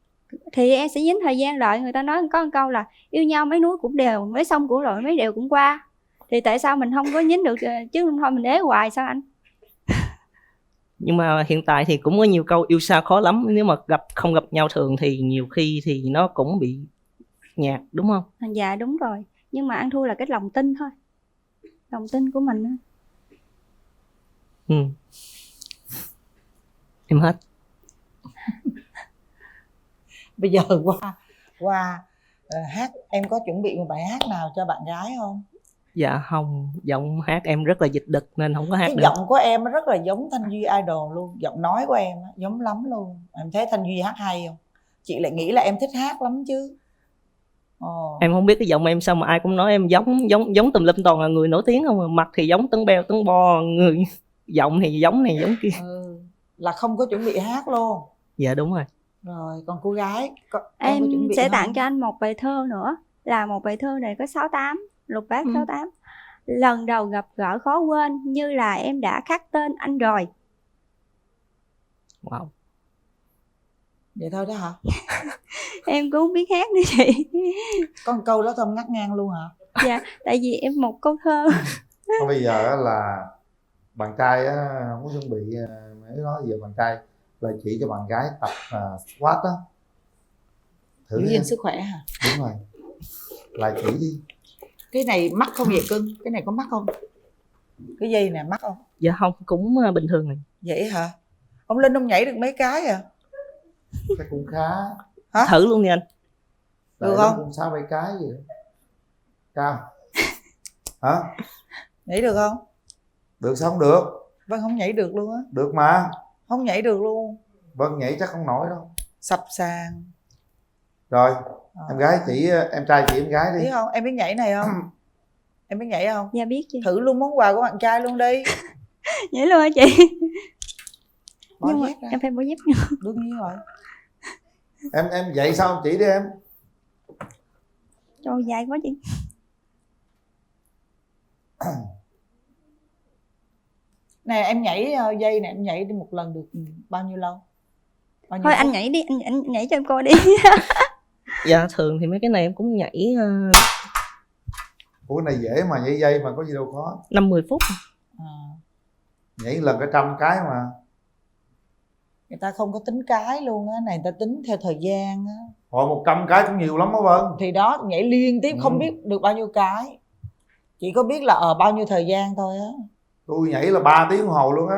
Thì em sẽ dính thời gian lại. Người ta nói có một câu là yêu nhau mấy núi cũng đều, mấy sông cũng lội, mấy đèo cũng qua. Thì tại sao mình không có dính được, chứ thôi mình ế hoài sao anh? Nhưng mà hiện tại thì cũng có nhiều câu yêu xa khó lắm. Nếu mà không gặp nhau thường thì nhiều khi thì nó cũng bị nhạt, đúng không? Dạ đúng rồi. Nhưng mà ăn thua là cái lòng tin thôi. Lòng tin của mình thôi. Em hết. Bây giờ qua hát, em có chuẩn bị một bài hát nào cho bạn gái không? Dạ không, giọng hát em rất là dịch đực nên không có hát cái được. Giọng của em rất là giống Thanh Duy Idol luôn. Giọng nói của em giống lắm luôn. Em thấy Thanh Duy hát hay không? Chị lại nghĩ là em thích hát lắm chứ. Em không biết cái giọng em sao mà ai cũng nói em giống tùm lum, toàn là người nổi tiếng không à. Mặt thì giống Tấn Beo Tấn Bo, người giọng thì giống này giống kia. Là không có chuẩn bị hát luôn. Dạ đúng rồi. Rồi còn cô gái em có chuẩn bị sẽ không? tặng cho anh một bài thơ nữa. Là một bài thơ này có 68, lục bát 68. Lần đầu gặp gỡ khó quên, như là em đã khắc tên anh rồi. Wow. Vậy thôi đó hả? Em cũng không biết hát nữa chị. Có một câu đó không ngắt ngang luôn hả? Dạ, tại vì em một câu thơ. Bây giờ là bạn trai không có chuẩn bị mấy đó, giờ bạn trai là chỉ cho bạn gái tập squat đó. Thử giữ gìn sức khỏe hả? Đúng rồi. Là chỉ đi. Cái này mắc không vậy cưng? Cái này có mắc không? Cái dây này mắc không? Dạ không, cũng bình thường này. Vậy hả? Ông Linh ông nhảy được mấy cái à? Cái cũng khá. Hả? Thử luôn đi anh. Được không? Cũng 6-7 cái gì đó. Cao. Hả? Nhảy được không? Được sao không được? Vân không nhảy được luôn á. Được mà. Không nhảy được luôn. Vân nhảy chắc không nổi đâu. Sập sàn. Rồi, em gái chỉ em trai chỉ em gái đi. Biết không? Em biết nhảy này không? Em biết nhảy không? Dạ biết chị. Thử luôn món quà của bạn trai luôn đi. Nhảy luôn hả chị? Bỏ nhưng mà dép ra. em phải bỏ dép nữa. Đương nhiên rồi. Em dậy sao em chỉ đi em. Trời dài quá chị. Nè em nhảy dây nè, em nhảy đi một lần được bao nhiêu lâu? Bao nhiêu Thôi phút? anh nhảy đi, anh nhảy cho em coi đi. Dạ thường thì mấy cái này em cũng nhảy Ủa cái này dễ mà, nhảy dây mà có gì đâu khó. 5-10 phút. Nhảy lần cả 100 cái mà. Người ta không có tính cái luôn á, này người ta tính theo thời gian á. Hồi 100 cái cũng nhiều lắm đó Vân. Thì đó, nhảy liên tiếp không biết được bao nhiêu cái. Chỉ có biết là ở bao nhiêu thời gian thôi á. Tôi nhảy là 3 tiếng đồng hồ luôn á.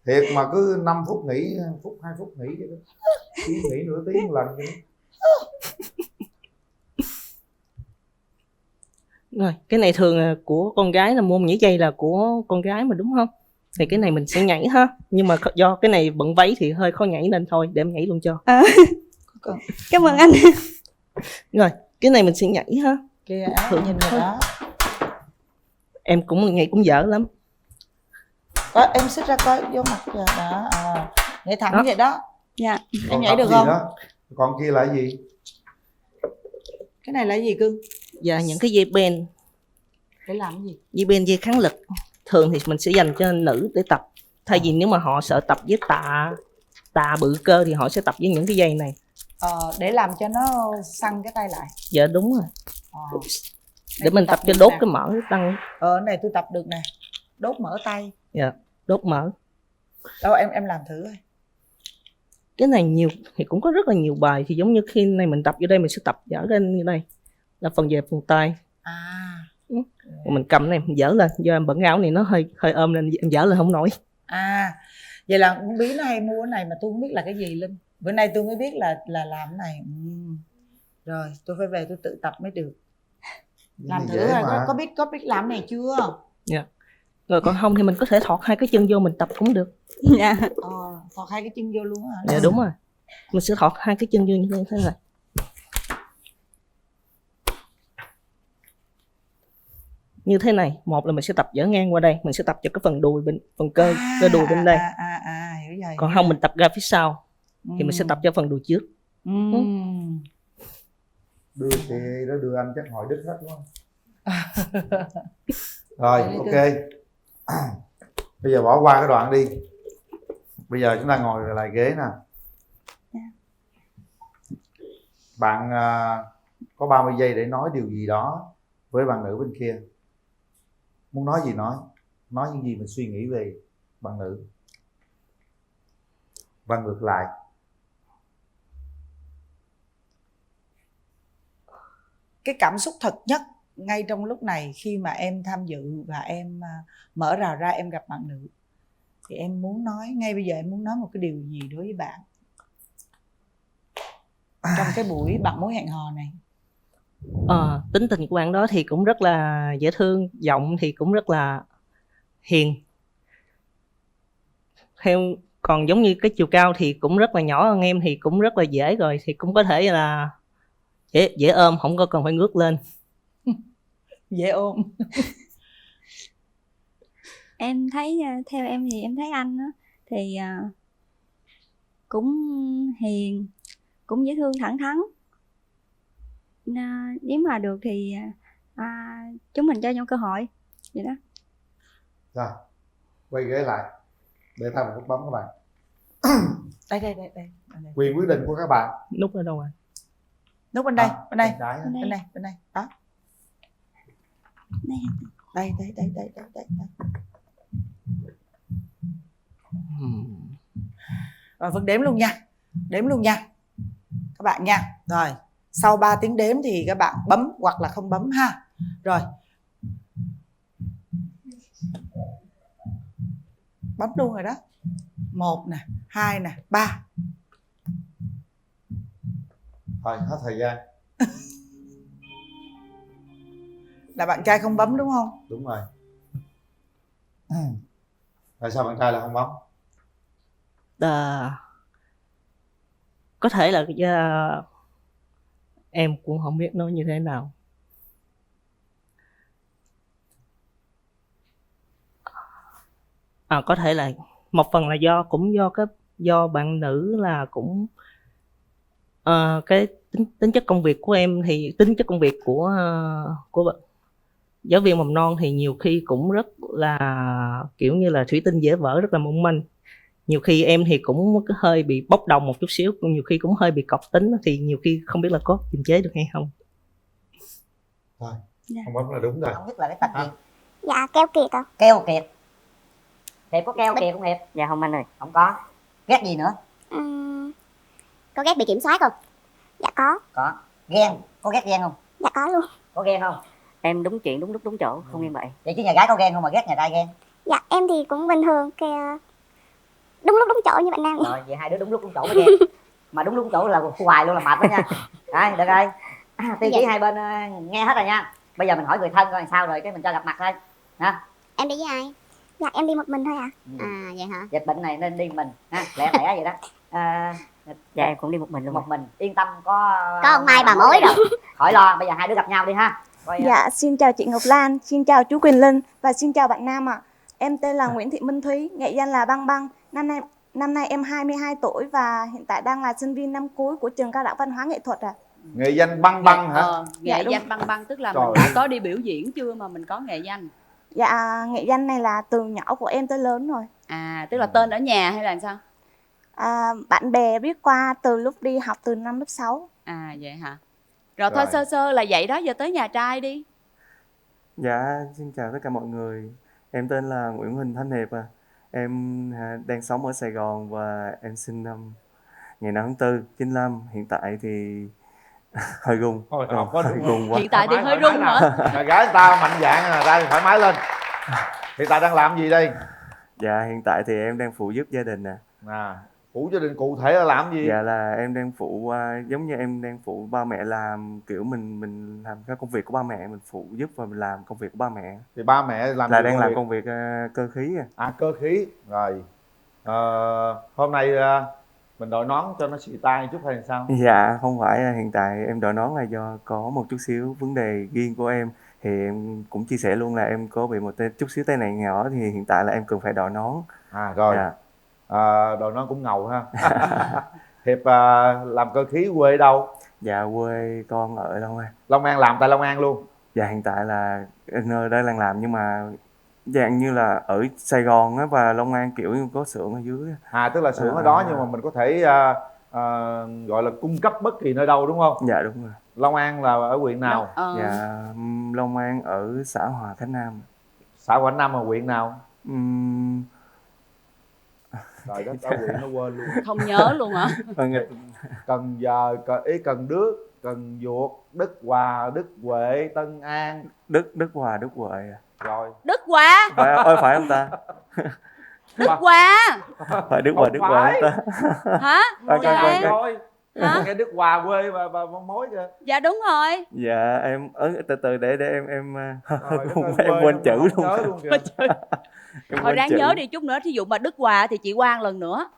Thiệt mà cứ 5 phút nghỉ, 1 phút 2 phút nghỉ vậy đó. Tiếng nghỉ nửa tiếng một lần vậy đó. Rồi, cái này thường là của con gái, là môn nhảy dây là của con gái mà đúng không? Thì cái này mình sẽ nhảy ha. Nhưng mà do cái này bận váy thì hơi khó nhảy nên thôi để em nhảy luôn cho. Cảm ơn anh. Rồi, cái này mình sẽ nhảy ha. Kìa áo nhìn rồi đó. Em cũng nhảy cũng dở lắm. Em xích ra coi vô mặt giờ đó. Nhảy thẳng Đó. vậy đó. Dạ. Em nhảy được không? Đó? Còn kia là cái gì? Cái này là cái gì cưng? Dạ những cái dây bend. Để làm cái gì? Dây bend, dây kháng lực. Thường thì mình sẽ dành cho nữ để tập. Thay vì nếu mà họ sợ tập với tạ bự cơ thì họ sẽ tập với những cái dây này. Để làm cho nó săn cái tay lại. Dạ đúng rồi. Để mình tập cho được đốt nè. cái mỡ tăng. Này tôi tập được nè. Đốt mỡ tay. Dạ, đốt mỡ. Đâu em làm thử coi. Cái này nhiều thì cũng có rất là nhiều bài, thì giống như khi này mình tập vô đây mình sẽ tập dở lên như đây. Là phần về phần tay. Mình cầm này mình dở lên, do em bận áo này nó hơi ôm nên em dở lên không nổi. Vậy là con Bí nó hay mua cái này mà tôi không biết là cái gì Linh. Bữa nay tôi mới biết là làm cái này. Rồi tôi phải về tôi tự tập mới được. Làm thử rồi có biết làm này chưa? Dạ. Rồi còn không thì mình có thể thọt 2 cái chân vô mình tập cũng được. Dạ. Thọt 2 cái chân vô luôn hả? Dạ đúng rồi. Mình sẽ thọt hai cái chân vô như thế này. Như thế này, một là mình sẽ tập dở ngang qua đây, mình sẽ tập cho cái phần đùi bên, phần cơ đùi bên đây. Hiểu rồi. Còn không mình tập ra phía sau thì mình sẽ tập cho phần đùi trước. Đưa chị đó, đưa anh chắc hỏi đứt hết đúng không? Rồi, ok. Bây giờ bỏ qua cái đoạn đi. Bây giờ chúng ta ngồi lại ghế nè. Bạn có 30 giây để nói điều gì đó với bạn nữ bên kia. Muốn nói gì nói những gì mình suy nghĩ về bạn nữ. Và ngược lại. Cái cảm xúc thật nhất ngay trong lúc này khi mà em tham dự và em mở rào ra em gặp bạn nữ, thì em muốn nói ngay bây giờ, em muốn nói một cái điều gì đối với bạn trong cái buổi bạn mối hẹn hò này? Tính tình của bạn đó thì cũng rất là dễ thương, giọng thì cũng rất là hiền. Còn giống như cái chiều cao thì cũng rất là nhỏ hơn em, thì cũng rất là dễ rồi, thì cũng có thể là dễ ôm, không có cần phải ngước lên. Dễ ôm. Em thấy, theo em thì em thấy anh á thì cũng hiền, cũng dễ thương, thẳng thắn. Nếu mà được thì chúng mình cho nhau cơ hội vậy đó. Rồi, quay ghế lại để thay một nút bấm các bạn. Đây. Quyền quyết định của các bạn. Nút ở đâu rồi? Nút bên đây, bên đây. Bên đây. Đó. Đây. Rồi Vân đếm luôn nha. Các bạn nha. Rồi, sau 3 tiếng đếm thì các bạn bấm hoặc là không bấm ha. Rồi. Bấm luôn rồi đó. 1 nè, 2 nè, 3. Thôi, hết thời gian. Là bạn trai không bấm đúng không? Đúng rồi. Tại sao bạn trai lại không bấm? Có thể là em cũng không biết nói như thế nào. Có thể là một phần là do bạn nữ là cũng cái tính chất công việc của em, thì tính chất công việc của giáo viên mầm non thì nhiều khi cũng rất là kiểu như là thủy tinh dễ vỡ, rất là mong manh. Nhiều khi em thì cũng hơi bị bốc đồng một chút xíu, nhiều khi cũng hơi bị cọc tính, thì nhiều khi không biết là có kiềm chế được hay không. Thôi, không bấm là đúng rồi. Không biết là cái tật gì. Dạ keo kiệt ạ. Keo kiệt. Hiệp có keo kiệt không Hiệp? Dạ không anh ơi. Không có. Ghét gì nữa? Có ghét bị kiểm soát không? Dạ có. Có. Ghen. Có ghét ghen không? Dạ có luôn. Có ghen không? Em đúng chuyện, đúng lúc, đúng chỗ, không như vậy. Vậy chứ nhà gái có ghen không mà ghét nhà trai ghen? Dạ em thì cũng bình thường, đúng lúc đúng chỗ như bạn Nam vậy. Rồi vậy hai đứa đúng lúc đúng chỗ mới ghen. Mà đúng lúc đúng chỗ là hoài luôn là mệt đó nha. Đây được rồi. Tiêu chí hai bên nghe hết rồi nha. Bây giờ mình hỏi người thân coi làm sao rồi cái mình cho gặp mặt thôi. Ha. Em đi với ai? Dạ em đi một mình thôi ạ. Vậy hả? Dịch bệnh này nên đi mình ha, lẻ tẻ vậy đó. Dạ em cũng đi một mình luôn. Một mình, yên tâm có ông Mai bà mối rồi. Khỏi lo, bây giờ hai đứa gặp nhau đi ha. Dạ, xin chào chị Ngọc Lan, xin chào chú Quyền Linh và xin chào bạn Nam ạ. Em tên là Nguyễn Thị Minh Thúy, nghệ danh là Băng Băng. Năm nay em 22 tuổi và hiện tại đang là sinh viên năm cuối của trường Cao đẳng Văn hóa Nghệ thuật ạ. Nghệ danh Băng Băng hả? Nghệ danh Băng Băng tức là mình đã có đi biểu diễn chưa mà mình có nghệ danh? Dạ, nghệ danh này là từ nhỏ của em tới lớn rồi. Tức là tên ở nhà hay là sao? Bạn bè biết qua từ lúc đi học từ năm lớp 6. Vậy hả? Rồi thôi sơ sơ là vậy đó, giờ tới nhà trai đi. Dạ, xin chào tất cả mọi người. Em tên là Nguyễn Huỳnh Thanh Hiệp à. Em đang sống ở Sài Gòn và em sinh năm ngày 5 tháng 4, 95. Hiện tại thì hơi run. Hơi run quá. Hiện tại thì hơi run hả? Nhà gái người ta mạnh dạn ra thoải mái lên. Hiện tại đang làm gì đây? Dạ, hiện tại thì em đang phụ giúp gia đình nè. Phụ gia đình cụ thể là làm gì? Dạ là em đang phụ giống như em đang phụ ba mẹ làm, kiểu mình làm cái công việc của ba mẹ, mình phụ giúp và mình làm công việc của ba mẹ. Thì ba mẹ làm là đang làm công việc cơ khí. Cơ khí. Rồi hôm nay Mình đội nón cho nó xì tai chút hay sao? Dạ không phải, hiện tại em đội nón là do có một chút xíu vấn đề riêng của em. Thì em cũng chia sẻ luôn là em có bị một chút xíu tai nạn nhỏ, thì hiện tại là em cần phải đội nón. Rồi. Dạ. Đội nón cũng ngầu ha. Hiệp làm cơ khí quê ở đâu? Dạ quê con ở Long An. Long An, làm tại Long An luôn? Dạ hiện tại là nơi đó đang làm, nhưng mà dạng như là ở Sài Gòn á và Long An kiểu như có xưởng ở dưới. Tức là xưởng ở đó nhưng mà mình có thể gọi là cung cấp bất kỳ nơi đâu đúng không? Dạ đúng rồi. Long An là ở huyện nào? Dạ Long An ở xã Hòa Khánh Nam. Xã Hòa Khánh Nam là huyện nào? Trời đất, ở huyện nó quên luôn. Không nhớ luôn hả? Cần Giờ, Cần Đước, Cần Duộc, Đức Hòa, Đức Huệ, Tân An. Đức Hòa, Đức Huệ. Rồi. Đức Hòa. Phải không ta? Đức Hòa. Phải Đức Hòa, Đức Hòa không ta? Hả? Thôi. Cái Đức Hòa quê bà mối kìa. Dạ đúng rồi. Dạ em từ để em quên chữ luôn. Thôi ráng nhớ đi chút nữa, thí dụ mà Đức Hòa thì chị qua lần nữa.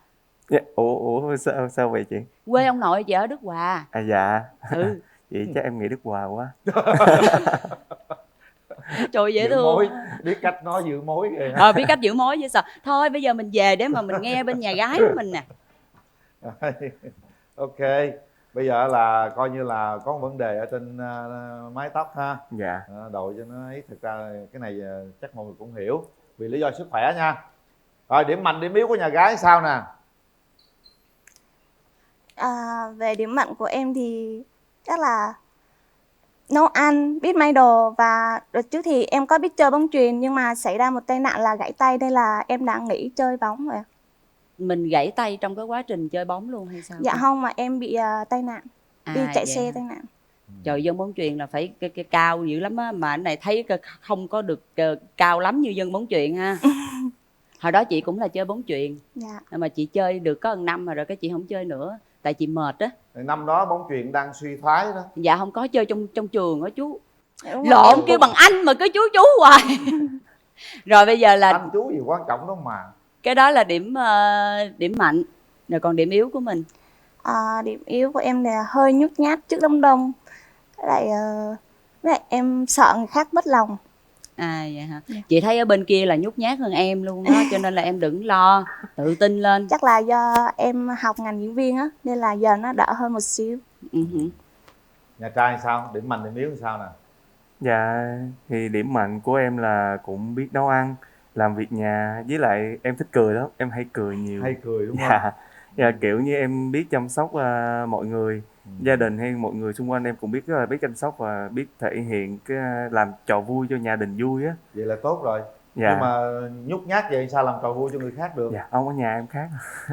Dạ. Ủa sao vậy chị? Quê ông nội chị ở Đức Hòa. Dạ. Vậy chắc em nghĩ Đức Hòa quá. Trời dễ thương. Biết cách nói giữ mối kìa. Biết cách giữ mối chứ sao. Thôi bây giờ mình về để mà mình nghe bên nhà gái của mình nè. Ok, bây giờ là coi như là có một vấn đề ở trên mái tóc ha. Dạ. Đội cho nó ấy, thực ra cái này chắc mọi người cũng hiểu vì lý do sức khỏe nha. Rồi điểm mạnh điểm yếu của nhà gái sao nè? Về điểm mạnh của em thì chắc là nấu ăn, biết may đồ, và đợt trước thì em có biết chơi bóng chuyền nhưng mà xảy ra một tai nạn là gãy tay, đây là em đã nghỉ chơi bóng rồi. Mình gãy tay trong cái quá trình chơi bóng luôn hay sao? Dạ không, mà em bị tai nạn, đi chạy xe tai nạn. Trời, dân bóng chuyền là phải cái cao dữ lắm á, mà anh này thấy không có được cao lắm như dân bóng chuyền ha. Hồi đó chị cũng là chơi bóng chuyền. Dạ. Mà chị chơi được có 1 năm rồi cái chị không chơi nữa tại chị mệt á. Năm đó bóng chuyền đang suy thoái đó. Dạ không có chơi trong trường đó chú. Lộn kêu bằng anh mà cứ chú hoài. Rồi bây giờ là anh chú gì quan trọng đó mà. Cái đó là điểm mạnh. Rồi còn điểm yếu của mình? Điểm yếu của em là hơi nhút nhát trước đám đông. Với lại em sợ người khác mất lòng. Vậy hả? Chị thấy ở bên kia là nhút nhát hơn em luôn đó. Cho nên là em đừng lo, tự tin lên. Chắc là do em học ngành diễn viên á, nên là giờ nó đỡ hơn một xíu. Nhà trai sao? Điểm mạnh điểm yếu sao nè? Dạ thì điểm mạnh của em là cũng biết nấu ăn, làm việc nhà, với lại em thích cười lắm, em hay cười nhiều. Hay cười đúng không? Dạ kiểu như em biết chăm sóc mọi người, gia đình hay mọi người xung quanh em cũng biết, rất là biết chăm sóc và biết thể hiện cái làm trò vui cho nhà đình vui á. Vậy là tốt rồi. Dạ. Nhưng mà nhút nhát vậy sao làm trò vui cho người khác được? Dạ không, ở nhà em khác.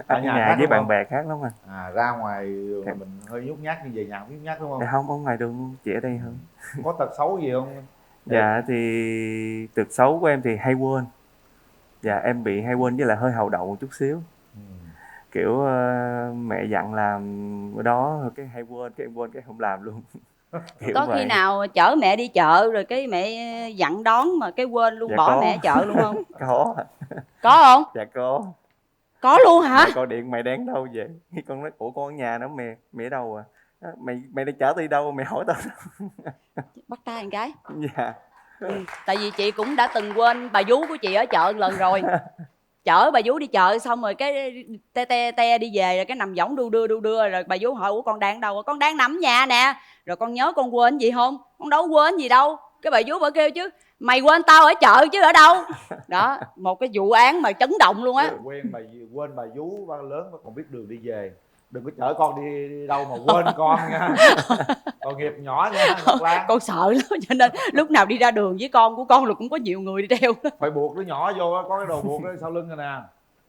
Ở Ở nhà nhà khác với đúng bạn không? bè khác lắm anh. Ra ngoài mình hơi nhút nhát, như về nhà không nhút nhát đúng không? Dạ không, ở ngoài đường luôn, chỉ ở đây hơn. Có tật xấu gì không? Dạ thì tật xấu của em thì hay quên. Dạ em bị hay quên với lại hơi hậu đậu một chút xíu. Kiểu mẹ dặn làm ở đó cái hay quên, cái em quên cái không làm luôn. Có khi nào chở mẹ đi chợ rồi cái mẹ dặn đón mà cái quên luôn, dạ bỏ có. mẹ chợ luôn không? Có. Có không? Dạ có. Có luôn hả? Mẹ con điện mày đang đâu vậy? Con nói ủa con ở nhà đó, mẹ ở đâu à? Mày đi chở tôi đi đâu, mày hỏi tao. Bắt tay một cái. Dạ. Tại vì chị cũng đã từng quên bà vú của chị ở chợ một lần rồi. Chở bà vú đi chợ xong rồi cái te đi về rồi cái nằm võng đu đưa rồi bà vú hỏi ủa con đang đâu? Con đang nằm ở nhà nè. Rồi con nhớ con quên gì không? Con đâu quên gì đâu. Cái bà vú bà kêu chứ mày quên tao ở chợ chứ ở đâu. Đó, một cái vụ án mà chấn động luôn á. Quên bà vú ba lớn mà còn biết đường đi về. Đừng có chở con đi đâu mà quên con nha. Còn nghiệp nhỏ nha Ngọc Lan. Con sợ lắm cho nên lúc nào đi ra đường với con của con là cũng có nhiều người đi theo. Phải buộc đứa nhỏ vô, có cái đồ buộc ở sau lưng rồi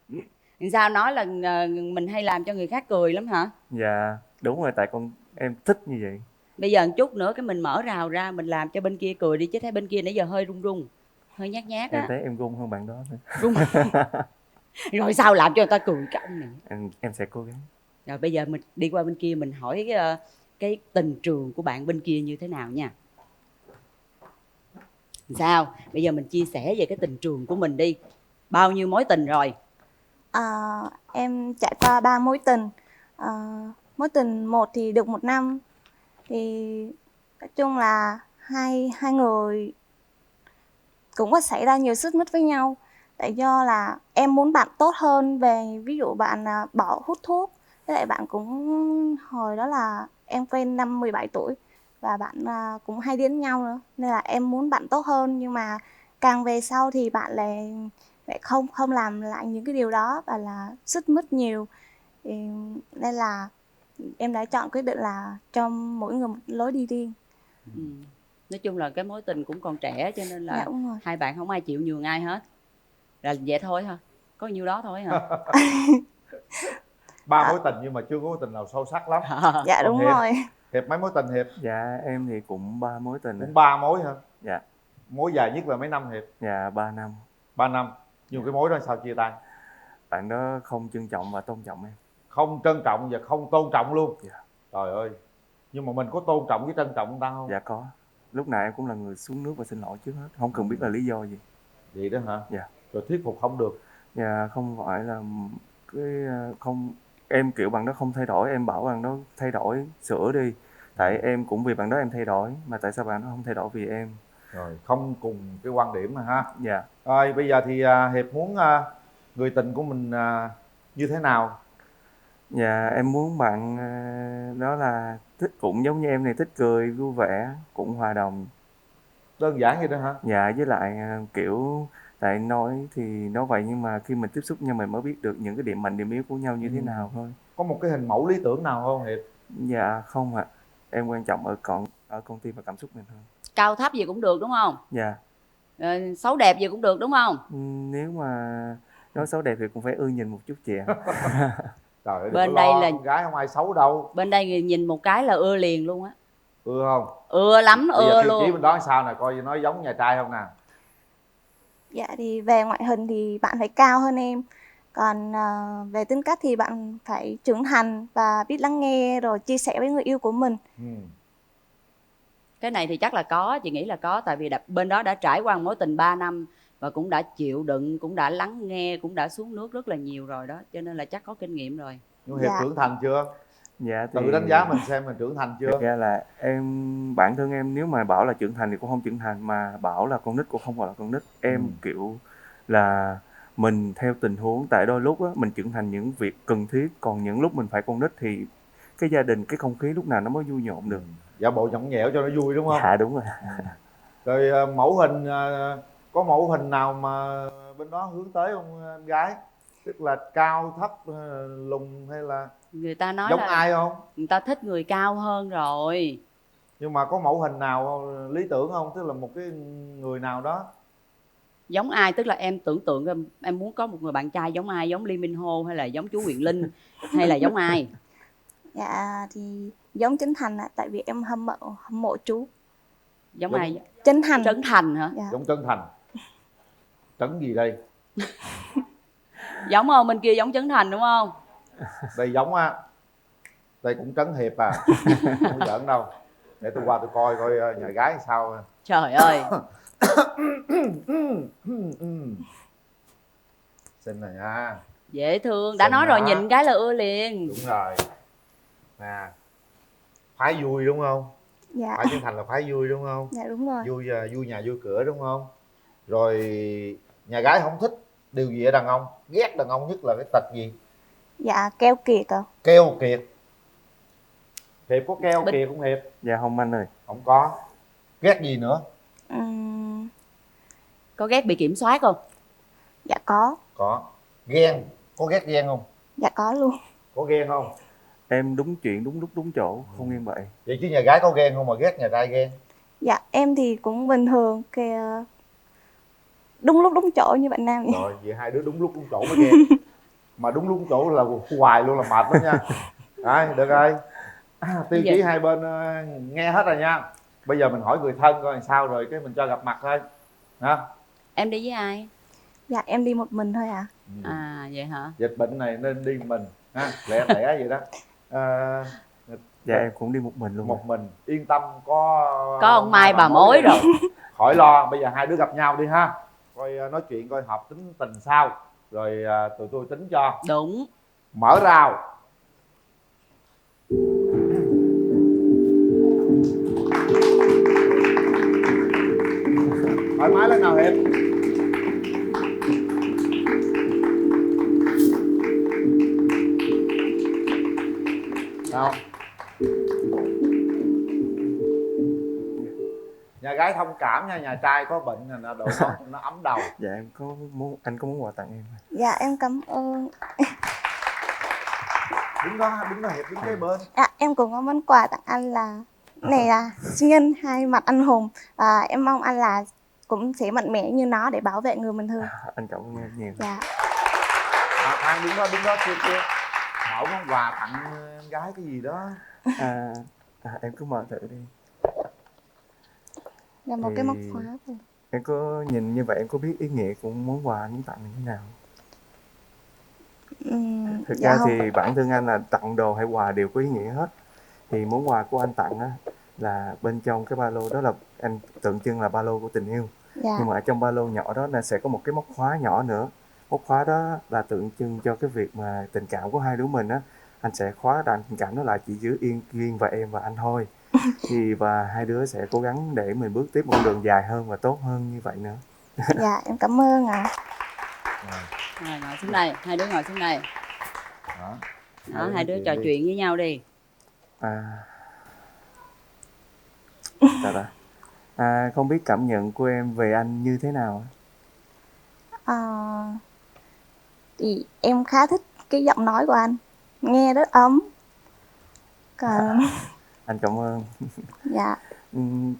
nè. Sao nói là mình hay làm cho người khác cười lắm hả? Dạ đúng rồi, tại em thích như vậy. Bây giờ một chút nữa cái mình mở rào ra mình làm cho bên kia cười đi, chứ thấy bên kia nãy giờ hơi run hơi nhát á. Em thấy em run hơn bạn đó thôi. Run. Rồi sao làm cho người ta cười cái ông này? Em sẽ cố gắng. Rồi bây giờ mình đi qua bên kia mình hỏi cái tình trường của bạn bên kia như thế nào nha. Sao? Bây giờ mình chia sẻ về cái tình trường của mình đi. Bao nhiêu mối tình rồi? Em trải qua 3 mối tình. Mối tình một thì được 1 năm, thì nói chung là hai người cũng có xảy ra nhiều xích mích với nhau. Tại do là em muốn bạn tốt hơn, về ví dụ bạn bỏ hút thuốc, với lại bạn cũng hồi đó là em quen năm 17 tuổi và bạn cũng hay đi đến nhau nữa, nên là em muốn bạn tốt hơn. Nhưng mà càng về sau thì bạn lại không làm lại những cái điều đó và là xích mích nhiều, thì nên là em đã chọn quyết định là cho mỗi người một lối đi riêng. Nói chung là cái mối tình cũng còn trẻ cho nên là Dạ, đúng rồi. hai bạn không ai chịu nhường ai hết, là vậy thôi hả? Có nhiêu đó thôi hả? 3 mối tình nhưng mà chưa có mối tình nào sâu sắc lắm. Dạ Còn đúng Hiệp? rồi. Hiệp mấy mối tình Hiệp? Dạ em thì cũng 3 mối tình. Cũng 3 mối hả? Dạ. Mối dài nhất là mấy năm Hiệp? Dạ 3 năm. 3 năm. Nhưng cái mối đó sao chia tay? Bạn đó không trân trọng và tôn trọng em. Không trân trọng và không tôn trọng luôn? Dạ. Trời ơi. Nhưng mà mình có tôn trọng với trân trọng người ta không? Dạ có. Lúc nào em cũng là người xuống nước và xin lỗi trước hết, không cần biết là lý do gì. Vậy đó hả? Dạ. Rồi thuyết phục không được? Dạ không phải là cái không, em kiểu bạn đó không thay đổi, em bảo bạn đó thay đổi, sửa đi. Tại em cũng vì bạn đó em thay đổi, mà tại sao bạn đó không thay đổi vì em? Rồi không cùng cái quan điểm mà ha. Dạ. Rồi bây giờ thì Hiệp muốn người tình của mình như thế nào? Dạ em muốn bạn đó là thích, cũng giống như em này, thích cười vui vẻ, cũng hòa đồng. Đơn giản vậy đó hả? Dạ, với lại kiểu tại nói thì nói vậy nhưng mà khi mình tiếp xúc nhau mình mới biết được những cái điểm mạnh điểm yếu của nhau như thế nào thôi. Có một cái hình mẫu lý tưởng nào không Hiệp? Dạ không ạ. Em quan trọng ở con tim và cảm xúc mình hơn. Cao thấp gì cũng được đúng không? Dạ. Xấu đẹp gì cũng được đúng không? Nếu mà nói xấu đẹp thì cũng phải ưa nhìn một chút chị ạ. Trời ơi, bên đây là con gái không ai xấu đâu. Bên đây nhìn một cái là ưa liền luôn á. Ưa không? Ưa lắm, bây giờ ưa tiêu luôn. chí bên đó sao nè, coi nói giống nhà trai không nè? Dạ thì về ngoại hình thì bạn phải cao hơn em. Còn về tính cách thì bạn phải trưởng thành và biết lắng nghe rồi chia sẻ với người yêu của mình. Cái này thì chắc là có, chị nghĩ là có. Tại vì bên đó đã trải qua mối tình 3 năm và cũng đã chịu đựng, cũng đã lắng nghe, cũng đã xuống nước rất là nhiều rồi đó. Cho nên là chắc có kinh nghiệm rồi. Nhưng Hiệp trưởng thành chưa? Dạ thì tự đánh giá mình xem mình trưởng thành chưa? Thật ra là bản thân em nếu mà bảo là trưởng thành thì cũng không trưởng thành, mà bảo là con nít cũng không gọi là con nít. Em kiểu là mình theo tình huống, tại đôi lúc á, mình trưởng thành những việc cần thiết, còn những lúc mình phải con nít thì cái gia đình, cái không khí lúc nào nó mới vui nhộn được. Giả bộ nhõng nhẽo cho nó vui đúng không? Dạ đúng rồi. Rồi mẫu hình, có mẫu hình nào mà bên đó hướng tới không em gái? Tức là cao thấp, lùn hay là người ta nói giống là ai không? Người ta thích người cao hơn rồi. Nhưng mà có mẫu hình nào lý tưởng không? Tức là một cái người nào đó giống ai? Tức là em tưởng tượng em muốn có một người bạn trai giống ai? Giống Lee Min Ho hay là giống chú Quyền Linh hay là giống ai? Dạ thì giống Trấn Thành ạ, tại vì em hâm mộ chú. Giống ai? Trấn Thành. Trấn Thành hả? Dạ. giống Trấn Thành. Trấn gì đây? Giống không? Bên kia giống Trấn Thành đúng không? Đây giống á. Đây cũng Trấn Hiệp à. Không giỡn đâu. Để tôi qua tôi coi nhà gái sao. Trời ơi. Xinh này nha. Dễ thương. Đã xinh nói rồi, đó. nhìn cái là ưa liền. Đúng rồi. Nè, phái vui đúng không? Dạ. Phái Trấn Thành là phái vui đúng không? Dạ đúng rồi. Vui nhà vui cửa đúng không? Rồi nhà gái không thích điều gì ở đàn ông, ghét đàn ông nhất là cái tật gì? Dạ keo kiệt ạ. Keo kiệt. Hiệp có keo kiệt không Hiệp? Dạ không anh ơi. Không có. Ghét gì nữa? Có ghét bị kiểm soát không? Dạ có. Có. Ghen, có ghét ghen không? Dạ có luôn. Có ghen không? Em đúng chuyện đúng lúc đúng chỗ, không nghiêng bậy. Vậy chứ nhà gái có ghen không mà ghét nhà trai ghen? Dạ em thì cũng bình thường, kìa, đúng lúc đúng chỗ như bạn Nam vậy. Rồi vậy hai đứa đúng lúc đúng chỗ mới ghen. Mà đúng lúc đúng chỗ là hoài luôn là mệt lắm nha. Đấy, được rồi. Tiêu chí hai bên nghe hết rồi nha. Bây giờ mình hỏi người thân coi làm sao rồi cái mình cho gặp mặt thôi. Hả? Em đi với ai? Dạ em đi một mình thôi ạ. À vậy hả? Dịch bệnh này nên đi một mình ha, lẻ lẻ vậy đó. Dạ em cũng đi một mình luôn. Một mình, yên tâm, có ông Mai bà mối rồi. Khỏi lo, bây giờ hai đứa gặp nhau đi ha. Coi nói chuyện coi hợp tính tình sao. Rồi tụi tôi tính cho. Đúng. Mở rào. Thoải mái lên nào Hiệp. Nào. Nhà gái thông cảm nha, nhà trai có bệnh là nó độ nó ấm đầu. Dạ em có muốn, anh có muốn quà tặng em? Dạ em cảm ơn. Đứng đó Hiệp, đứng kế bên. Em cũng có món quà tặng anh là này là sinh nhân hai mặt anh hùng, và em mong anh là cũng sẽ mạnh mẽ như nó để bảo vệ người bình thường. Anh cảm ơn em nhiều. Dạ. Khoan đứng đó kia. Bảo món quà tặng em gái cái gì đó. Em cứ mở thử đi. Là một cái móc khóa thôi. Em có nhìn như vậy em có biết ý nghĩa của món quà anh muốn tặng như thế nào? Thực dạ ra không. thì bản thân anh là tặng đồ hay quà đều có ý nghĩa hết. Thì món quà của anh tặng á, là bên trong cái ba lô đó là anh tượng trưng là ba lô của tình yêu. Dạ. Nhưng mà ở trong ba lô nhỏ đó là sẽ có một cái móc khóa nhỏ nữa. Móc khóa đó là tượng trưng cho cái việc mà tình cảm của hai đứa mình á. Anh sẽ khóa đàn tình cảm đó lại chỉ giữ yên riêng và em và anh thôi. Và hai đứa sẽ cố gắng để mình bước tiếp một đường dài hơn và tốt hơn như vậy nữa. Dạ em cảm ơn ạ. Rồi, ngồi xuống đây, hai đứa ngồi xuống đây. Đó, hai đứa trò chuyện với nhau đi. Không biết cảm nhận của em về anh như thế nào? Thì em khá thích cái giọng nói của anh, nghe rất ấm. Còn Anh cảm ơn. dạ.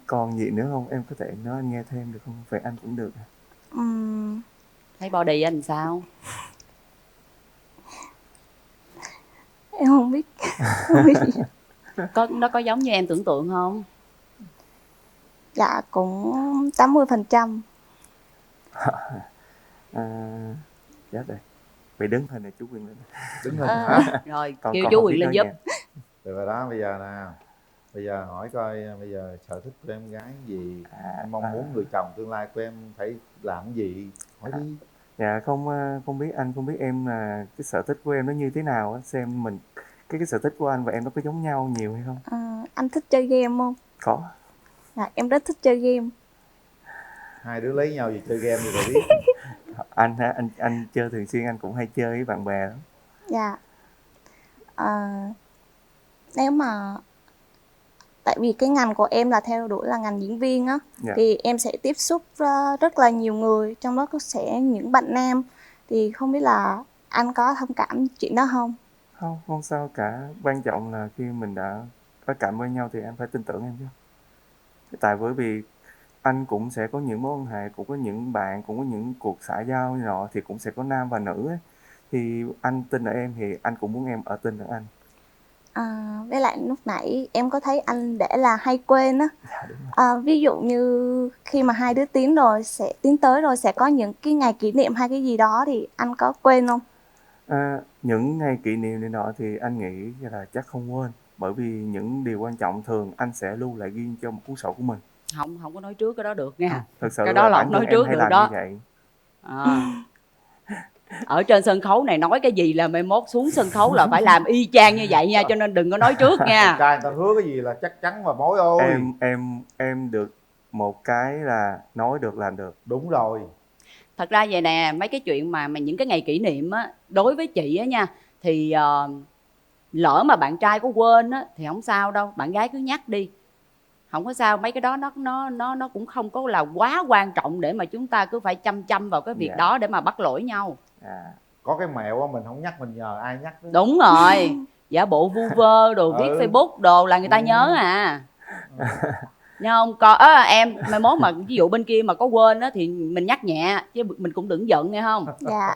Còn gì nữa không? Em có thể nói anh nghe thêm được không? Về anh cũng được. Thấy body anh sao? Em không biết. Nó có giống như em tưởng tượng không? Dạ cũng 80%. Chết rồi. Vậy đứng hình này chú Quyền Linh. Đứng hình hả? Rồi kêu chú Quyền Linh giúp. Được rồi đó, bây giờ nè. Bây giờ hỏi coi bây giờ sở thích của em gái gì, em mong muốn người chồng tương lai của em phải làm gì, hỏi đi. Dạ không biết anh không biết em là cái sở thích của em nó như thế nào á, xem mình cái sở thích của anh và em nó có giống nhau nhiều hay không? Anh thích chơi game không? Có. Dạ, em rất thích chơi game. Hai đứa lấy nhau gì chơi game thì rồi biết. Anh chơi thường xuyên, anh cũng hay chơi với bạn bè lắm. Dạ. Nếu mà tại vì cái ngành của em là theo đuổi là ngành diễn viên á, thì em sẽ tiếp xúc rất là nhiều người, trong đó có sẽ những bạn nam, thì không biết là anh có thông cảm chuyện đó không? Không sao cả, quan trọng là khi mình đã có cảm với nhau thì em phải tin tưởng em chứ. Tại bởi vì anh cũng sẽ có những mối quan hệ, cũng có những bạn, cũng có những cuộc xã giao như nọ, thì cũng sẽ có nam và nữ ấy. Thì anh tin ở em thì anh cũng muốn em ở tin ở anh. Với lại lúc nãy em có thấy anh để là hay quên á. Ví dụ như khi mà hai đứa tiến tới rồi sẽ có những cái ngày kỷ niệm hay cái gì đó thì anh có quên không? Những ngày kỷ niệm này nọ thì anh nghĩ là chắc không quên, bởi vì những điều quan trọng thường anh sẽ lưu lại riêng cho một cuốn sổ của mình. Không có nói trước cái đó được nha. Thật sự cái đó là không nói trước được đó. Ở trên sân khấu này nói cái gì là mai mốt xuống sân khấu là phải làm y chang như vậy nha, cho nên đừng có nói trước nha. Trai người ta hứa cái gì là chắc chắn mà mối ơi. Em được một cái là nói được làm được. Đúng rồi. Thật ra vậy nè, mấy cái chuyện mà những cái ngày kỷ niệm á, đối với chị á nha, thì lỡ mà bạn trai có quên á thì không sao đâu, bạn gái cứ nhắc đi, không có sao. Mấy cái đó nó cũng không có là quá quan trọng để mà chúng ta cứ phải chăm vào cái việc đó để mà bắt lỗi nhau. Có cái mẹo á, mình không nhắc mình nhờ ai nhắc đó. Đúng rồi. Giả bộ vu vơ đồ viết Facebook đồ là người ta nhớ à. Nhớ không? Em mai mốt mà ví dụ bên kia mà có quên á thì mình nhắc nhẹ chứ mình cũng đừng giận nghe không? Dạ.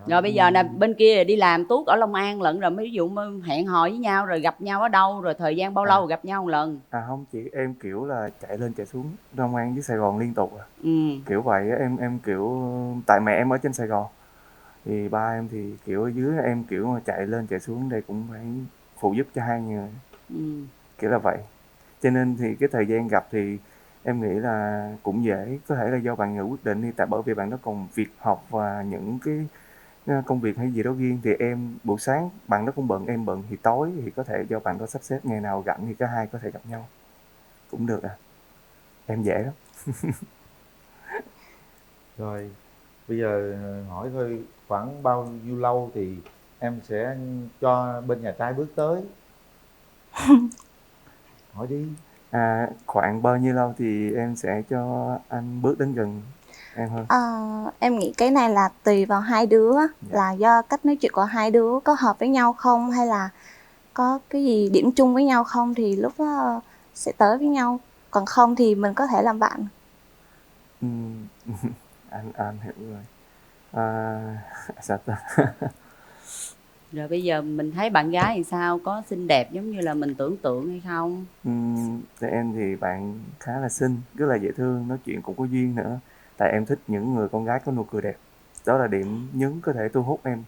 Rồi bây giờ nè, bên kia đi làm tuốt ở Long An lận rồi, ví dụ hẹn hò với nhau rồi gặp nhau ở đâu, rồi thời gian bao lâu gặp nhau một lần? Không, chị em kiểu là chạy lên chạy xuống Long An với Sài Gòn liên tục kiểu vậy á. Em kiểu tại mẹ em ở trên Sài Gòn thì ba em thì kiểu ở dưới, em kiểu mà chạy lên chạy xuống đây cũng phải phụ giúp cho hai người. Kiểu là vậy, cho nên thì cái thời gian gặp thì em nghĩ là cũng dễ, có thể là do bạn nữ quyết định đi, tại bởi vì bạn đó còn việc học và những công việc hay gì đó riêng, thì em buổi sáng bạn đó cũng bận, em bận, thì tối thì có thể do bạn đó sắp xếp ngày nào rảnh thì cả hai có thể gặp nhau cũng được à. Em dễ lắm. Rồi bây giờ hỏi thôi, khoảng bao nhiêu lâu thì em sẽ cho bên nhà trai bước tới? Hỏi đi. Khoảng bao nhiêu lâu thì em sẽ cho anh bước đến gần em hơn? Em nghĩ cái này là tùy vào hai đứa, là do cách nói chuyện của hai đứa có hợp với nhau không, hay là có cái gì điểm chung với nhau không, thì lúc đó sẽ tới với nhau, còn không thì mình có thể làm bạn. Anh hiểu rồi. Sao ta? Rồi bây giờ mình thấy bạn gái thì sao, có xinh đẹp giống như là mình tưởng tượng hay không? Em thì bạn khá là xinh, rất là dễ thương, nói chuyện cũng có duyên nữa. Tại em thích những người con gái có nụ cười đẹp, đó là điểm nhấn có thể thu hút em.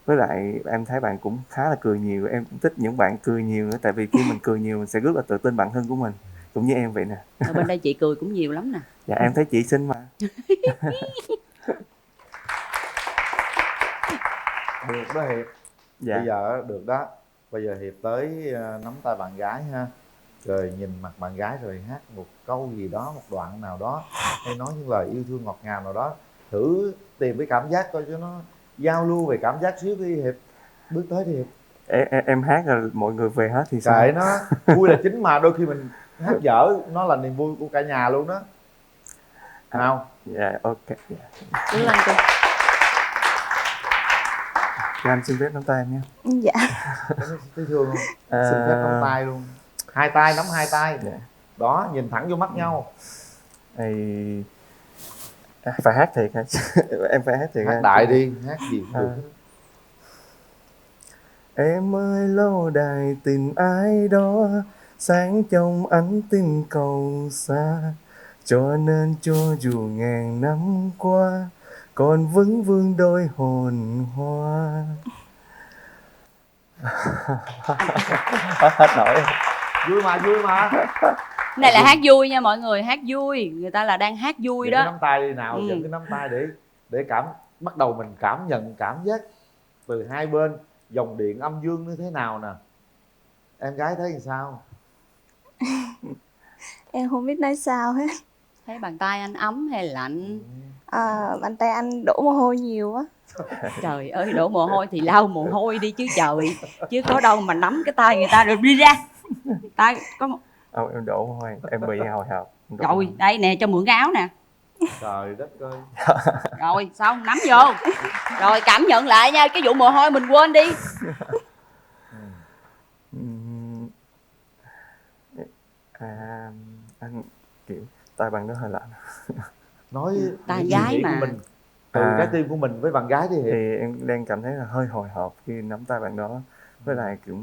Với lại em thấy bạn cũng khá là cười nhiều, em cũng thích những bạn cười nhiều nữa. Tại vì khi mình cười nhiều mình sẽ rất là tự tin bản thân của mình, cũng như em vậy nè. Ở bên đây chị cười cũng nhiều lắm nè. Dạ em thấy chị xinh mà. Được đó Hiệp. Dạ. Bây giờ được đó. Bây giờ Hiệp tới nắm tay bạn gái ha, rồi nhìn mặt bạn gái rồi hát một câu gì đó, một đoạn nào đó, hay nói những lời yêu thương ngọt ngào nào đó. Thử tìm cái cảm giác coi cho nó giao lưu về cảm giác xíu đi Hiệp. Bước tới đi Hiệp. Em hát rồi mọi người về hết thì sao? Kệ nó, vui là chính mà, đôi khi mình hát dở nó là niềm vui của cả nhà luôn đó. Nào. Dạ ok. Cứ lên cô. Cho anh xin phép nắm tay em nhé. Dạ. Thấy thương không? Xin phép nắm tay luôn. Hai tay, nắm hai tay. Dạ. Đó, nhìn thẳng vô mắt nhau. Phải hát thiệt hả? Em phải hát thiệt hát đại đi, hát gì cũng được. Em ơi lâu đài tình ai đó, sáng trong ánh tinh cầu xa, cho nên cho dù ngàn năm qua còn vẫn vương đôi hồn hoa. Hết nổi. Vui mà. Này là hát vui nha mọi người, hát vui, người ta là đang hát vui Dẫn đó. cái nắm tay đi nào, dẫn cái nắm tay để bắt đầu mình cảm nhận cảm giác từ hai bên, dòng điện âm dương như thế nào nè. Em gái thấy thì sao? Em không biết nói sao hết. Thấy bàn tay anh ấm hay lạnh? Bàn tay anh đổ mồ hôi nhiều quá. Trời ơi, đổ mồ hôi thì lau mồ hôi đi chứ trời. Chứ có đâu mà nắm cái tay người ta rồi đi ra. Tay có một... em đổ mồ hôi, em bị hồi hộp. Rồi, đây nè, cho mượn cái áo nè. Trời đất ơi. Rồi, xong, nắm vô. Rồi, cảm nhận lại nha, cái vụ mồ hôi mình quên đi. Anh kiểu tay bạn đó hơi lạnh. Nói tay gái mà. Mình, từ trái tim của mình với bạn gái đi Hiệp. Thì em đang cảm thấy là hơi hồi hộp khi nắm tay bạn đó. Với lại kiểu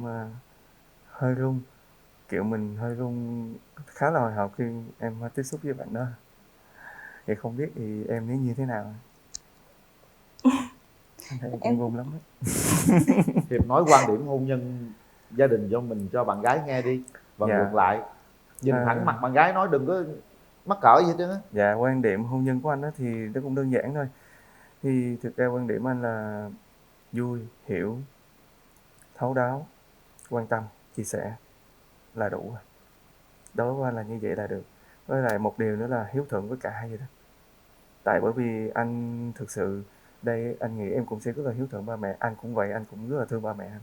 hơi run. Kiểu mình hơi run, khá là hồi hộp khi em tiếp xúc với bạn đó. Thì không biết thì em nghĩ như thế nào? Anh thấy em cũng run lắm đó. Hiệp nói quan điểm hôn nhân gia đình cho mình cho bạn gái nghe đi. Và ngược lại, nhìn thẳng mặt bạn gái nói, đừng có mắc cỡ gì hết trơn á. Dạ, quan điểm hôn nhân của anh đó thì nó cũng đơn giản thôi. Thì thực ra quan điểm anh là vui, hiểu, thấu đáo, quan tâm, chia sẻ là đủ rồi. Đối với anh là như vậy là được. Với lại một điều nữa là hiếu thuận với cả hai vậy đó. Tại bởi vì anh thực sự đây, anh nghĩ em cũng sẽ rất là hiếu thuận ba mẹ. Anh cũng vậy, anh cũng rất là thương ba mẹ anh.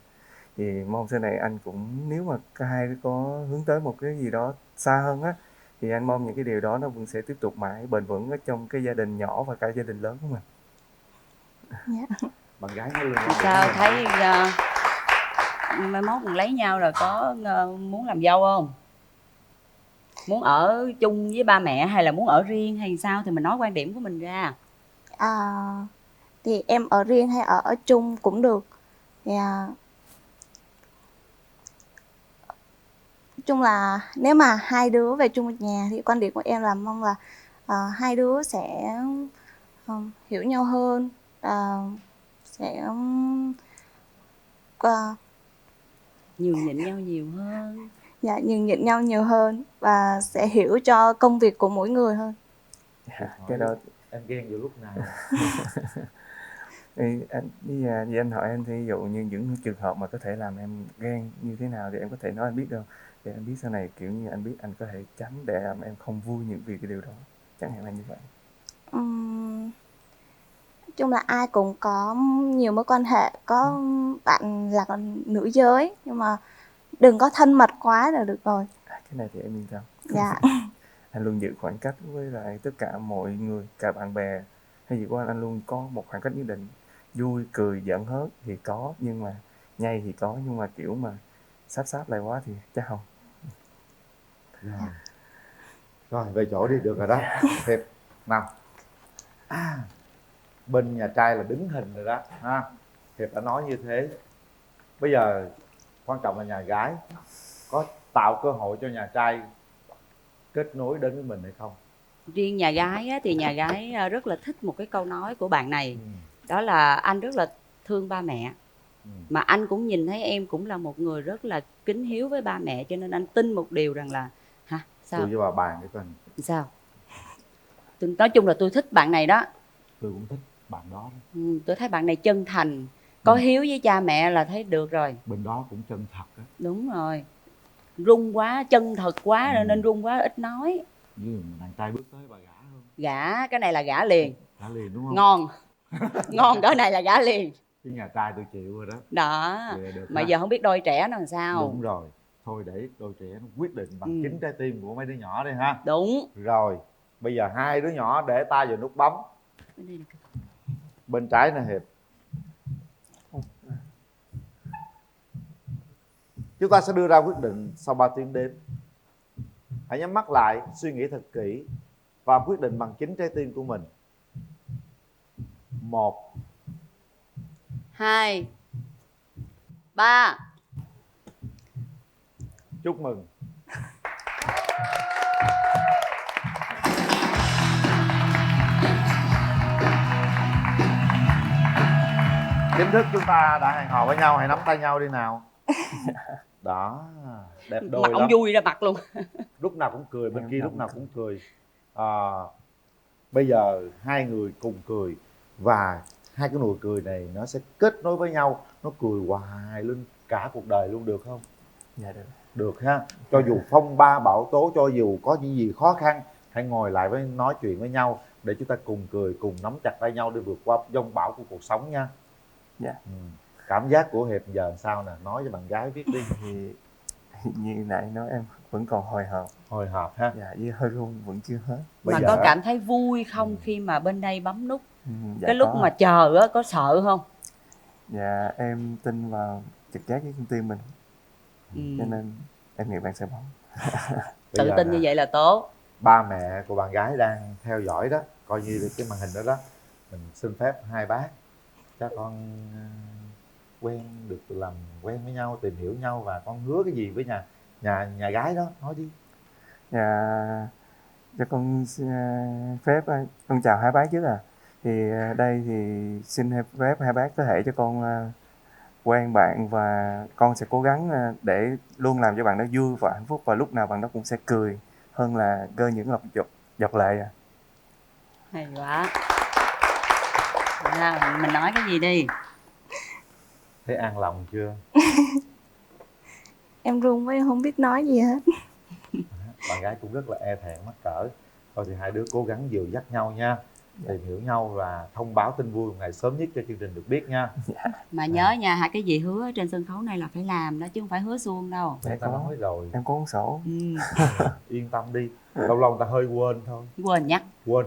Thì mong sau này anh cũng, nếu mà cả hai có hướng tới một cái gì đó xa hơn á, thì anh mong những cái điều đó nó vẫn sẽ tiếp tục mãi bền vững ở trong cái gia đình nhỏ và cả gia đình lớn của mình. Bạn gái nói luôn. Sao thấy mai mốt mình lấy nhau rồi có muốn làm dâu không? Muốn ở chung với ba mẹ hay là muốn ở riêng hay sao thì mình nói quan điểm của mình ra. Thì em ở riêng hay ở chung cũng được. Nói chung là nếu mà hai đứa về chung một nhà thì quan điểm của em là mong là hai đứa sẽ hiểu nhau hơn, sẽ nhường nhịn nhau nhiều hơn. Dạ, nhường nhịn nhau nhiều hơn và sẽ hiểu cho công việc của mỗi người hơn. Cái đó em ghen vào lúc nào? Vì anh hỏi em thì ví dụ như những trường hợp mà có thể làm em ghen như thế nào thì em có thể nói anh biết đâu, để anh biết sau này kiểu như anh biết anh có thể tránh để làm em không vui những vì cái điều đó, chẳng hạn là như vậy. Nói chung là ai cũng có nhiều mối quan hệ, có bạn là con nữ giới nhưng mà đừng có thân mật quá là được rồi. Cái này thì em yên tâm. Dạ. Anh luôn giữ khoảng cách với lại tất cả mọi người, cả bạn bè hay gì của anh luôn có một khoảng cách nhất định. Vui cười giỡn hớt thì có, nhưng mà nhây thì có, nhưng mà kiểu mà sáp lại quá thì chắc không. Rồi về chỗ đi, được rồi đó. Hiệp nào. Bên nhà trai là đứng hình rồi đó ha. Hiệp đã nói như thế. Bây giờ quan trọng là nhà gái có tạo cơ hội cho nhà trai kết nối đến với mình hay không. Riêng nhà gái á, thì nhà gái rất là thích một cái câu nói của bạn này. Đó là anh rất là thương ba mẹ. Mà anh cũng nhìn thấy em cũng là một người rất là kính hiếu với ba mẹ, cho nên anh tin một điều rằng là sao? Tôi với bà bàn cái con. Sao? Nói chung là tôi thích bạn này đó. Tôi cũng thích bạn đó. Tôi thấy bạn này chân thành, có hiếu với cha mẹ là thấy được rồi. Bên đó cũng chân thật đó. Đúng rồi. Rung quá, chân thật quá nên rung quá ít nói. Như đàn trai bước tới bà gả không? Gả, cái này là gả liền. Gả liền đúng không? Ngon. Ngon cỡ này là gả liền. Cái nhà trai tôi chịu rồi đó. Đó. Được mà ha. Giờ không biết đôi trẻ nó làm sao. Đúng rồi. Thôi để đôi trẻ nó quyết định bằng chính trái tim của mấy đứa nhỏ đi ha. Đúng. Rồi. Bây giờ hai đứa nhỏ để tay vào nút bấm. Bên trái nè Hiệp. Chúng ta sẽ đưa ra quyết định sau 3 tiếng đếm. Hãy nhắm mắt lại, suy nghĩ thật kỹ và quyết định bằng chính trái tim của mình. 1 2 3. Chúc mừng. Chính thức chúng ta đã hẹn hò với nhau, hãy nắm tay nhau đi nào. Đó, đẹp đôi mặt lắm. ông vui ra mặt luôn. Lúc nào cũng cười, bên kia lúc nào cũng cười. Bây giờ hai người cùng cười và hai cái nụ cười này nó sẽ kết nối với nhau, nó cười hoài luôn cả cuộc đời luôn, được không? Dạ được. Được ha. Cho dù phong ba bão tố, cho dù có những gì khó khăn, hãy ngồi lại với nói chuyện với nhau để chúng ta cùng cười, cùng nắm chặt tay nhau để vượt qua giông bão của cuộc sống nha. Dạ. Cảm giác của Hiệp giờ sao nè, nói cho bạn gái biết đi. Thì như nãy nói em vẫn còn hồi hộp. Hồi hộp ha. Dạ, với hơi run vẫn chưa hết. Mà có cảm thấy vui không khi mà bên đây bấm nút? Dạ, cái lúc mà chờ á, có sợ không? Dạ, em tin vào trực giác với con tim mình. Cho nên em nghĩ bạn sẽ bấm. Tự tin như vậy là tốt. Ba mẹ của bạn gái đang theo dõi đó, coi như cái màn hình đó đó. Mình xin phép hai bác cho con quen được làm quen với nhau, tìm hiểu nhau, và con hứa cái gì với nhà gái đó, nói đi. Dạ, cho con phép con chào hai bác trước thì đây thì xin phép hai bác có thể cho con quen bạn, và con sẽ cố gắng để luôn làm cho bạn đó vui và hạnh phúc, và lúc nào bạn đó cũng sẽ cười hơn là gơi những giọt lệ. Hay quá. Mình nói cái gì đi. Thấy an lòng chưa? Em run quá, em không biết nói gì hết. Bạn gái cũng rất là e thẹn mắc cỡ. Thôi thì hai đứa cố gắng dìu dắt nhau nha, tìm hiểu nhau và thông báo tin vui một ngày sớm nhất cho chương trình được biết nha. Mà nhớ nha, cái gì hứa trên sân khấu này là phải làm đó, chứ không phải hứa suông đâu. Em ta nói rồi. Em có cuốn sổ. Yên tâm đi, lâu lâu người ta hơi quên thôi. Quên nhắc. Quên